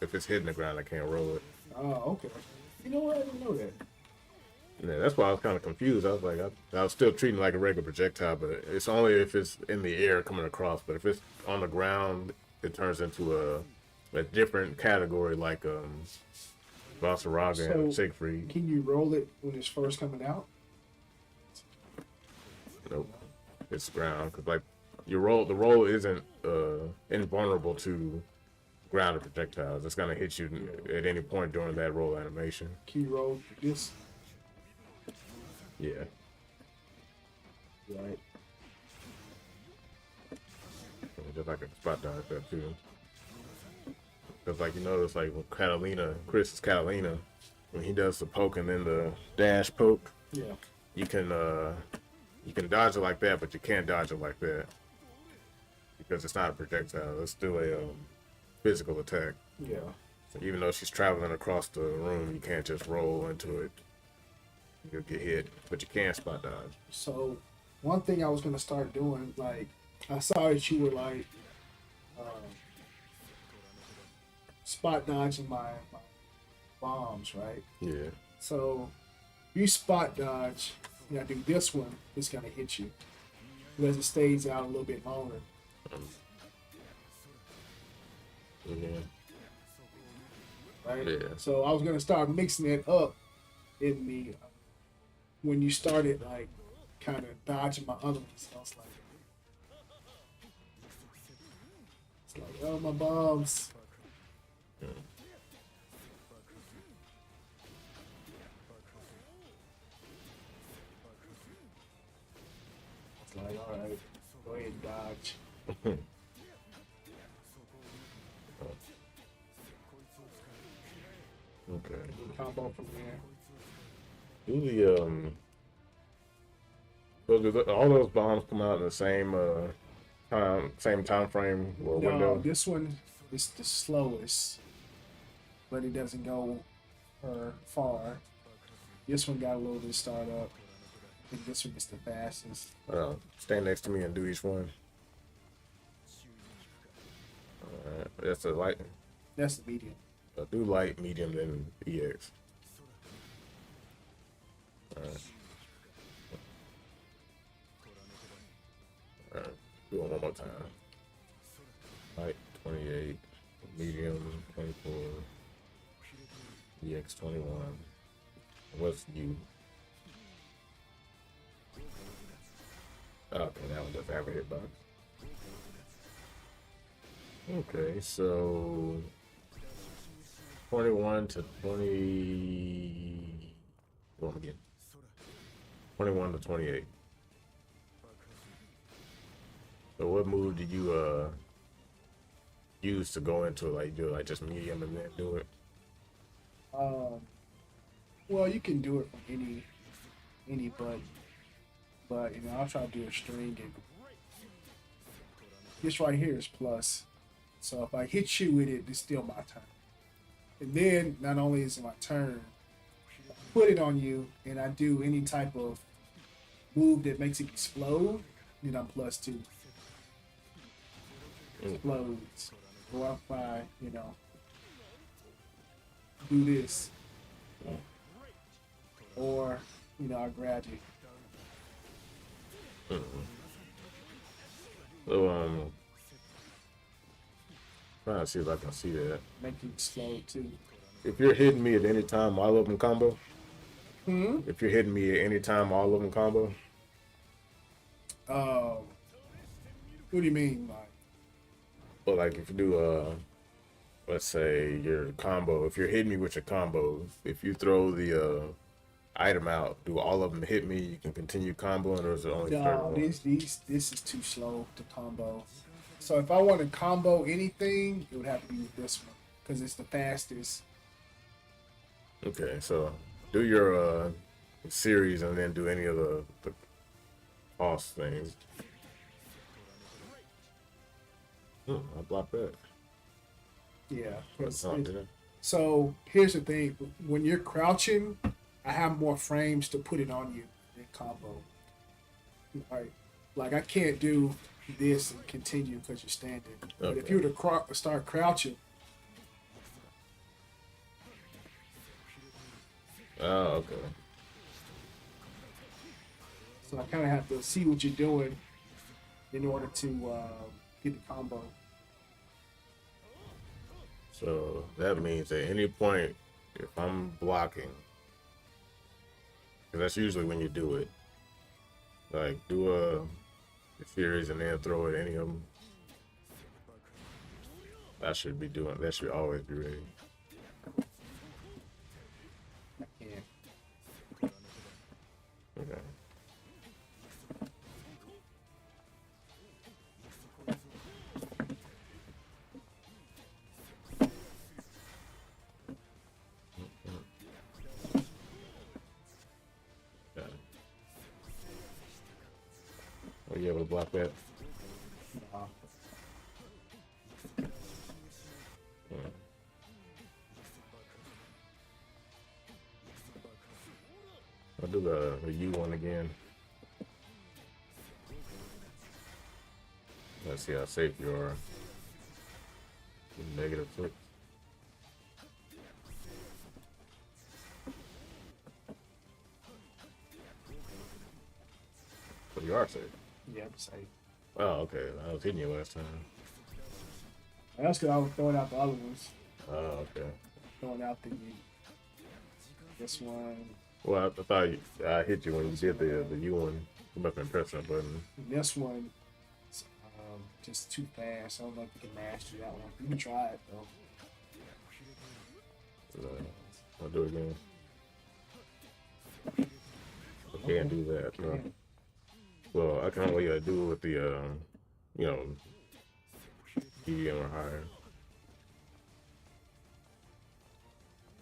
if it's hitting the ground, I can't roll it. Oh, okay. You know what? I didn't know that. Yeah, that's why I was kind of confused. I was like, I was still treating it like a regular projectile, but it's only if it's in the air coming across. But if it's on the ground, it turns into a different category, like Vasaraga and So- Siegfried. Can you roll it when it's first coming out? Nope, it's ground because like the roll isn't invulnerable to grounded projectiles. It's gonna hit you at any point during that roll animation. Can you roll this? Yeah. Right. Just like a spot dodge that too. Because like you notice like with Chris's Catalina, when he does the poke and then the dash poke, Yeah. you can dodge it like that, but you can't dodge it like that. Because it's not a projectile, it's still a physical attack. Yeah. So even though she's traveling across the room, you can't just roll into it. You'll get hit, but you can spot dodge. So one thing I was gonna start doing, like I saw that you were like spot dodging my bombs, right? Yeah. So you spot dodge, you know, do this one, it's gonna hit you. Because it stays out a little bit longer. Yeah. Right? Yeah. So I was gonna start mixing it up in the when you started like kind of dodging my other ones. I was like, it's like, oh my bombs. It's like, all right, go ahead and dodge. Okay. Combo from there. Do the so all those bombs come out in the same time frame or No, window? this one is the slowest, but it doesn't go far. This one got a little bit start up. I think this one is the fastest. Stand next to me and do each one. Alright, that's a light. That's the medium. Do light, medium, then EX. Alright. Alright, do it one more time. Light 28, medium 24, EX 21. What's you? Okay, that one doesn't have a hitbox. Okay, so 21 to 20. Go on again. 21 to 28. So what move did you use to go into it? Like do it like just medium and then do it? Well, you can do it from any button. But you know, I'll try to do a string, and this right here is plus. So if I hit you with it, it's still my turn. And then not only is it my turn, I put it on you, and I do any type of move that makes it explode, then I'm plus 2. Explodes. Go out by, you know, do this. Or, you know, I grab you. So trying to see if I can see that. Make you explode too. If you're hitting me at any time, all of them combo. Hmm? If you're hitting me at any time, all of them combo. What do you mean, like? But like if you do let's say your combo, if you're hitting me with your combo, if you throw the item out, do all of them hit me? You can continue comboing, or is it only certain No, ones? this is too slow to combo. So if I want to combo anything, it would have to be with this one because it's the fastest. Okay, so do your series and then do any of the boss things. I blocked that. Yeah. 'cause Oh, it- did I? so here's the thing: when you're crouching, I have more frames to put it on you than combo. Like I can't do this and continue because you're standing. But if Okay. you were to start crouching, Oh, okay. so I kind of have to see what you're doing in order to get the combo. So that means at any point, if I'm blocking, because that's usually when you do it, like do a series and then throw it any of them. That should be doing. That should always be ready. I can't. Okay. Got it. Are you able to block that? No. I'll do the U one again. Let's see how safe you are. -6. But you are safe. Yeah, I'm safe. Oh, okay. I was hitting you last time. That's because I was throwing out the other ones. Oh, okay. Throwing out this one, Well, I thought I hit you when you did the U one. You must have been pressing a button. and this one. It's, just too fast. I don't know if you can master that one. You can try it though. I'll do it again. I can't do that. No. Okay. Well, I can only do it with the, you know, medium or higher.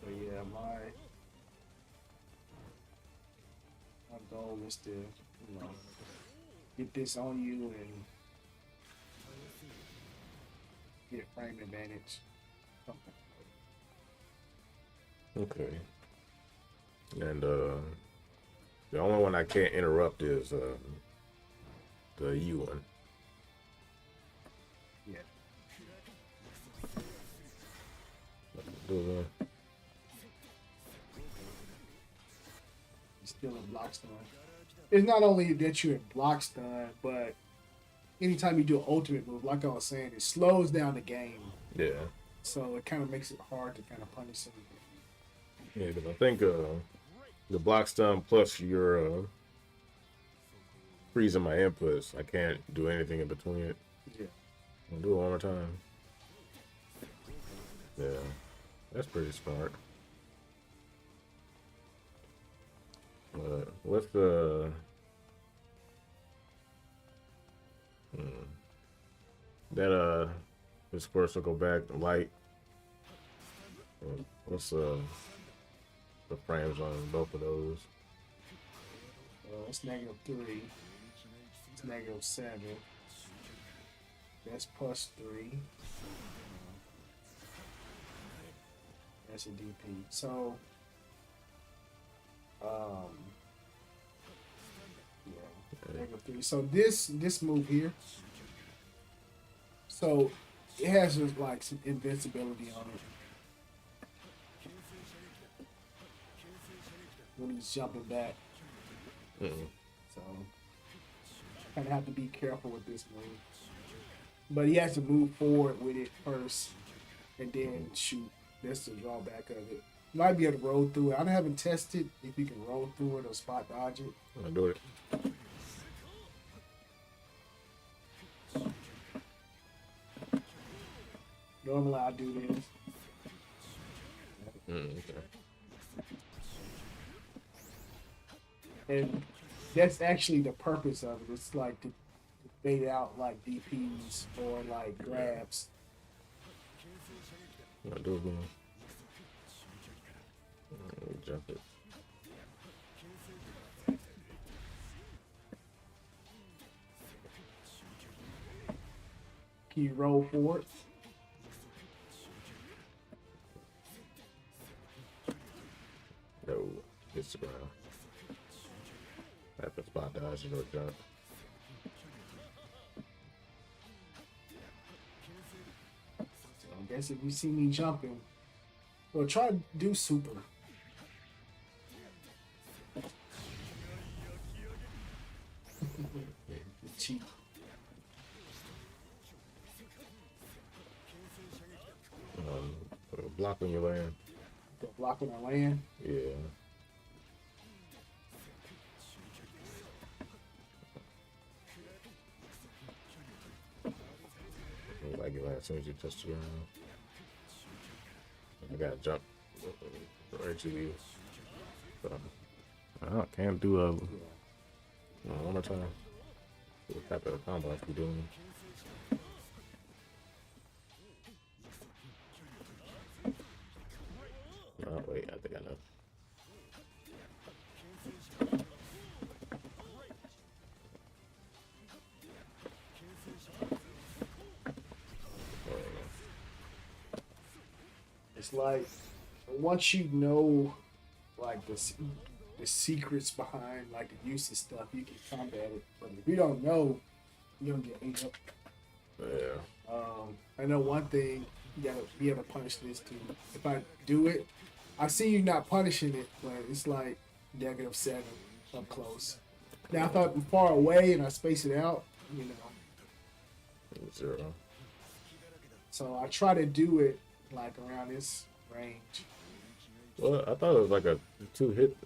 But yeah, my goal is to, you know, get this on you and get frame advantage. Something. Okay. And the only one I can't interrupt is the U one. Yeah. Do It's still in block stun. It's not only that you're in block stun, but anytime you do an ultimate move, like I was saying, it slows down the game. yeah. So it kind of makes it hard to kind of punish something. Yeah, because I think the block stun plus your freezing my inputs, I can't do anything in between it. Yeah. I'll do it one more time. Yeah, that's pretty smart. What's the that this course will go back to light. What's the frames on both of those? That's -3. It's -7. That's +3. That's a DP. So, yeah, -3. So this move here. So it has just like some invincibility on it when he's jumping back. So kind of have to be careful with this move. But he has to move forward with it first and then shoot. That's the drawback of it. You might be able to roll through it. I haven't tested if you can roll through it or spot dodge it. I'll do it. Normally I do this. Okay. And that's actually the purpose of it. It's like to bait out like DPs or like grabs. I'll do it, man. Jump it. Can you roll forward? No, hits the ground. After spot dodge or jump. So I guess if you see me jumping, well, try to do super. Cheap. Block when you land. Block when I land. Yeah. Like it as soon as you touch the ground. I gotta jump right to you. So, I can't do one more time. What type of combo I should be doing? Oh wait, I think I know. It's like once you know like the secrets behind like the use of stuff, you can combat it. But if you don't know, you don't get ate up. Yeah. I know one thing, you gotta be able to punish this too. If I do it, I see you not punishing it, but it's like -7 up close. Now if I'm far away and I space it out, you know. 0. So I try to do it like around this range. Well, I thought it was like a 2-hit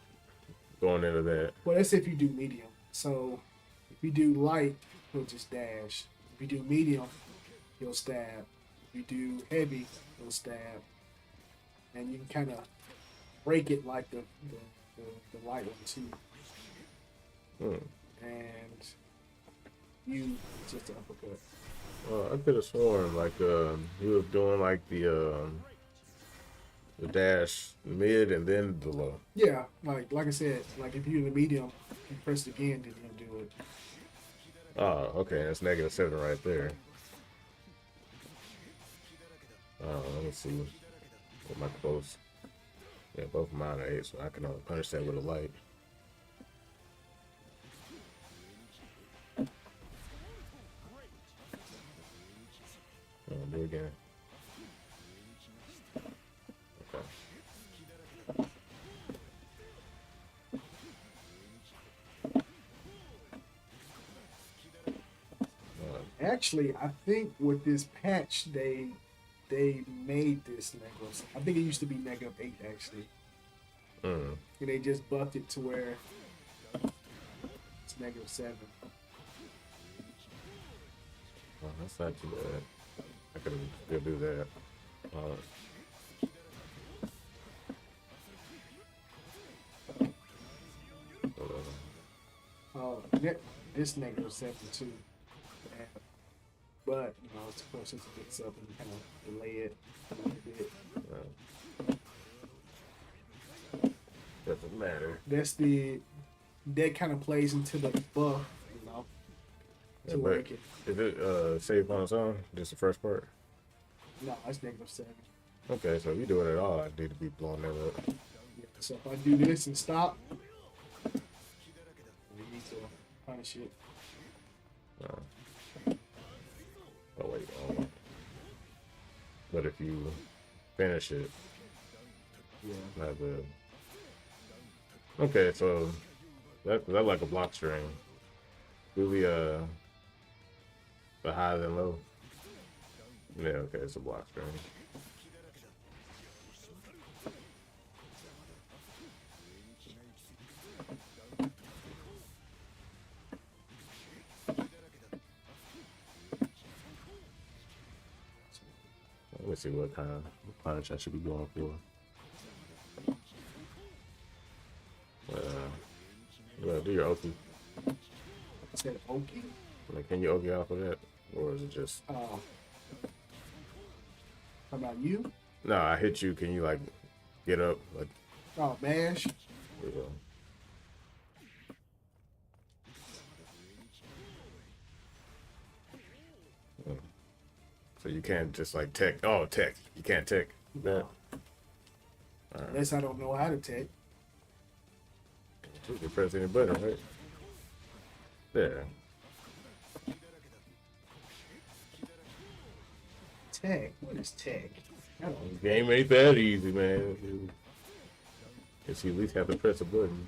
going into that. Well, that's if you do medium. So if you do light, he'll just dash. If you do medium, he'll stab. If you do heavy, he'll stab. And you can kind of break it like the light one too. And you just uppercut. Well, I could have sworn like he was doing like the dash mid and then the low. Yeah, like I said, like if you do the medium, you press it again, then you'll do it. Oh, okay, that's -7 right there. Let me see. What my close? Yeah, both of mine are 8, so I can only punish that with a light. Do it again. Okay. Actually, I think with this patch, they made this negative. I think it used to be -8 actually, and they just buffed it to where it's -7. Well, that's not too bad. I could still do that. This -7 too. But you know, of course, it's a bit up and kind of delay it a little bit. Doesn't matter. That's the that kind of plays into the buff, you know, Yeah, to where but it can. is it save on its own? Just the first part? No, it's -7. Okay, so if you do it at all, I need to be blowing that up. Yeah, so if I do this and stop, we need to punish it. Oh wait, but if you finish it, Yeah. have the okay, so that's like a block string. Really, the high and low. Yeah, okay, it's a block string. Let me see what kind of punch I should be going for. Do your Oki. Said Oki. Like, can you Oki off of that? Or is it just... How about you? No, I hit you. Can you, like, get up? Like, Oh, mash. yeah. So you can't just, like, tech. Oh, tech. You can't tech that. Unless I don't know how to take. You can press any button, right? Yeah. Tech. What is tech? I don't know. Game ain't that easy, man. Guess you at least have to press a button.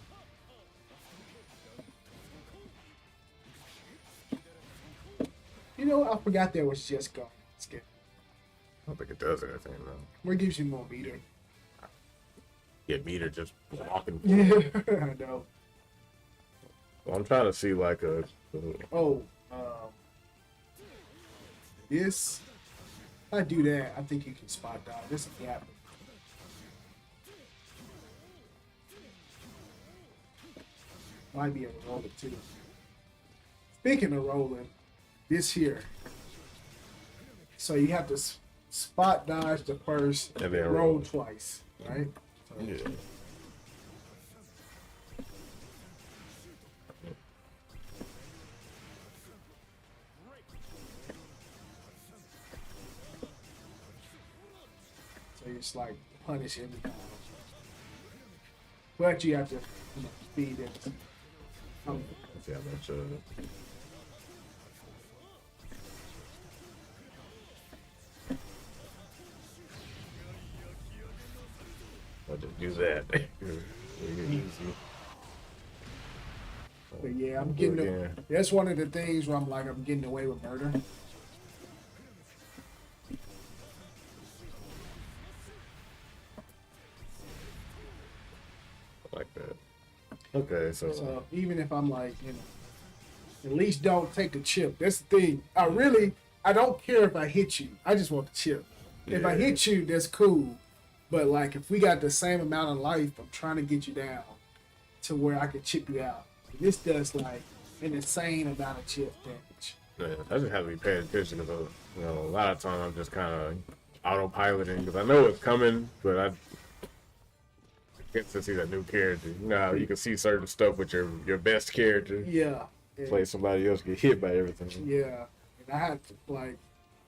You know, I forgot there was just go. I don't think it does anything, though. What gives you more meter? Yeah, meter just walking. Yeah, I know. Well, I'm trying to see, like, Oh, this. If I do that, I think you can spot dodge. There's a gap. Might be able to roll it too. Speaking of rolling, this here. So you have to spot dodge the first, And then roll roll. twice, right? So, yeah. so it's like punish every time. But you have to speed it. Let's see how much, I'll just use that. Easy. But yeah, I'm Do it getting. again. That's one of the things where I'm like, I'm getting away with murder. Like that. Okay, so So even if I'm like, at least don't take the chip. That's the thing. I don't care if I hit you. I just want the chip. If I Yeah. hit you, that's cool. But like, if we got the same amount of life, I'm trying to get you down to where I can chip you out. This does like an insane amount of chip damage. yeah, I just have to be paying attention because a lot of times I'm just kind of autopiloting because I know it's coming, but I get to see that new character. You can see certain stuff with your best character. Yeah. Play somebody else get hit by everything. Yeah. And I had to like,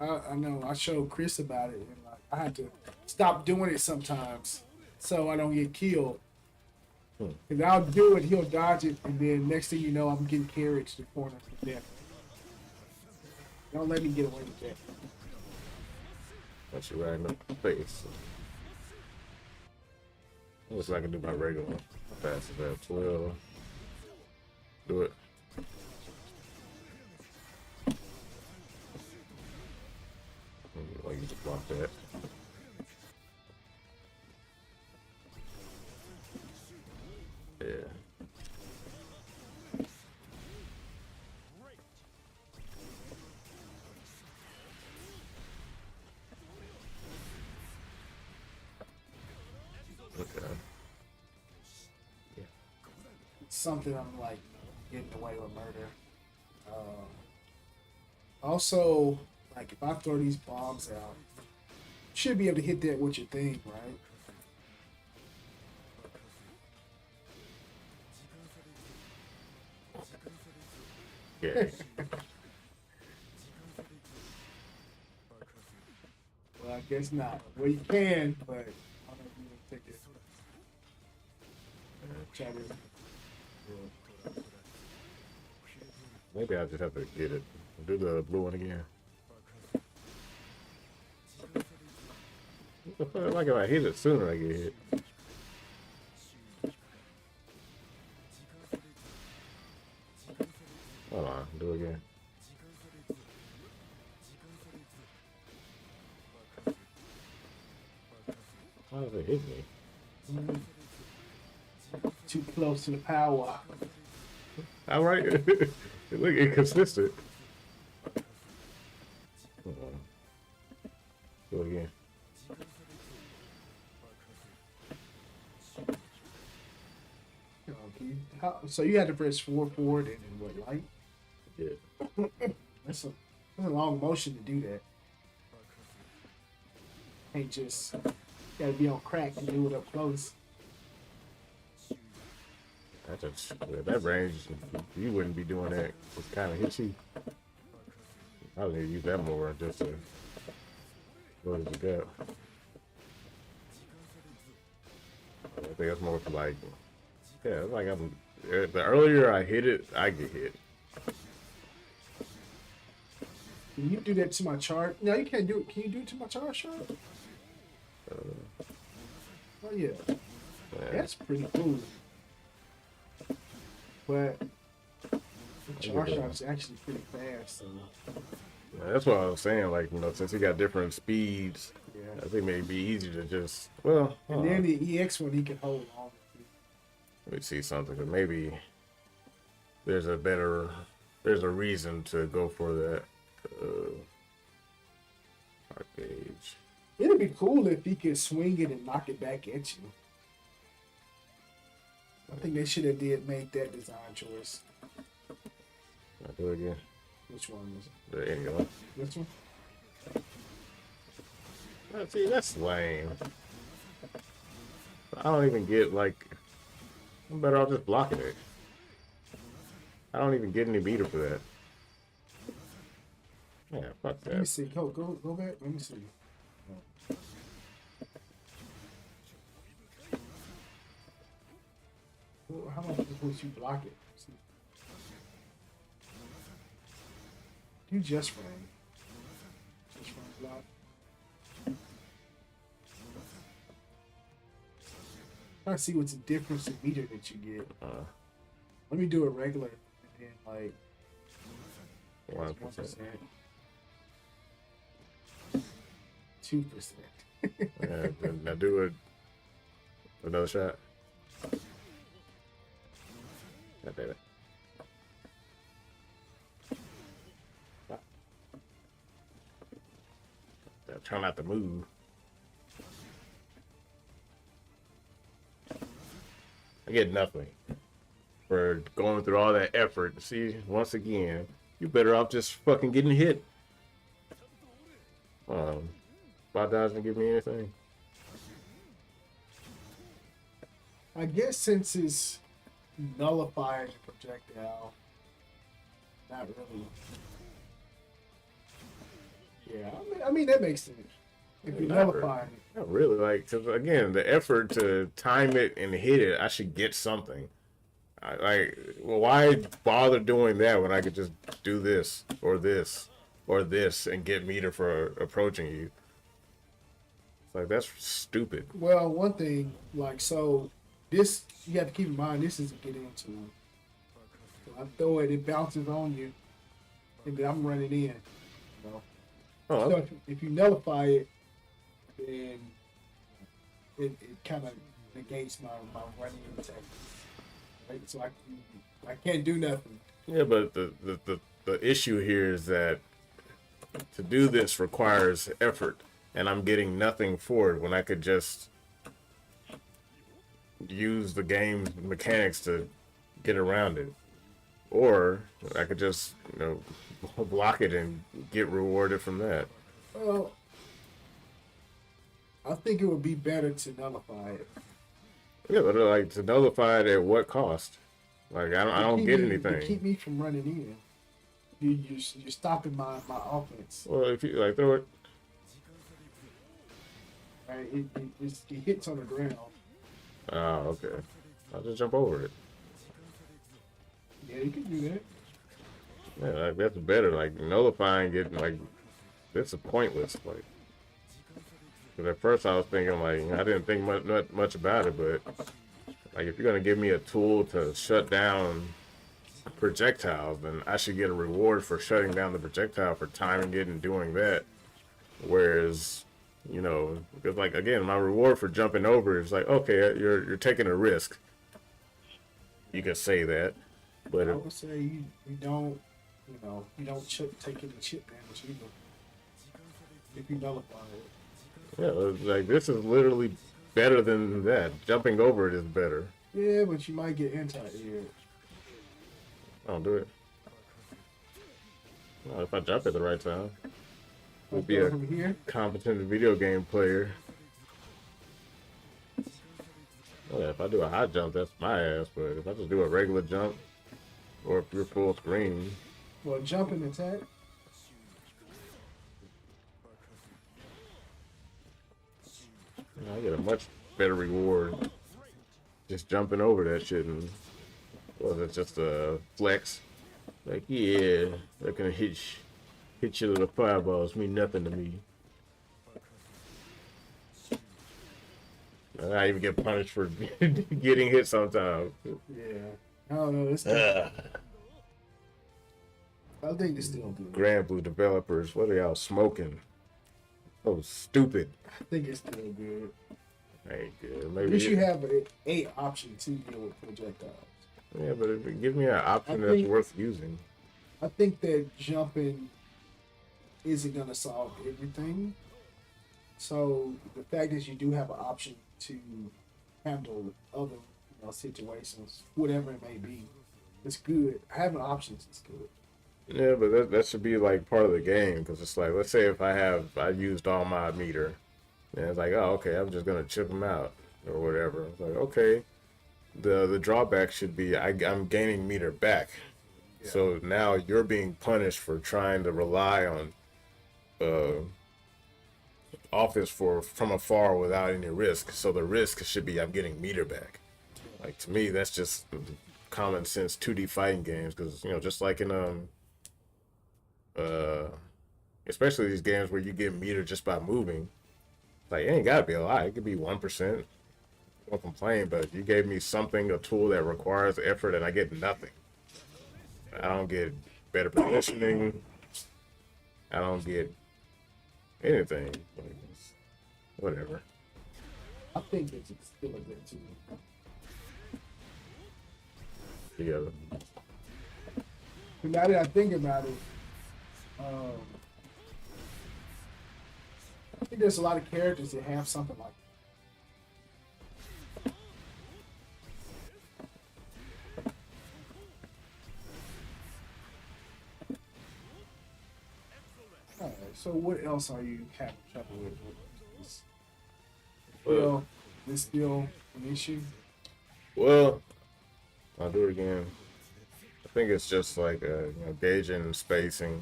I know I showed Chris about it, and like I had to stop doing it sometimes so I don't get killed. Cause I'll do it, he'll dodge it, and then next thing you know, I'm getting carried to the corner for death. Don't let me get away with that. That's you right in the face. Looks like I can do my regular one. How fast is that? 12. Do it. Like you just block that. Yeah. Okay. Something I'm like getting away with murder. Also, like if I throw these bombs out, you should be able to hit that with your thing, right? Okay. Well, I guess not. Well, you can, but I don't know if you want to take it. Try to. Maybe I just have to get it. Do the blue one again. What the fuck? Like if I hit it sooner, I get hit. Hold on, do it again. How does it hit me? Too close to the power. All right. Look, inconsistent. Hold on. Do it again. So you had to press 4 forward and then what, light? Yeah. That's a long motion to do that. Ain't just gotta be on crack and do it up close. That range, you wouldn't be doing that. It's kind of hitchy. I would need to use that more just to. What does it got? I think that's more for like. Yeah, it's like I'm. The earlier I hit it, I get hit. Can you do that to my chart? No, you can't do it. Can you do it to my chart? Oh yeah. That's pretty cool. But the chart shot is actually pretty fast. So. Yeah, that's what I was saying. Like, you know, since he got different speeds, Yeah. I think maybe easier to just And then the EX one he can hold on. let me see something. But maybe there's a reason to go for that. Heart gauge. It'd be cool if he could swing it and knock it back at you. I think they should have made that design choice. I'll do it again. Which one was it? There you go. This one? See, that's lame. I don't even get like. I'm better off just blocking it. I don't even get any meter for that. Yeah, fuck Let me that. see. Go back. Let me see. Well, how much would you block it? See. You just ran. Just run block. Trying to see what's the difference in meter that you get. Let me do it regular and then like 1%. 2%. Yeah, now do it. Another shot. God damn it. I'm trying not to move. I get nothing for going through all that effort. See, once again, you better off just fucking getting hit. Spot dodge didn't give me anything. I guess since it's nullified the projectile, not really. Yeah, I mean that makes sense. If you nullify it. Not really, like, cause again, the effort to time it and hit it, I should get something. Well, why bother doing that when I could just do this or this or this and get meter for approaching you? It's like, that's stupid. Well, one thing, like, so this, you have to keep in mind, this is a get into. So I throw it, it bounces on you, and then I'm running in. You know? Oh, So if you nullify it, then it kind of negates my running attack. Right? So I can't do nothing. yeah, but the issue here is that to do this requires effort, and I'm getting nothing for it when I could just use the game's mechanics to get around it. Or I could just, block it and get rewarded from that. Well, I think it would be better to nullify it. Yeah, but to nullify it at what cost? Like I don't get To anything. keep me from running in. you're stopping my offense. Well, if you like throw it, Right? It hits on the ground. okay. I'll just jump over it. Yeah, you can do that. Yeah, like, that's better. Like nullifying it, like this is pointless. Like, 'cause at first I was thinking like I didn't think much about it, but like if you're gonna give me a tool to shut down projectiles, then I should get a reward for shutting down the projectile for timing it and doing that. Whereas, because like again, my reward for jumping over is like, okay, you're taking a risk. You can say that, but I would say you don't take any chip damage either if you nullify it. yeah, like this is literally better than that. Jumping over it is better. Yeah, but you might get anti-air. I'll do it. Well, if I jump at the right time, I'll would be go a from here. competent video game player. Well, yeah, if I do a high jump, that's my ass. But if I just do a regular jump, or if you're full screen, Well, jump and attack. I get a much better reward just jumping over that shit. And was it just a flex? Like, yeah, that can hit your little fireballs mean nothing to me. I even get punished for getting hit sometimes. Yeah. I don't know. I think it's still good. Granblue developers, what are y'all smoking? So stupid. I think it's still good. Ain't good. At Maybe least you have a option to deal with projectiles. yeah, but if it gives me an option I that's think- worth using. I think that jumping isn't gonna solve everything. So the fact that you do have an option to handle other situations, whatever it may be, it's good. Having options is good. Yeah, but that should be like part of the game because it's like, let's say if I used all my meter, and it's like, oh, okay, I'm just gonna chip them out or whatever. It's like, okay, the drawback should be I'm gaining meter back. Yeah. So now you're being punished for trying to rely on offense from afar without any risk. So the risk should be I'm getting meter back. Like to me, that's just common sense 2D fighting games because just like in especially these games where you get meter just by moving, like it ain't gotta be a lot. It could be 1%. Don't complain, but you gave me something, a tool that requires effort, and I get nothing. I don't get better positioning. I don't get anything. Like, whatever. I think it's still a good too. Together. But now that I think about it, I think there's a lot of characters that have something like that. Alright, so what else are you having trouble with? This still an issue? Well, I'll do it again. I think it's just like gauging spacing.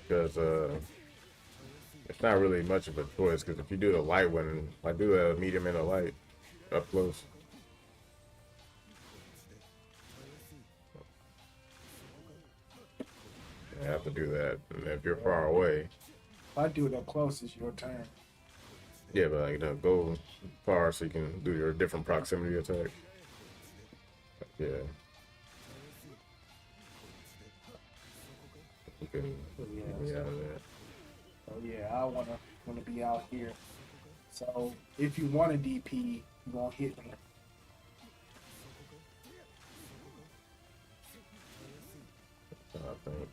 Because it's not really much of a choice. Because if you do the light one, I do a medium and a light up close. You have to do that. And if you're far away, If I do it up close, it's your turn. yeah, but like go far so you can do your different proximity attack. Yeah. You can Yeah, get out of that. So yeah, I wanna be out here. So if you want a DP, you gonna hit me. I think.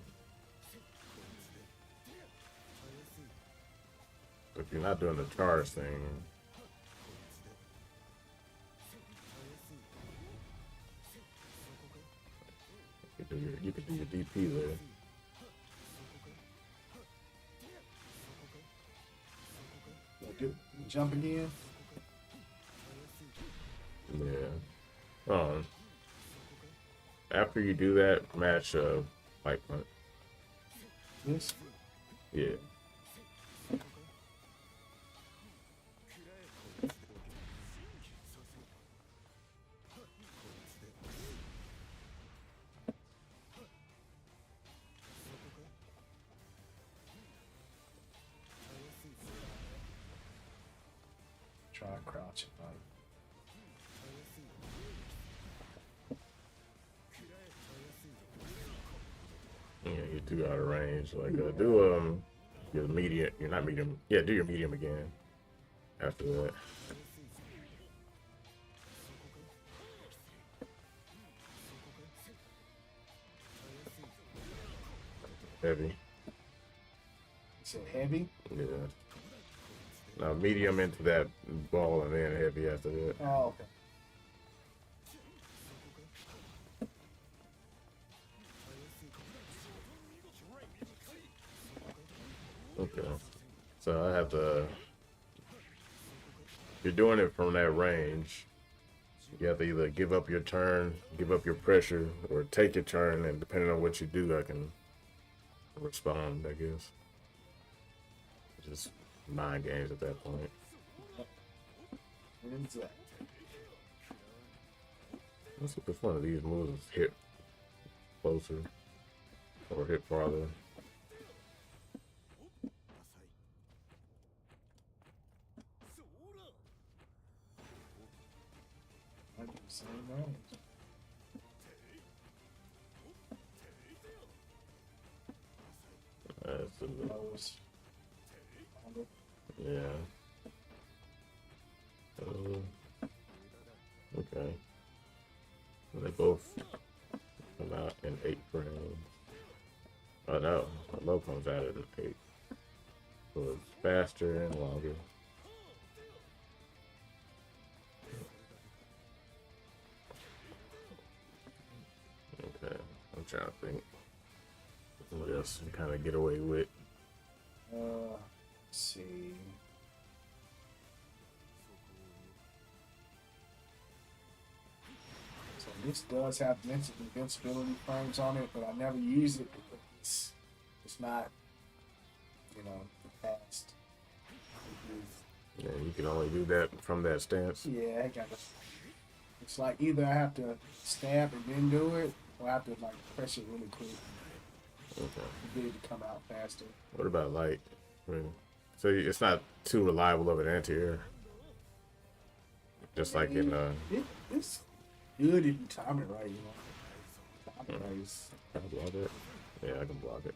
If you're not doing the charge thing, you could do your DP there. Jump again. Yeah. after you do that, match light punch. This. Yeah. Try crouch and fight. Yeah, you're too out of range. Like do your medium. You're not medium. Yeah, do your medium again. After that. Heavy. Is it heavy? Yeah. Now medium into that ball and then heavy after that. Oh, okay. Okay. So I have to. You're doing it from that range. You have to either give up your turn, give up your pressure, or take your turn, and depending on what you do, I can respond, I guess. Just mind games at that point. Exactly. Let's see if one of these moves is hit closer or hit farther. Might be the same range. That's a little, Lowest. yeah. Okay. They both come out in 8 frames. Oh no, the low comes out in 8. So it's faster and longer. Okay, I'm trying to think. What else you kind of get away with? Let's see. So this does have invincibility frames on it, but I never use it because it's not, fast. Yeah, you can only do that from that stance. Yeah, I got to. It's like either I have to stab and then do it, or I have to like press it really quick Okay. to get it to come out faster. What about light? So it's not too reliable of an anti-air. Just like in It's good if you time it right, Time it right. Can I block it? Yeah, I can block it.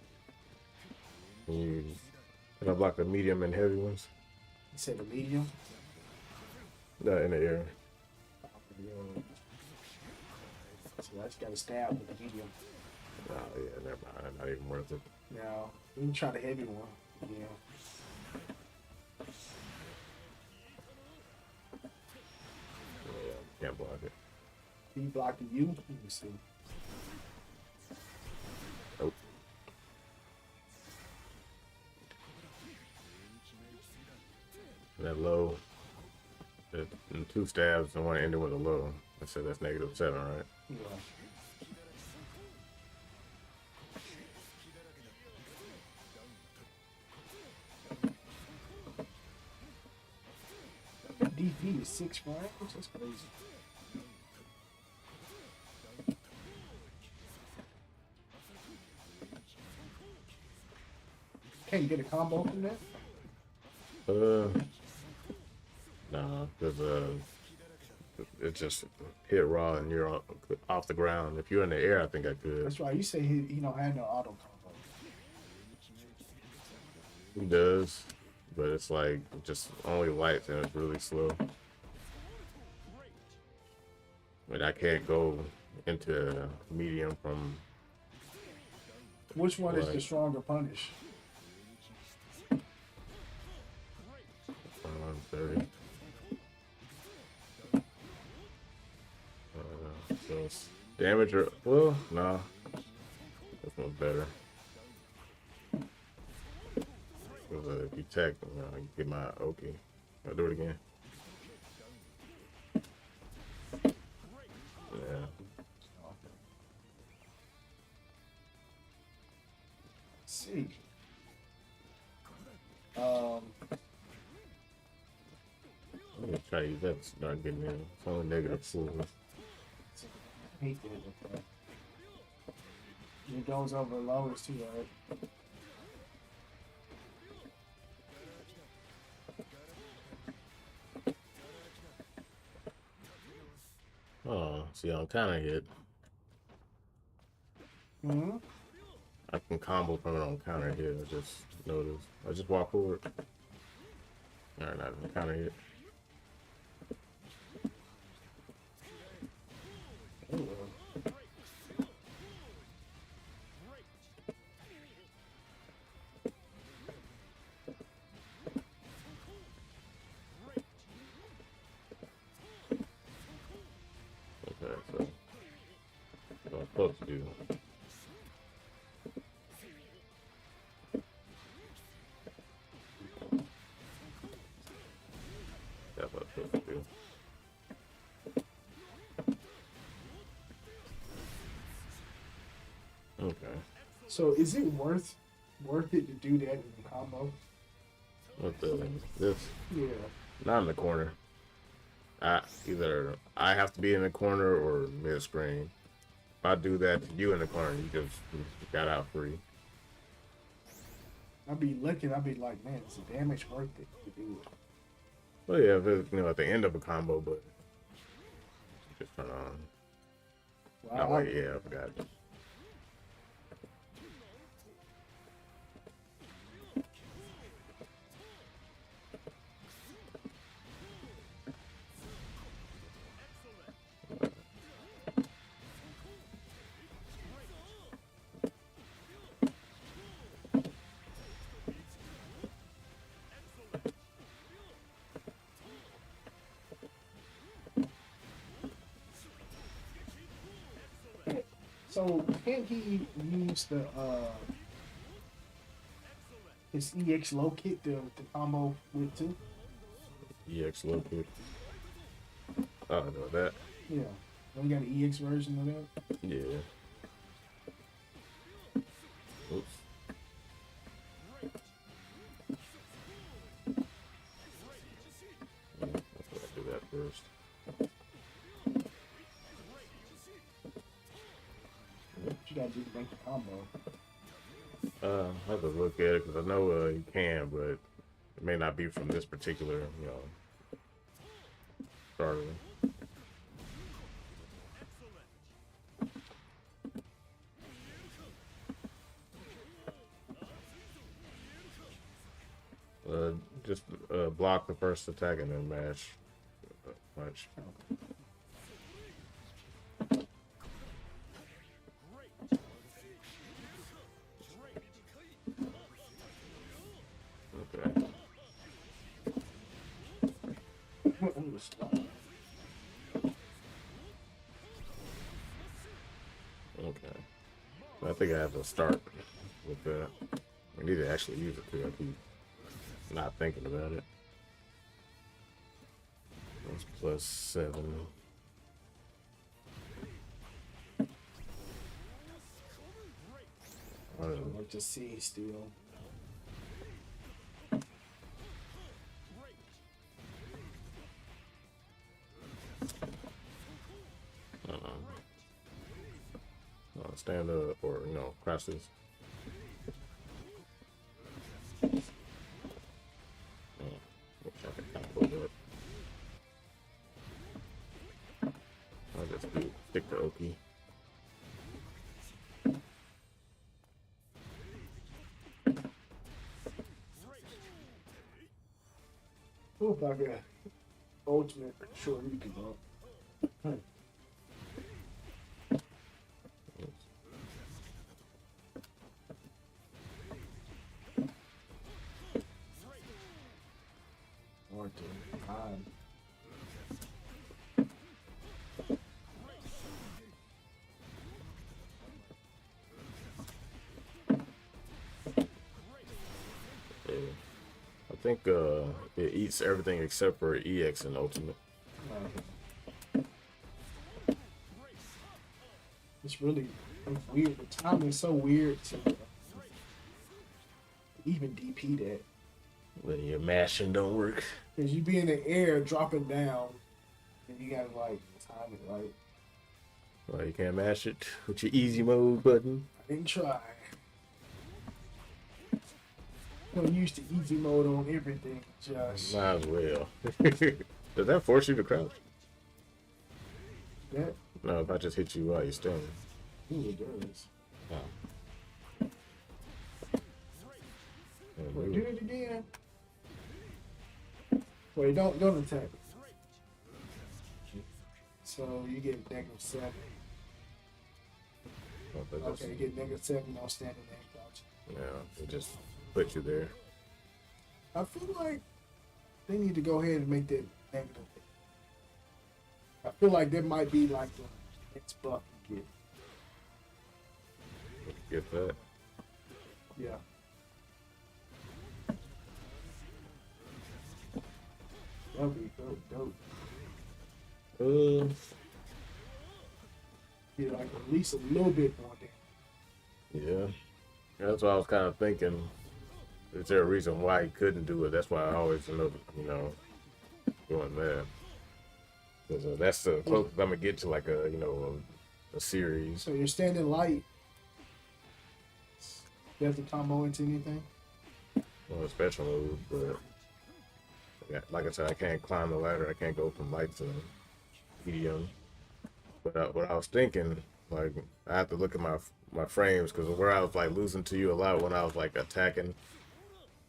Can I block the medium and heavy ones? You say the medium? No, in the air. So I just got to stab with the medium. Oh yeah, never mind. Not even worth it. Now, we can try the heavy one. Yeah. Yeah, can't block it. Can you block the U? Let me see. Nope. That low. And 2 stabs and one ending with a low. I said that's -7, right? Yeah. DP is 6 frames? That's crazy. Can't you get a combo from that? Nah, because it just hit raw and you're off the ground. If you're in the air, I think I could. That's right. You say he had no auto combo. He does, but it's like just only lights and it's really slow. But I can't go into medium from Which one is the stronger punish? 30. So it's damage or nah, this one's better. Because if you tech, I can get my okay. I'll do it again. Yeah. see. Um, I'm gonna try to use that to start getting in. It's only negative 4. I hate that with that. It goes over lowers too, right? Oh, see, on counter hit, Mm-hmm. I can combo from it on counter hit. I just noticed. I just walk forward. Alright, not on counter hit. Okay, so what I'm supposed to do. That's what I'm supposed to do. Okay. So is it worth it to do that in the combo? What the this? Yeah. Not in the corner. Either I have to be in the corner or mid screen. If I do that to you in the corner, you just got out free. I'd be looking, I'd be like, man, is the damage worth it to do it? Well, yeah, if it's, at the end of a combo, but just turn on. Well, Oh, wait, yeah, I forgot. So can't he use the his EX low kick to combo with too? EX low kick. Oh, no, that. Yeah. We got an EX version of that. Yeah. Oops. Yeah, that's what I do that first. What you gotta do to make the combo? I have to look at it because I know you can, but it may not be from this particular, starter. Just block the first attack and then mash punch. Okay. I'm gonna stop. Okay. I think I have to start with that. I need to actually use it too. I keep not thinking about it. That's +7. What to see still? Stand up or crosses. Wish I could combo that. I'll just stick to Oki. Oh, if I got ultimate, sure you can go. Or to hide. Yeah. I think it eats everything except for EX and Ultimate. It's really weird. The timing is so weird. even DP that. When your mashing don't work. Because you be in the air dropping down, and you gotta like time it right. Well, you can't mash it with your easy mode button. I didn't try. I'm used to easy mode on everything, Josh. Might as well. Does that force you to crouch? That, No, if I just hit you while you're standing. ooh, it does. Oh. Wait, do it again. Wait, don't attack. So you get -7. Okay, you get -7 on standing and crouch. Yeah, it just put you there. I feel like they need to go ahead and make that negative. I feel like there might be like the next buff you get. Get that. Yeah. That'd be dope. Get like at least a little bit more damage. Yeah. That's what I was kind of thinking. Is there a reason why he couldn't do it? That's why I always end up, doing that. Because that's the closest I'm going to get to like a series. So you're standing light. You have to combo into anything? Well, a special move, but yeah, like I said, I can't climb the ladder. I can't go from light to medium. But what I was thinking, like, I have to look at my frames because where I was like losing to you a lot when I was like attacking,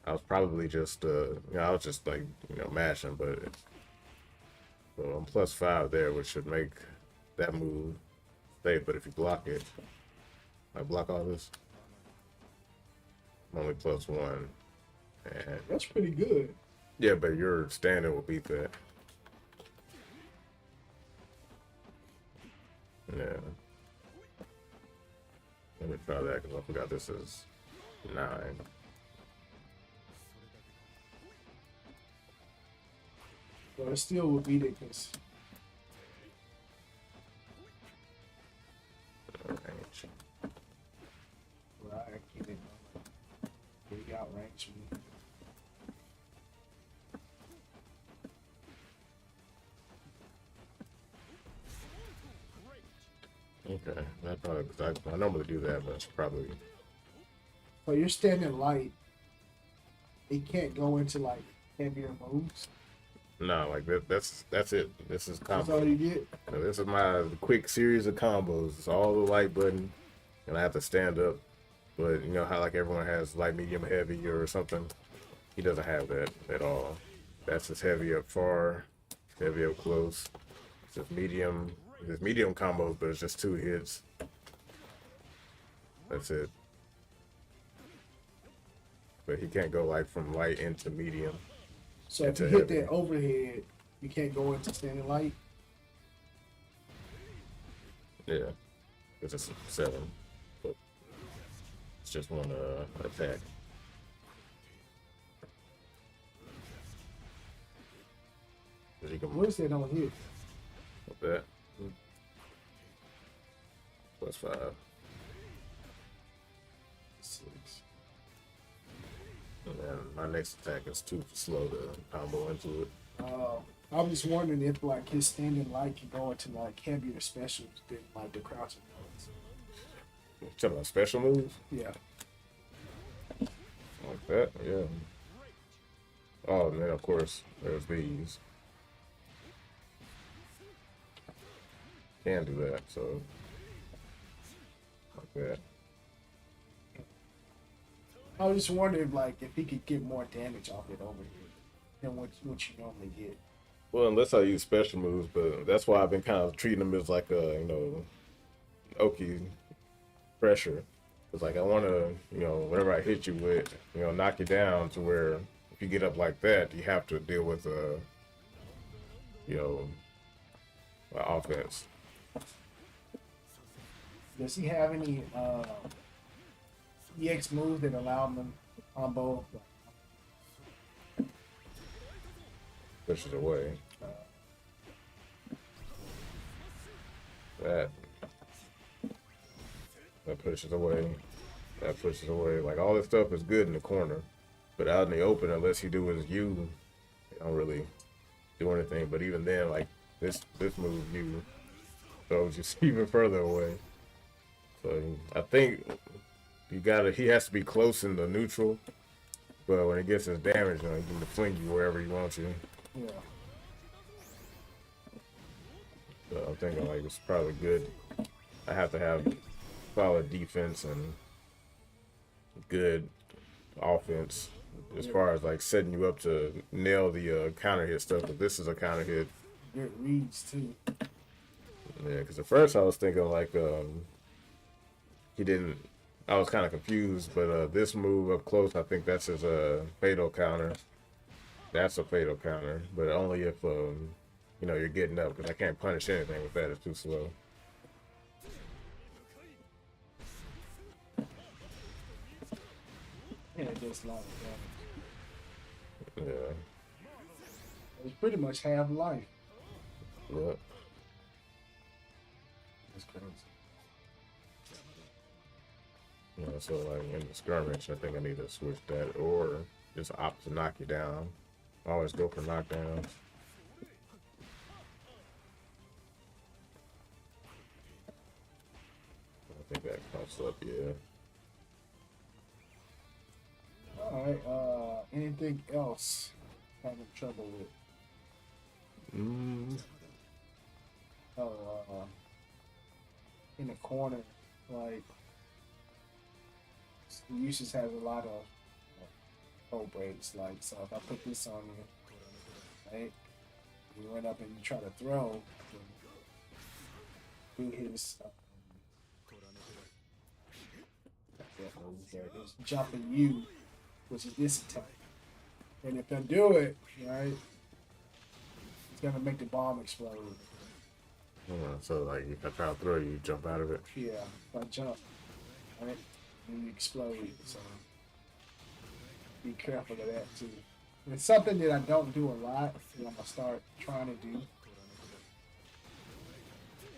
I was probably just I was just like mashing, but so I'm +5 there, which should make that move safe. But if you block it, I block all this, I'm only +1, and That's pretty good. yeah, but your standing will beat that. Yeah. Let me try that because I forgot this is 9. But I still would beat it because Range. I can't big outrange me. Okay, that probably because I normally do that, but it's probably So you're standing light. It can't go into like heavier moves. no like that's it. This is That's combo. all you get. Now, this is my quick series of combos. It's all the light button, and I have to stand up. But you know how like everyone has light, medium, heavy, or something. He doesn't have that at all. That's just heavy up far, heavy up close. It's just medium. It's medium combos, but it's just 2 hits. That's it. But he can't go like from light into medium. So if Into you hit heavy. that overhead, you can't go into standing light. Yeah, it's just 7. But it's just one attack. But you can What is that on hit? with that. +5. 6. And then my next attack is too slow to combo into it. I was just wondering if like his standing light can go into like heavier specials than like the crouching ones. You talking about special moves? Yeah. Like that? Yeah. Oh, and then of course, there's these. Can do that, so. Like that. I was just wondering like if he could get more damage off it over here than what you normally get. Well, unless I use special moves, but that's why I've been kind of treating them as like a, Oki pressure. It's like I want to, whenever I hit you with, knock you down to where if you get up like that, you have to deal with offense. Does he have any EX moves that allow him to combo? Pushes away. That pushes away. That pushes away. Like all this stuff is good in the corner, but out in the open, unless you do his U, you don't really do anything. But even then, like this move you throws you even further away. So I think he has to be close in the neutral, but when he gets his damage, he can fling you wherever he wants you. Yeah. So I'm thinking like it's probably good. I have to have solid defense and good offense as far as like setting you up to nail the counter hit stuff. But this is a counter hit. Good reads too. Yeah, because at first I was thinking like he didn't. I was kind of confused, but this move up close, I think that's his fatal counter. That's a fatal counter, but only if you're getting up, because I can't punish anything with that. It's too slow. Yeah, just a lot of damage. Yeah. It's pretty much half life. Yep. That's crazy. Yeah, so like in the skirmish, I think I need to switch that or just opt to knock you down. Always go for knockdowns. I think that pops up, yeah. Alright, anything else having trouble with? In the corner, like Uses has a lot of toe breaks. Like, so if I put this on you, right, you run up and you try to throw, do his his jumping you, which is this attack. And if I do it, right, it's gonna make the bomb explode. So like if I try to throw you, jump out of it. Yeah, if I jump, right, and you explode. So be careful of that too. And it's something that I don't do a lot, that I'm gonna start trying to do.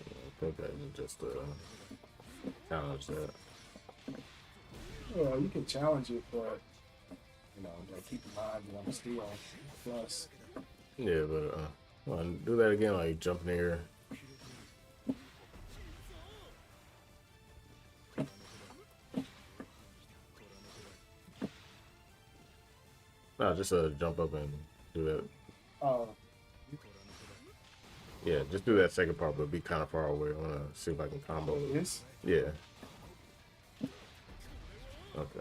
I think I can just challenge that. Well, you can challenge it, but like keep in mind that I'm still plus. Yeah, but well, do that again, like jump in the air. No, just jump up and do that. Oh, Yeah, just do that second part, but be kind of far away. I want to see if I can combo it. this. Yeah. Okay.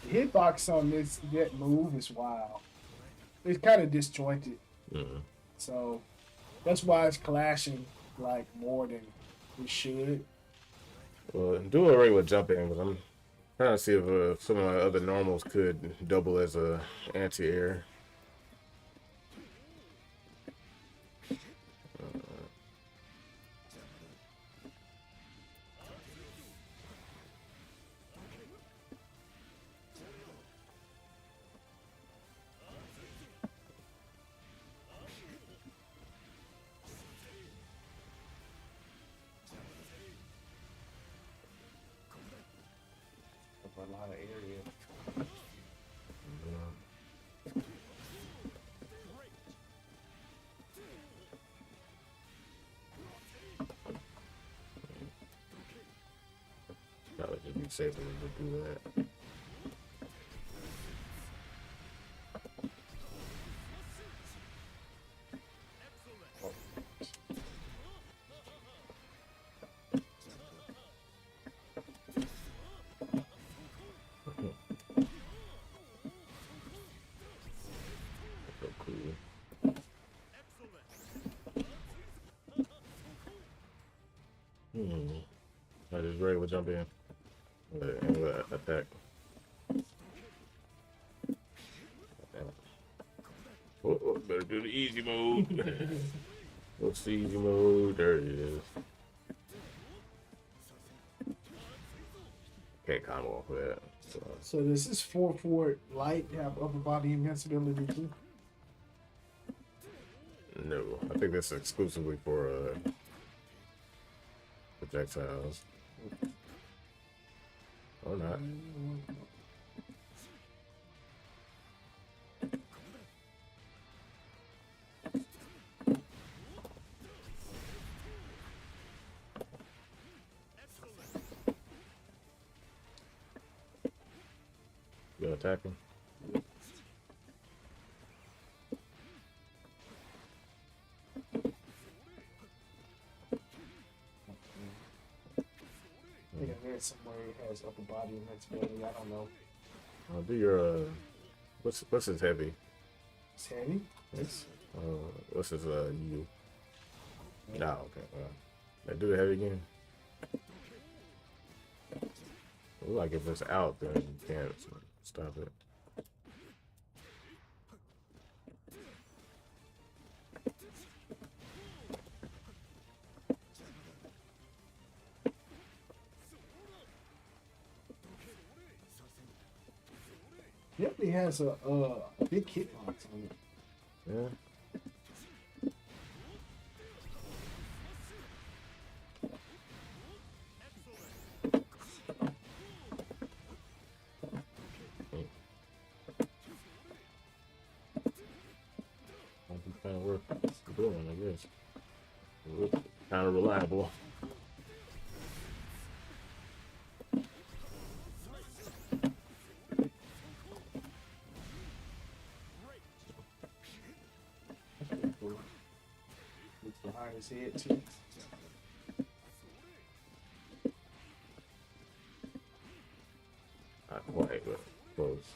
The hitbox on that move is wild. It's kind of disjointed, so that's why it's clashing like more than it should. Well, do a regular jump in, but I'm trying to see if some of my other normals could double as a anti-air. A lot of area. Probably just be safer to do that. So cool. I just regular jump in. And attack. Better do the easy mode. What's the easy mode? There it is. Can't combo off of that. So does this 4/4 light have upper body invincibility too? No, I think that's exclusively for projectiles. Or not. You attacking? I think I read somewhere he has upper body and next belly. I don't know. Do your what's his heavy? It's heavy. It's, what's his you? No, okay. They do the heavy again. Like if it's out, then you can't stop it. Definitely has a big hitbox on it. Yeah. Kind of worth doing, I guess. Kind of reliable. Looks behind his head too. Not quite, but close.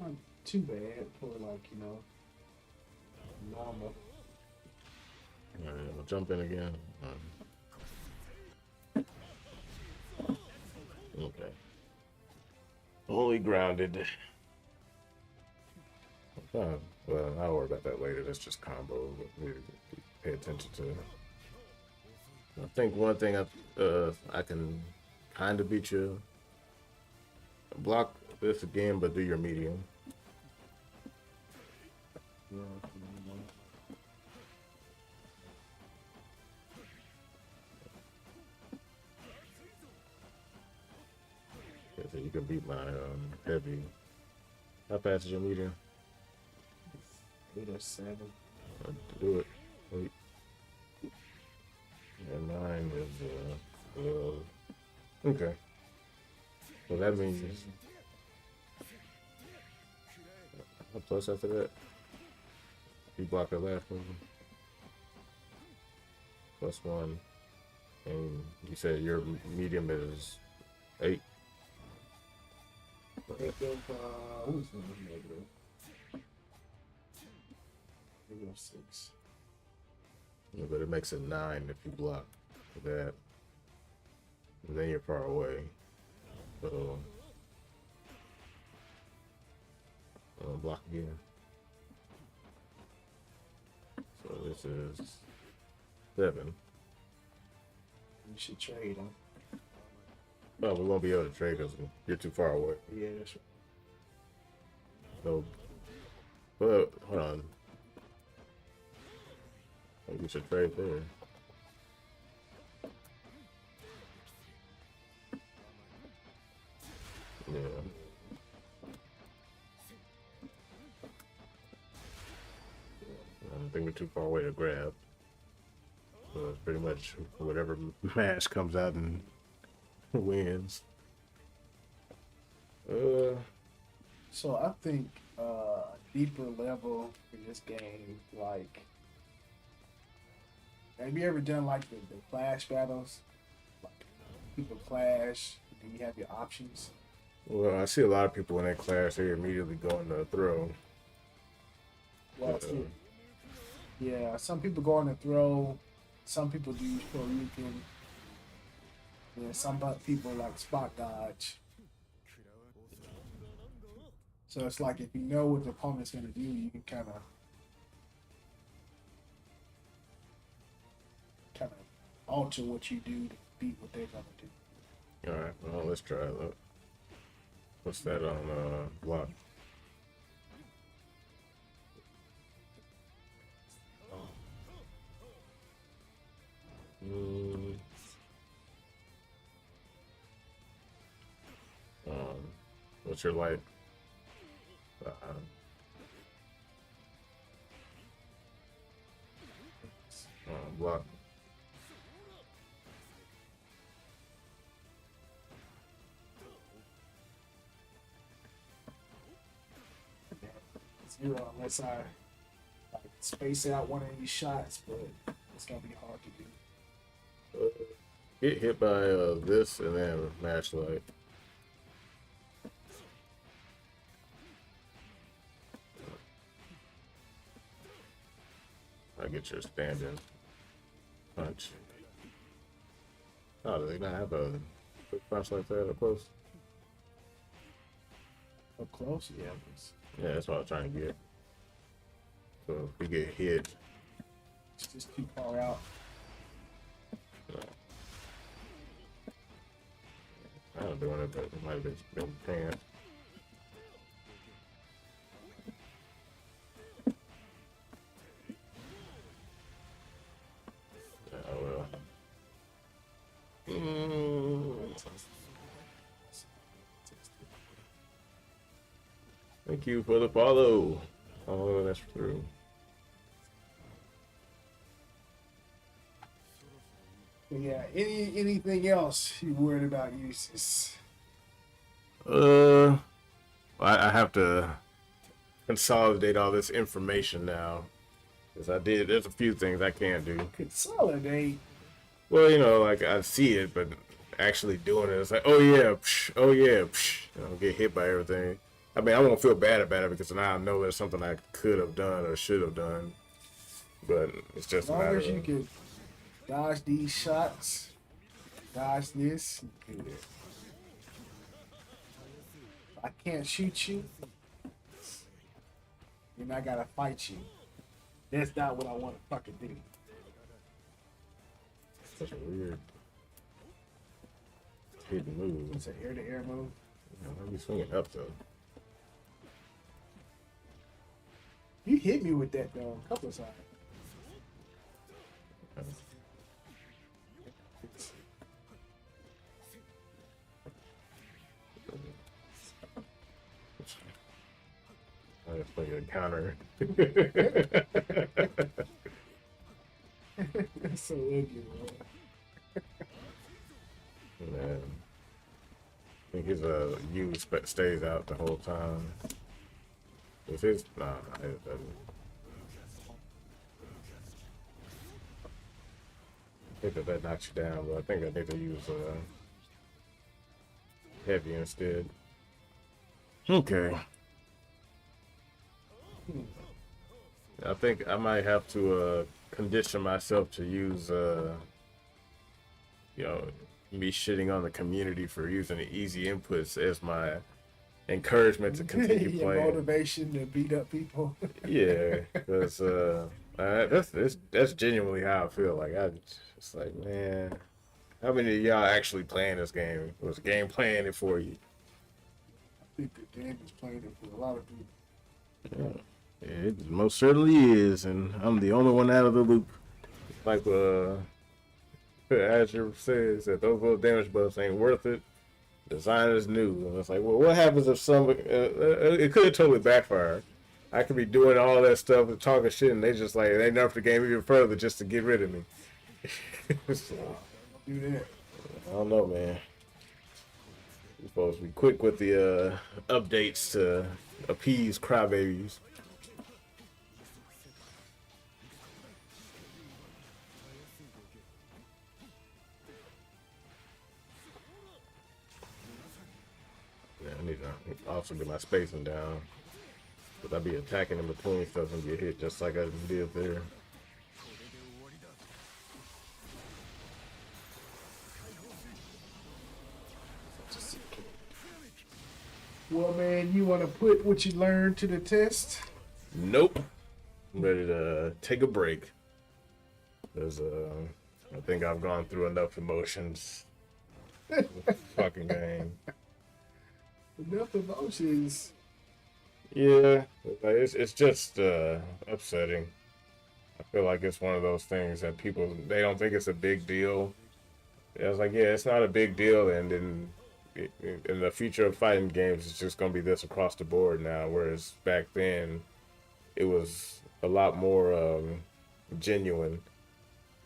Not too bad for like, normal. All right, we'll jump in again. Okay. Only grounded. Well, I'll worry about that later. That's just combo. We pay attention to. I think one thing I can kind of beat you. Block this again, but do your medium. Yeah. Yeah, so you can beat my heavy. How fast is your medium? 8 or 7. Do it. Wait. And mine is okay. So that means a plus after that. You block the last one. +1. And you said your medium is 8. Negative, what was the negative? Negative 6. Yeah, but it makes it 9 if you block for that. And then you're far away. So block again. So this is 7. You should trade him. Well, we won't be able to trade because you're too far away. Yeah, that's right. So, but hold on. I think we should trade there. Yeah. I don't think we're too far away to grab. So it's pretty much whatever mash comes out and wins. So I think deeper level in this game, like, have you ever done like the clash battles? Like people clash, and then you have your options. Well, I see a lot of people when they clash, they immediately go in the throw. Well, yeah, some people go on the throw, some people do Shoryuken, and some people like spot dodge. So it's like if you know what the opponent's gonna do, you can kind of alter what you do to beat what they're gonna do. All right, well, let's try it. What's that on block? Mm, what's your life? Uh, block. Zero unless I like, space out one of these shots, but it's gonna be hard to do. Get hit by this and then match light. I get your standing punch. Oh, do they not have a quick punch like that up close? Up close, yeah. Yeah, that's what I was trying to get. So if we get hit, It's just too far out. I don't do it, but it might have been paying. Oh well. Thank you for the follow. Oh, that's true. But yeah, anything else you worried about uses? I have to consolidate all this information now. Because there's a few things I can't do. Consolidate. Well, you know, like I see it, but actually doing it, it's like, oh yeah, psh, oh yeah, psh. I don't get hit by everything. I mean, I won't feel bad about it because now I know there's something I could have done or should have done. But it's just As a long matter as you of... can dodge these shots, dodge this, you good. If I can't shoot you, then I gotta fight you. That's not what I want to fucking do. Such a weird hidden move. It's an air-to-air move. I'll be swinging up though. You hit me with that though a couple of times. I just play a counter. That's so ugly, Man. I think his U stays out the whole time. If his nah, it doesn't. I think that knocks you down, but I think I need to use heavy instead. Okay. I think I might have to condition myself to use you know, me shitting on the community for using the easy inputs as my encouragement to continue Your playing. motivation to beat up people. Yeah, because that's genuinely how I feel. Like it's like, man, how many of y'all actually playing this game? Was the game playing it for you? I think the game is playing it for a lot of people. Yeah, it most certainly is, and I'm the only one out of the loop. Like Azure says that those little damage buffs ain't worth it. Design is new, and it's like, well, what happens if it could totally backfire? I could be doing all that stuff and talking shit, and they nerf the game even further just to get rid of me. So, Do that. I don't know, man. You're supposed to be quick with the updates to appease crybabies. Yeah, I need to also get my spacing down. But I'd be attacking in between stuff and get hit just like I did there. Well, man, you want to put what you learned to the test? Nope. I'm ready to take a break. Because I think I've gone through enough emotions. Fucking game. Enough emotions. Yeah, it's just upsetting. I feel like it's one of those things that people they don't think it's a big deal. I was like, yeah, it's not a big deal, and then in the future of fighting games, it's just gonna be this across the board now. Whereas back then, it was a lot more genuine.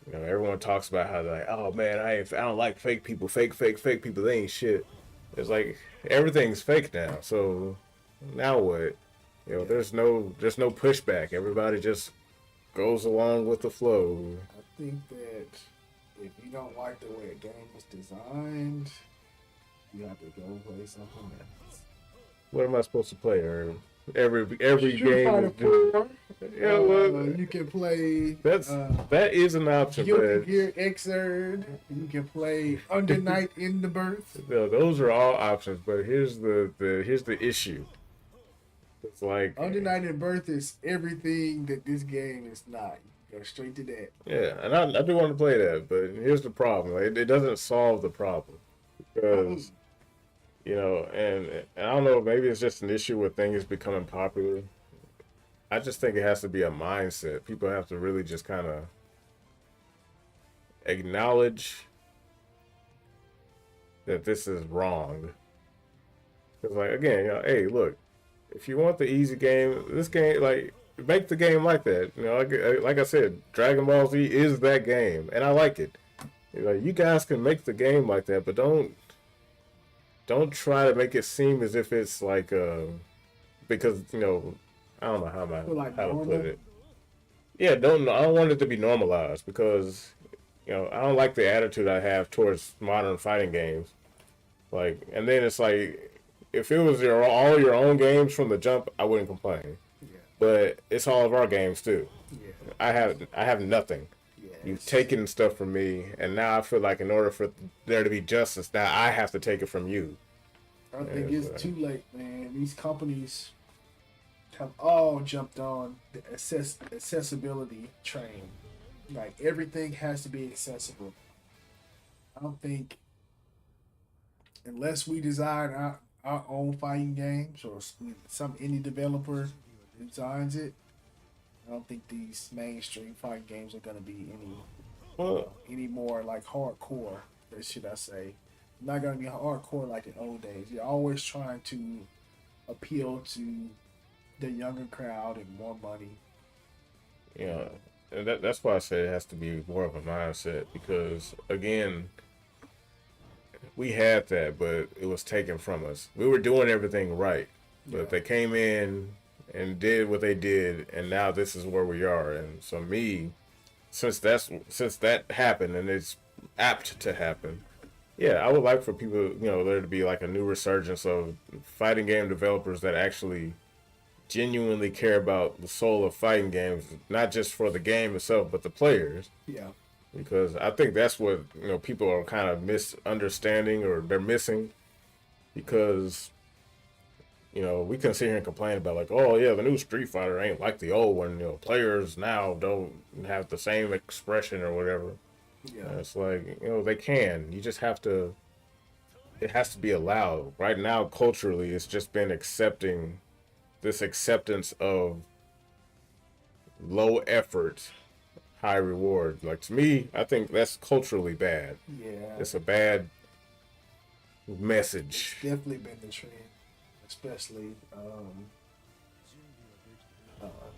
You know, everyone talks about how they're like, oh man, I don't like fake people, fake people. They ain't shit. It's like everything's fake now. So now what? You know, there's no pushback. Everybody just goes along with the flow. I think that if you don't like the way a game is designed, you have to go play something else. What am I supposed to play? Or every Street game Fighter is 4. yeah, well, You can play. that is an option, Guilty but Gear Xrd. You can play Under Night in the Birth. no, those are all options. But here's the issue. It's like Under Night in Birth is everything that this game is not. You go straight to that. yeah, and I do want to play that, but here's the problem. Like, it doesn't solve the problem because you know, and I don't know, maybe it's just an issue with things becoming popular. I just think it has to be a mindset. People have to really just kind of acknowledge that this is wrong. Because, like, again, you know, hey, look, if you want the easy game, this game, like, make the game like that. You know, like I said, Dragon Ball Z is that game, and I like it. You know, you guys can make the game like that, but don't try to make it seem as if it's like because you know I don't know how to put it. Yeah, I don't want it to be normalized because you know I don't like the attitude I have towards modern fighting games. Like, and then it's like if it was all your own games from the jump, I wouldn't complain. Yeah. But it's all of our games too. Yeah. I have nothing. Yes. You've taken stuff from me, and now I feel like in order for there to be justice, now I have to take it from you. I think it's too late, man. These companies have all jumped on the accessibility train. Like, everything has to be accessible. I don't think, unless we design our own fighting games or some indie developer designs it, I don't think these mainstream fighting games are going to be any more like hardcore, should I say. Not going to be hardcore like in old days. You're always trying to appeal to the younger crowd and more money. Yeah, and that's why I said it has to be more of a mindset because, again, we had that, but it was taken from us. We were doing everything right, but they came in and did what they did, and now this is where we are. And so since that happened, and it's apt to happen, yeah, I would like for people, you know, there to be like a new resurgence of fighting game developers that actually genuinely care about the soul of fighting games, not just for the game itself, but the players. Yeah. Because I think that's what, you know, people are kind of misunderstanding or they're missing. Because, you know, we can sit here and complain about like, oh yeah, the new Street Fighter ain't like the old one. You know, players now don't have the same expression or whatever. Yeah. It's like, you know, they can. You just have to. It has to be allowed. Right now, culturally, it's just been this acceptance of low effort, high reward. Like, to me, I think that's culturally bad. Yeah. It's a bad message. It's definitely been the trend, especially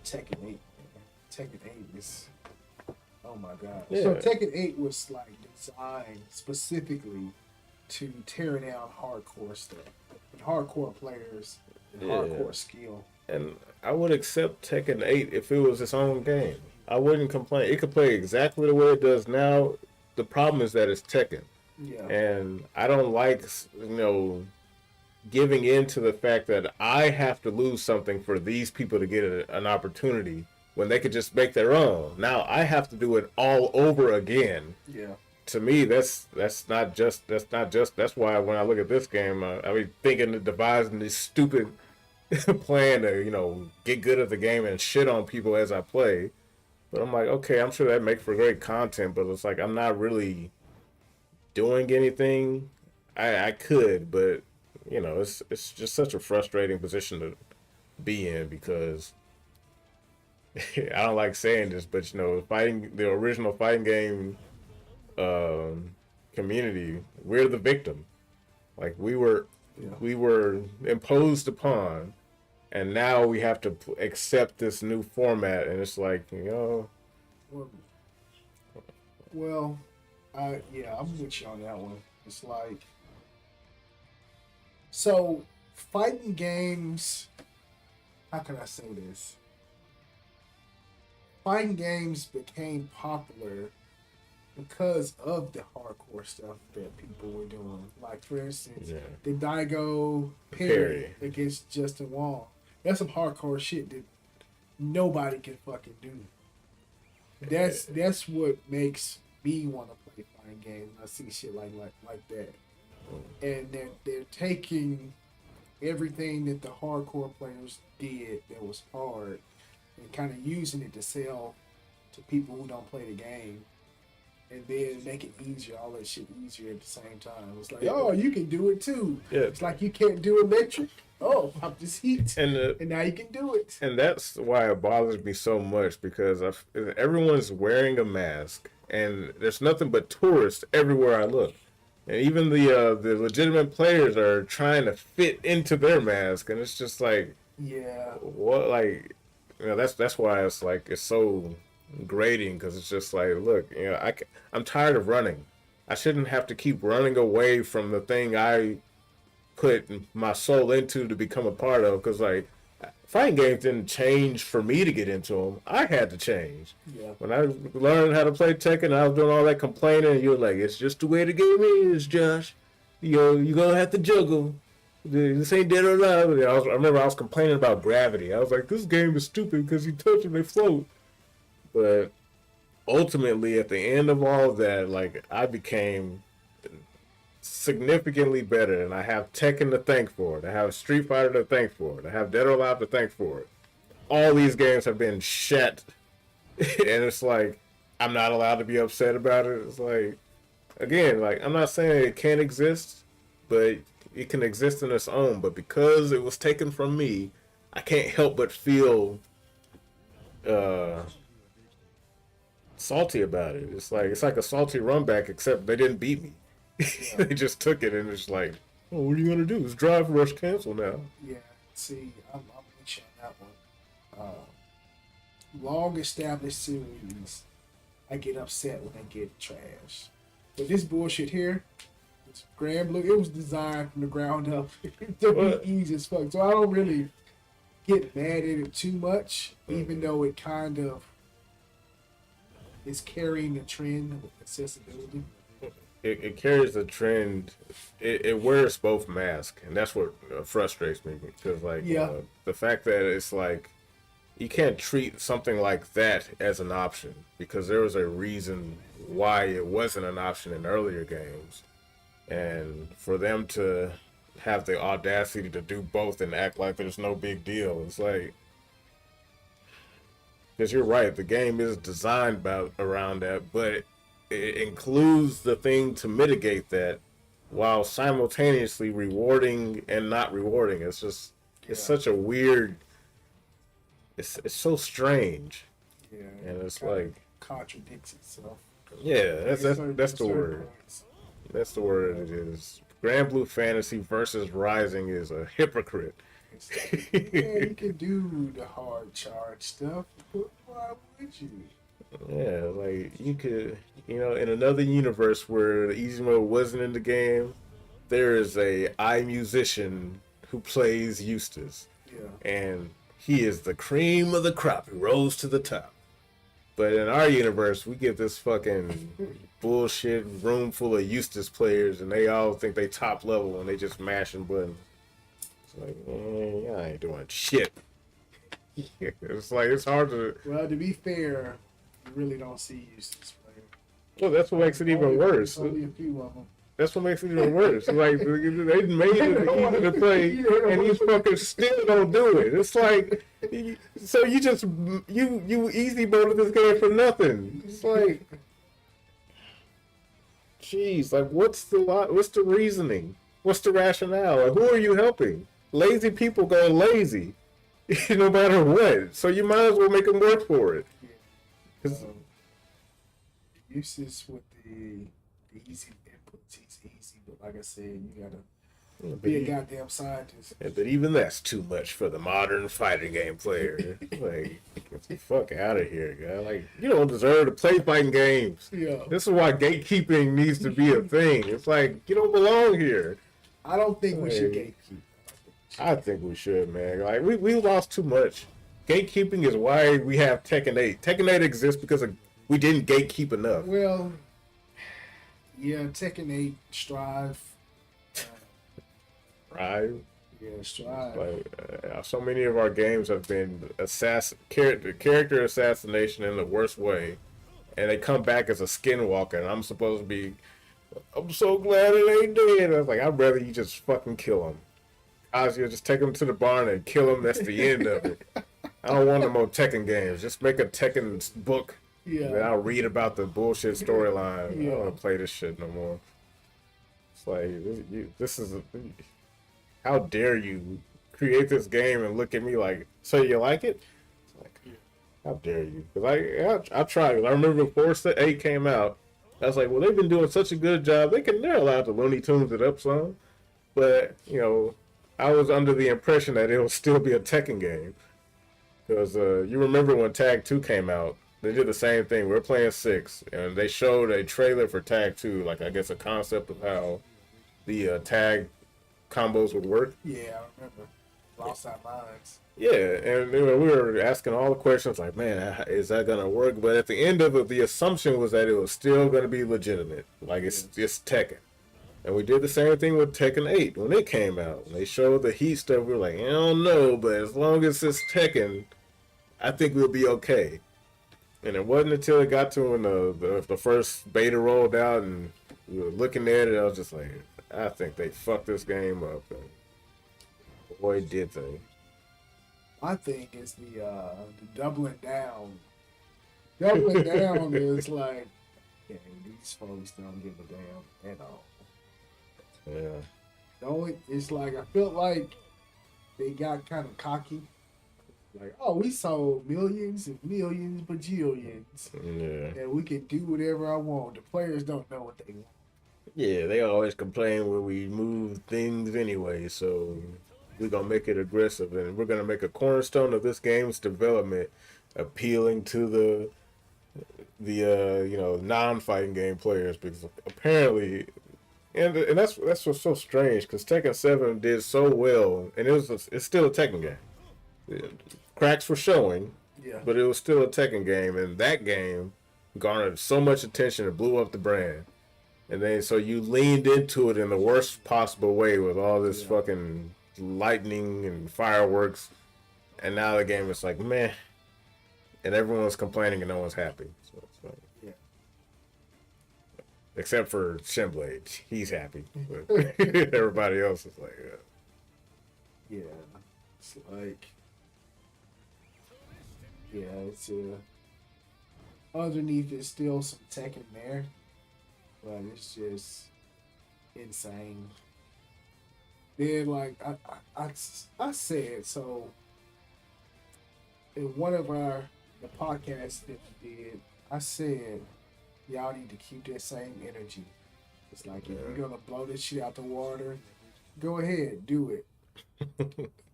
Tekken 8. Tekken 8 is, oh my god. Yeah. So Tekken 8 was like designed specifically to tear down hardcore stuff, and hardcore players and hardcore skill. And I would accept Tekken 8 if it was its own game. I wouldn't complain. It could play exactly the way it does now. The problem is that it's Tekken. Yeah. And I don't like, you know, giving in to the fact that I have to lose something for these people to get an opportunity when they could just make their own. Now I have to do it all over again. Yeah. To me, that's not just. That's why when I look at this game, I be thinking of devising this stupid plan to, you know, get good at the game and shit on people as I play. But I'm like, okay, I'm sure that makes for great content, but it's like I'm not really doing anything. I could, but you know, it's just such a frustrating position to be in because I don't like saying this, but the original fighting game community, we're the victim. Like we were imposed upon, and now we have to accept this new format, and it's like, Well, yeah, I'm with you on that one. It's like, so fighting games. How can I say this? Fighting games became popular because of the hardcore stuff that people were doing. Like, for instance, the Daigo Perry against Justin Wong. That's some hardcore shit that nobody can fucking do. That's what makes me want to play fighting games. I see shit like that, and they're taking everything that the hardcore players did that was hard and kind of using it to sell to people who don't play the game, and then make it easier, all that shit easier at the same time. It's like, oh, you can do it too. Yeah. It's like you can't do electric. Oh, pop this heat, and now you can do it. And that's why it bothers me so much, because everyone's wearing a mask, and there's nothing but tourists everywhere I look. And even the legitimate players are trying to fit into their mask, and it's just like, what, like, that's why it's like, it's so grating, because it's just like, look, I'm tired of running. I shouldn't have to keep running away from the thing I put my soul into to become a part of, because like, fighting games didn't change for me to get into them. I had to change. Yeah. When I learned how to play Tekken, I was doing all that complaining, and you were like, it's just the way the game is, Josh. You're gonna have to juggle. This ain't dead or alive. I remember I was complaining about gravity. I was like, this game is stupid because you touch them, they float. But ultimately, at the end of all of that, like, I became significantly better, and I have Tekken to thank for it. I have Street Fighter to thank for it. I have Dead or Alive to thank for it. All these games have been shit, and it's like, I'm not allowed to be upset about it. It's like, again, like, I'm not saying it can't exist, but it can exist in its own. But because it was taken from me, I can't help but feel salty about it. It's like a salty run back, except they didn't beat me. They just took it, and it's like, oh, what are you gonna do? It's drive rush cancel now. Yeah, see, I'm with you on that one. Long established series, I get upset when they get trash. But this bullshit here, it's Granblue. It was designed from the ground up to be easy as fuck. So I don't really get mad at it too much, even though it kind of is carrying the trend of accessibility. It carries the trend. It wears both masks, and that's what frustrates me, because like, the fact that it's like, you can't treat something like that as an option, because there was a reason why it wasn't an option in earlier games, and for them to have the audacity to do both and act like there's no big deal, it's like, because you're right, the game is designed around that, but it includes the thing to mitigate that, while simultaneously rewarding and not rewarding. It's just, it's such a weird, it's so strange. Yeah, and it's like, contradicts itself. Yeah, that's the word. Points. That's the word it is. Granblue Fantasy versus Rising is a hypocrite. Yeah, you can do the hard charge stuff, but why would you? Yeah, like, you could, in another universe where the easy mode wasn't in the game, there is a musician who plays Eustace. Yeah. And he is the cream of the crop. He rose to the top. But in our universe, we get this fucking bullshit room full of Eustace players, and they all think they top level, and they just mashing buttons. It's like, man, y'all ain't doing shit. It's like, it's hard to... Well, to be fair, you really don't see Eustace players. Well, that's what makes it even worse. Only a few of them. That's what makes it even worse. Like, they made it easy to play, and you fucking still don't do it. It's like, so you just, you easy moded this game for nothing. It's like, jeez, like, what's the reasoning? What's the rationale? Like, who are you helping? Lazy people go lazy. no matter what. So you might as well make them work for it. Yeah. 'Cause- Uses with the easy inputs, he's easy, but like I said, you gotta but be a e- goddamn scientist. yeah, but even that's too much for the modern fighting game player. Like, get the fuck out of here, guy. Like, you don't deserve to play fighting games. Yeah. This is why gatekeeping needs to be a thing. It's like, you don't belong here. I don't think we should Hey. gatekeep. I think we should, man. Like, we lost too much. Gatekeeping is why we have Tekken 8. Tekken 8 exists because we didn't gatekeep enough. Well, yeah, Tekken 8, Strive. Right? Yeah, Strive. Like, so many of our games have been character assassination in the worst way, and they come back as a skinwalker, and I'm supposed to be, I'm so glad it ain't dead. I was like, I'd rather you just fucking kill him. Kazuya, just take him to the barn and kill him. That's the end of it. I don't want no more Tekken games. Just make a Tekken book. Yeah. And I'll read about the bullshit storyline. I Yeah. don't want to play this shit no more. It's like, this is how dare you create this game and look at me like, so you like it? It's like, how dare you? Because I tried. I remember before 8 came out, I was like, well, they've been doing such a good job. They're allowed to Looney Tunes it up some. But, you know, I was under the impression that it'll still be a Tekken game. Because you remember when Tag 2 came out, they did the same thing. We were playing 6, and they showed a trailer for Tag 2, like I guess a concept of how the tag combos would work. Yeah, I remember. Lost our minds. Yeah, and you know, we were asking all the questions like, man, is that going to work? But at the end of it, the assumption was that it was still going to be legitimate. Like, it's Tekken. And we did the same thing with Tekken 8 when it came out. When they showed the heat stuff, we were like, I don't know, but as long as it's Tekken, I think we'll be okay. And it wasn't until it got to when the first beta rolled out and we were looking at it, I was just like, I think they fucked this game up. And boy, did they. My thing is the doubling down. Doubling down is like, yeah, these folks don't give a damn at all. Yeah. It's like I felt like they got kind of cocky. Like, oh, we sold millions and millions, bajillions, Yeah. and we can do whatever I want. The players don't know what they want. Yeah, they always complain when we move things anyway, so we're gonna make it aggressive and we're gonna make a cornerstone of this game's development appealing to the non-fighting game players, because apparently and that's what's so strange, because Tekken 7 did so well, and it's still a Tekken game. Yeah, cracks were showing, Yeah. but it was still a Tekken game, and that game garnered so much attention and blew up the brand. And then so you leaned into it in the worst possible way with all this fucking lightning and fireworks, and now the game is like, meh, and everyone's complaining and no one's happy. So it's like, Yeah. except for Shinblade, he's happy, but everybody else is like, Yeah. It's like, yeah, it's underneath is still some tech in there, but it's just insane. Then like I said, so in one of the podcasts that we did, I said y'all need to keep that same energy. It's like, if you're gonna blow this shit out the water, go ahead, do it.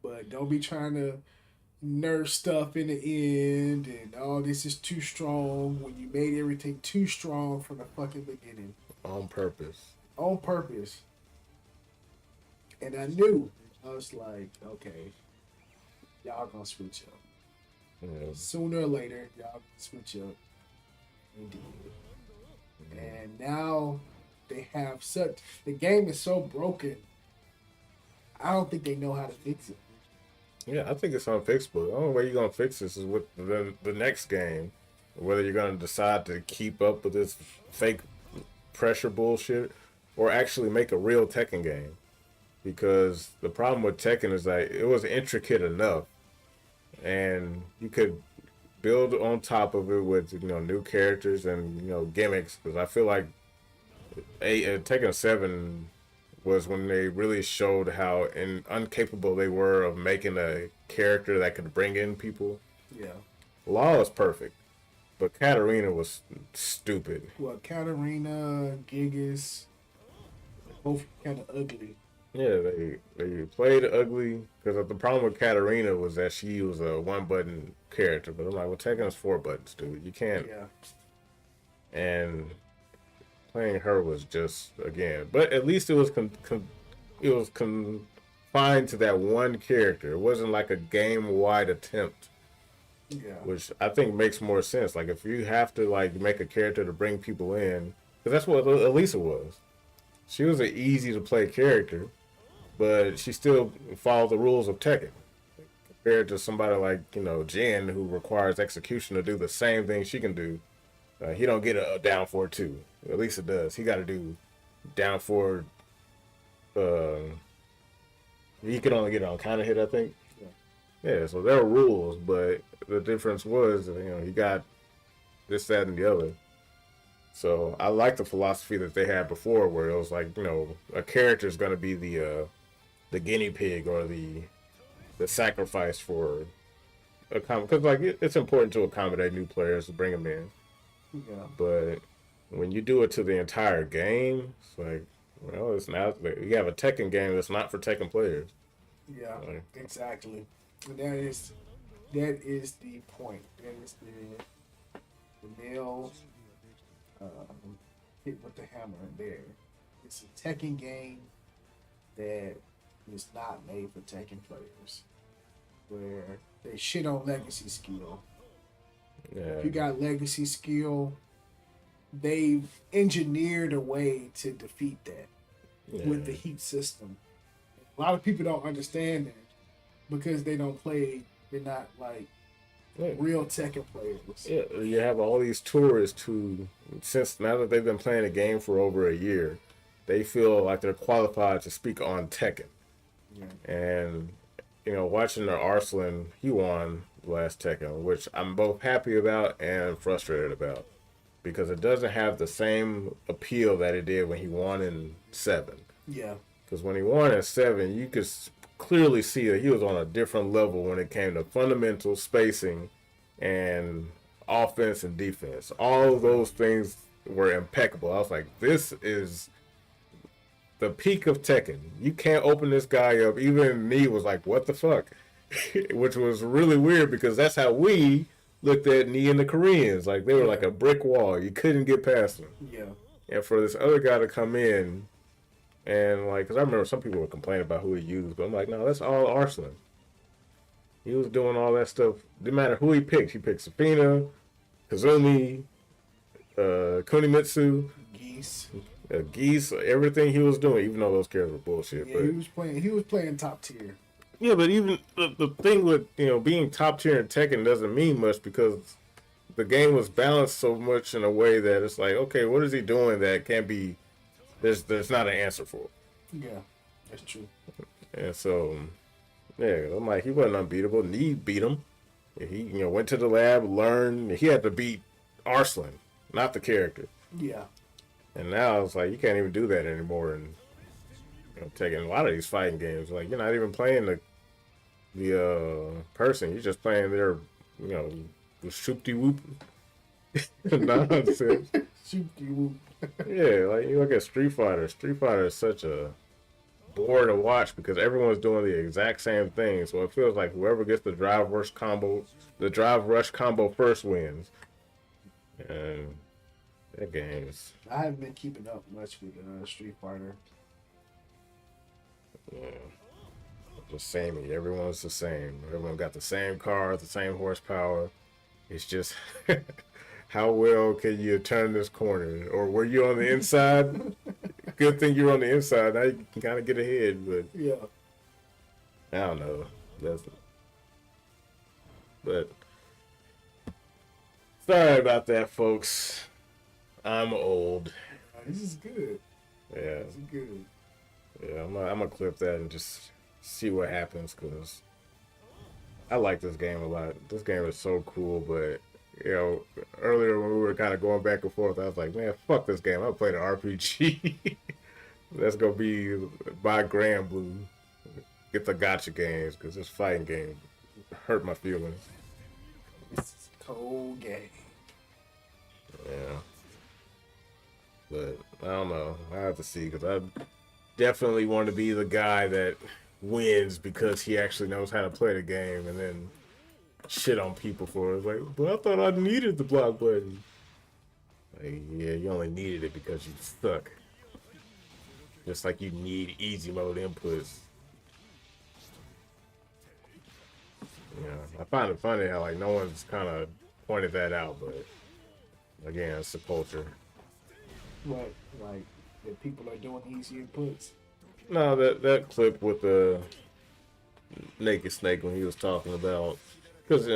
But don't be trying to nerf stuff in the end and oh, this is too strong when you made everything too strong from the fucking beginning. on purpose. On purpose. And I knew. I was like, okay, y'all gonna switch up. Yeah. Sooner or later, y'all gonna switch up. And did. And now they have the game is so broken, I don't think they know how to fix it. Yeah, I think it's unfixable. The only way you're gonna fix this is with the next game. Whether you're gonna decide to keep up with this fake pressure bullshit or actually make a real Tekken game. Because the problem with Tekken is that it was intricate enough, and you could build on top of it with new characters and gimmicks. Because I feel like Tekken 7 was when they really showed how incapable they were of making a character that could bring in people. Yeah. Law is perfect, but Katarina was stupid. Well, Katarina, Gigas, both kind of ugly. Yeah, they played ugly because the problem with Katarina was that she was a one button character. But I'm like, well, Tekken is 4 buttons, dude. You can't. Yeah. And playing her was just again, but at least it was it was confined to that one character. It wasn't like a game wide attempt, Yeah. which I think makes more sense. Like if you have to like make a character to bring people in, because that's what Elisa was. She was an easy to play character, but she still followed the rules of Tekken. Compared to somebody like Jin, who requires execution to do the same thing she can do, he don't get a down forward two. At least it does. He got to do down forward. He could only get it on counter hit, I think. Yeah, so there were rules, but the difference was, he got this, that, and the other. So I like the philosophy that they had before, where it was like, a character is going to be the guinea pig or the sacrifice for because like it's important to accommodate new players to bring them in. Yeah. But when you do it to the entire game, it's like, well, it's now you have a Tekken game that's not for Tekken players. Yeah. Like, Exactly. And that is the point. That is the nail hit with the hammer there. It's a Tekken game that is not made for Tekken players, where they shit on legacy skill. yeah, If you got legacy skill, they've engineered a way to defeat that with the heat system. A lot of people don't understand that because they don't play. They're not like real Tekken players. Yeah, you have all these tourists who, since now that they've been playing the game for over a year, they feel like they're qualified to speak on Tekken. Yeah. And watching the Arslan, he won last Tekken, which I'm both happy about and frustrated about, because it doesn't have the same appeal that it did when he won in 7. Yeah. Because when he won in 7, you could clearly see that he was on a different level when it came to fundamental spacing and offense and defense. All of those things were impeccable. I was like, this is the peak of Tekken. You can't open this guy up. Even me was like, what the fuck? Which was really weird because that's how we looked at Knee and the Koreans. Like, they were like a brick wall. You couldn't get past them. Yeah. And for this other guy to come in and, like, because I remember some people were complaining about who he used, but I'm like, no, that's all Arslan. He was doing all that stuff. Didn't matter who he picked. He picked Safina, Kazumi, Kunimitsu, Geese, everything he was doing, even though those characters were bullshit. Yeah, but he was playing top tier. yeah, but even the thing with being top tier in Tekken doesn't mean much because the game was balanced so much in a way that it's like, okay, what is he doing that can't be? There's not an answer for it. Yeah, that's true. And so, yeah, I'm like, he wasn't unbeatable. Knee beat him. He went to the lab, learned. He had to beat Arslan, not the character. Yeah. And now it's like you can't even do that anymore. And taking a lot of these fighting games, like you're not even playing the person. You're just playing their, the shoopty whoop nonsense. Shoopty whoop. Yeah, like you look at Street Fighter. Street Fighter is such a bore to watch because everyone's doing the exact same thing. So it feels like whoever gets the drive rush combo first wins. And that game is. I haven't been keeping up much with Street Fighter. Yeah. The same. Everyone's the same. Everyone got the same car, the same horsepower. It's just how well can you turn this corner? Or were you on the inside? Good thing you're on the inside. Now you can kind of get ahead, but yeah, I don't know. But sorry about that, folks. I'm old. This is good. Yeah. This is good. Yeah, I'm gonna clip that and just see what happens because I like this game a lot. This game is so cool, but earlier when we were kind of going back and forth, I was like, man, fuck this game. I'll play the RPG. That's gonna be by Granblue. Get the gotcha games because this fighting game hurt my feelings. This is a cold game. Yeah, but I don't know. I have to see because I definitely want to be the guy that wins because he actually knows how to play the game, and then shit on people for it. Like, but I thought I needed the block button. Like, yeah, you only needed it because you suck. Just like you need easy mode inputs. Yeah, I find it funny how like no one's kind of pointed that out, but again, it's the culture. What, like, that people are doing easy inputs? No, that clip with the naked snake when he was talking about because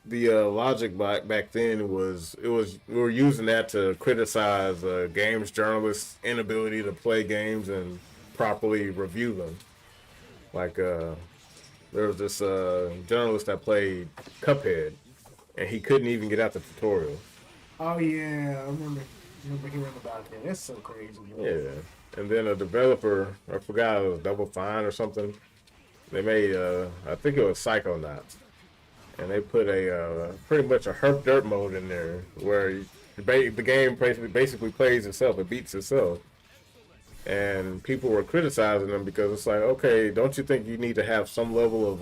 the logic back then was we were using that to criticize games journalists' inability to play games and properly review them. Like there was this journalist that played Cuphead, and he couldn't even get out the tutorial. Oh yeah, I remember hearing about that. That's so crazy, bro. Yeah, and then a developer, I forgot it was Double Fine or something. They made I think it was Psychonauts, and they put a pretty much a herp dirt mode in there where the game basically plays itself, it beats itself. And people were criticizing them because it's like, okay, don't you think you need to have some level of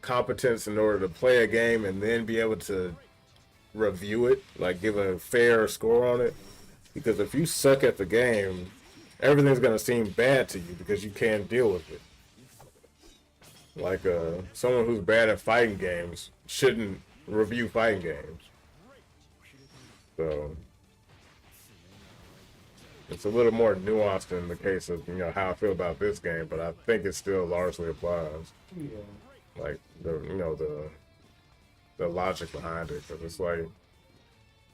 competence in order to play a game and then be able to review it, like give a fair score on it? Because if you suck at the game, everything's gonna seem bad to you because you can't deal with it. Like someone who's bad at fighting games shouldn't review fighting games. So it's a little more nuanced in the case of how I feel about this game, but I think it still largely applies. Yeah. Like the logic behind it, because it's like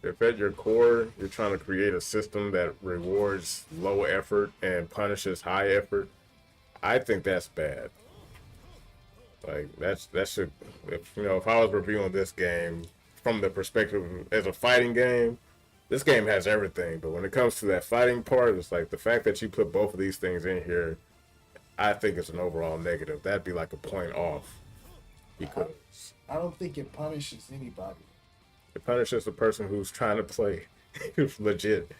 if at your core you're trying to create a system that rewards low effort and punishes high effort, I think that's bad. Like that should if I was reviewing this game from the perspective as a fighting game, this game has everything. But when it comes to that fighting part, it's like the fact that you put both of these things in here, I think it's an overall negative. That'd be like a point off because I don't think it punishes anybody. it punishes the person who's trying to play legit.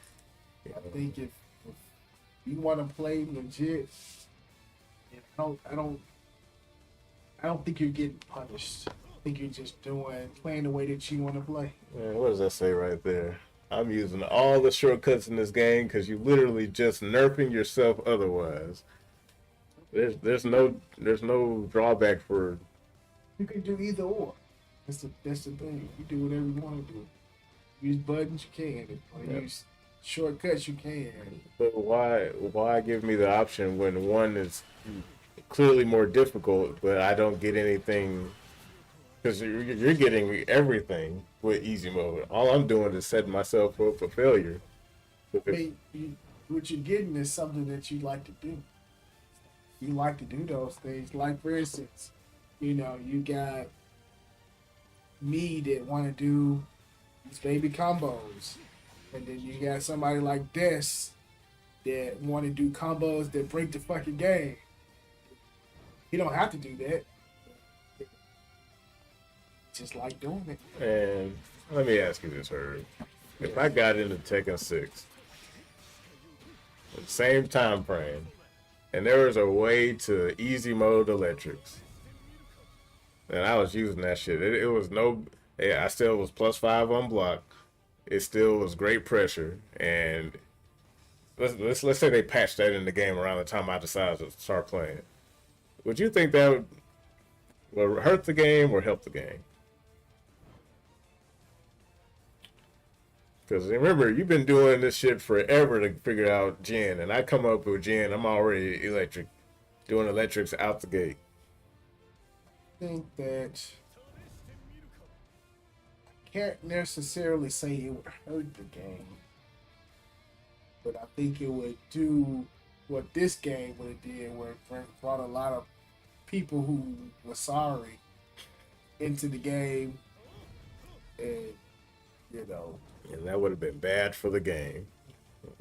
I think if you want to play legit, I don't think you're getting punished. I think you're just playing the way that you want to play. Man, what does that say right there? I'm using all the shortcuts in this game because you literally just nerfing yourself otherwise. There's no drawback for. You can do either or. That's the thing. You do whatever you want to do. Use buttons, you can. Or use shortcuts, you can. But why give me the option when one is clearly more difficult, but I don't get anything? Because you're getting everything with easy mode. All I'm doing is setting myself up for failure. I mean, what you're getting is something that you like to do. You like to do those things. Like, for instance, you got me that want to do these baby combos. And then you got somebody like Des that want to do combos that break the fucking game. You don't have to do that. Just like doing it. And let me ask you this, Herb. If I got into Tekken 6, the same time frame, and there was a way to easy mode electrics, and I was using that shit. It was no, I still was +5 on block. It still was great pressure, and let's say they patched that in the game around the time I decided to start playing. Would you think that would hurt the game or help the game? Because remember, you've been doing this shit forever to figure out Gen, and I come up with Gen, I'm already electric, doing electrics out the gate. I think that I can't necessarily say it would hurt the game, but I think it would do what this game would have did, where it brought a lot of people who were sorry into the game, and You know. And that would have been bad for the game.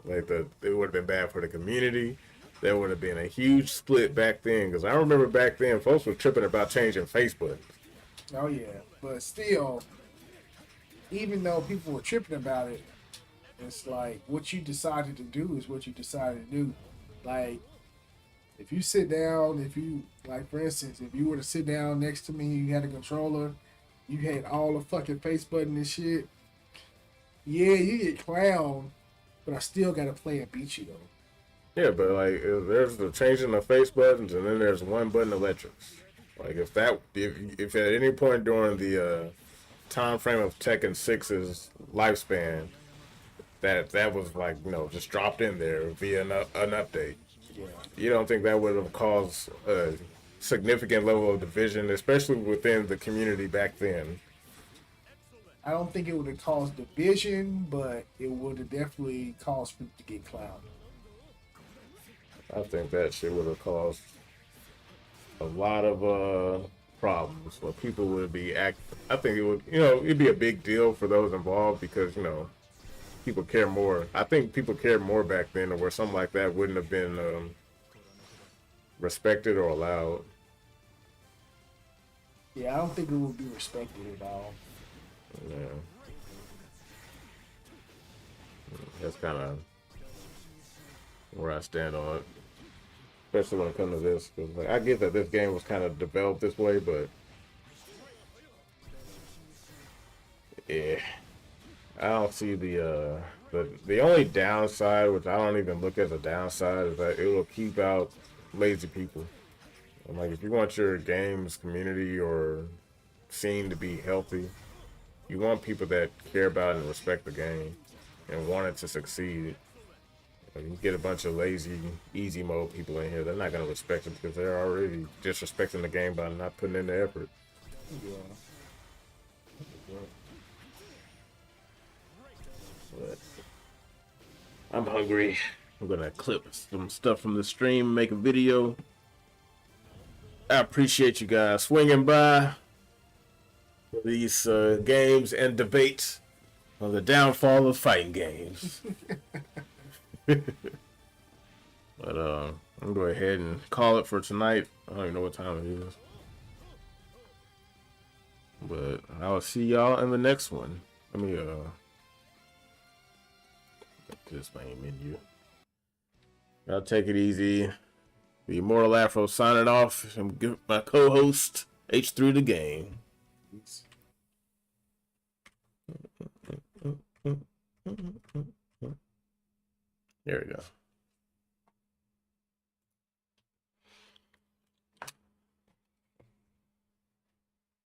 It would have been bad for the community. There would have been a huge split back then. Because I remember back then, folks were tripping about changing face buttons. Oh yeah, but still, even though people were tripping about it, it's like what you decided to do is what you decided to do. Like if you sit down, if you like for instance, if you were to sit down next to me, you had a controller, you had all the fucking face button and shit. Yeah, you get clowned, but I still gotta play and beat you though. Yeah, but like there's the changing the face buttons, and then there's one button electrics. Like if at any point during the time frame of Tekken 6's lifespan that was like just dropped in there via an update, Yeah. you don't think that would have caused a significant level of division, especially within the community back then? I don't think it would have caused division, but it would have definitely caused people to get clowned. I think that shit would have caused a lot of problems where people would be I think it would, it'd be a big deal for those involved because people care more. I think people cared more back then, where something like that wouldn't have been respected or allowed. Yeah, I don't think it would be respected at all. Yeah, that's kind of where I stand on it, especially when it comes to this. Cause like, I get that this game was kind of developed this way, but yeah, I don't see the only downside, which I don't even look as a downside, is that it will keep out lazy people. And like if you want your game's community or scene to be healthy, you want people that care about and respect the game and want it to succeed. If you get a bunch of lazy, easy mode people in here, they're not going to respect it because they're already disrespecting the game by not putting in the effort. Yeah. But I'm hungry. I'm going to clip some stuff from the stream, make a video. I appreciate you guys swinging by for these games and debates on the downfall of fighting games. But I'm gonna go ahead and call it for tonight. I don't even know what time it is. But I will see y'all in the next one. Let me this main menu. Y'all take it easy. The Immortal Afro signing off. I'm giving my co-host H3TheGame. Peace. There we go.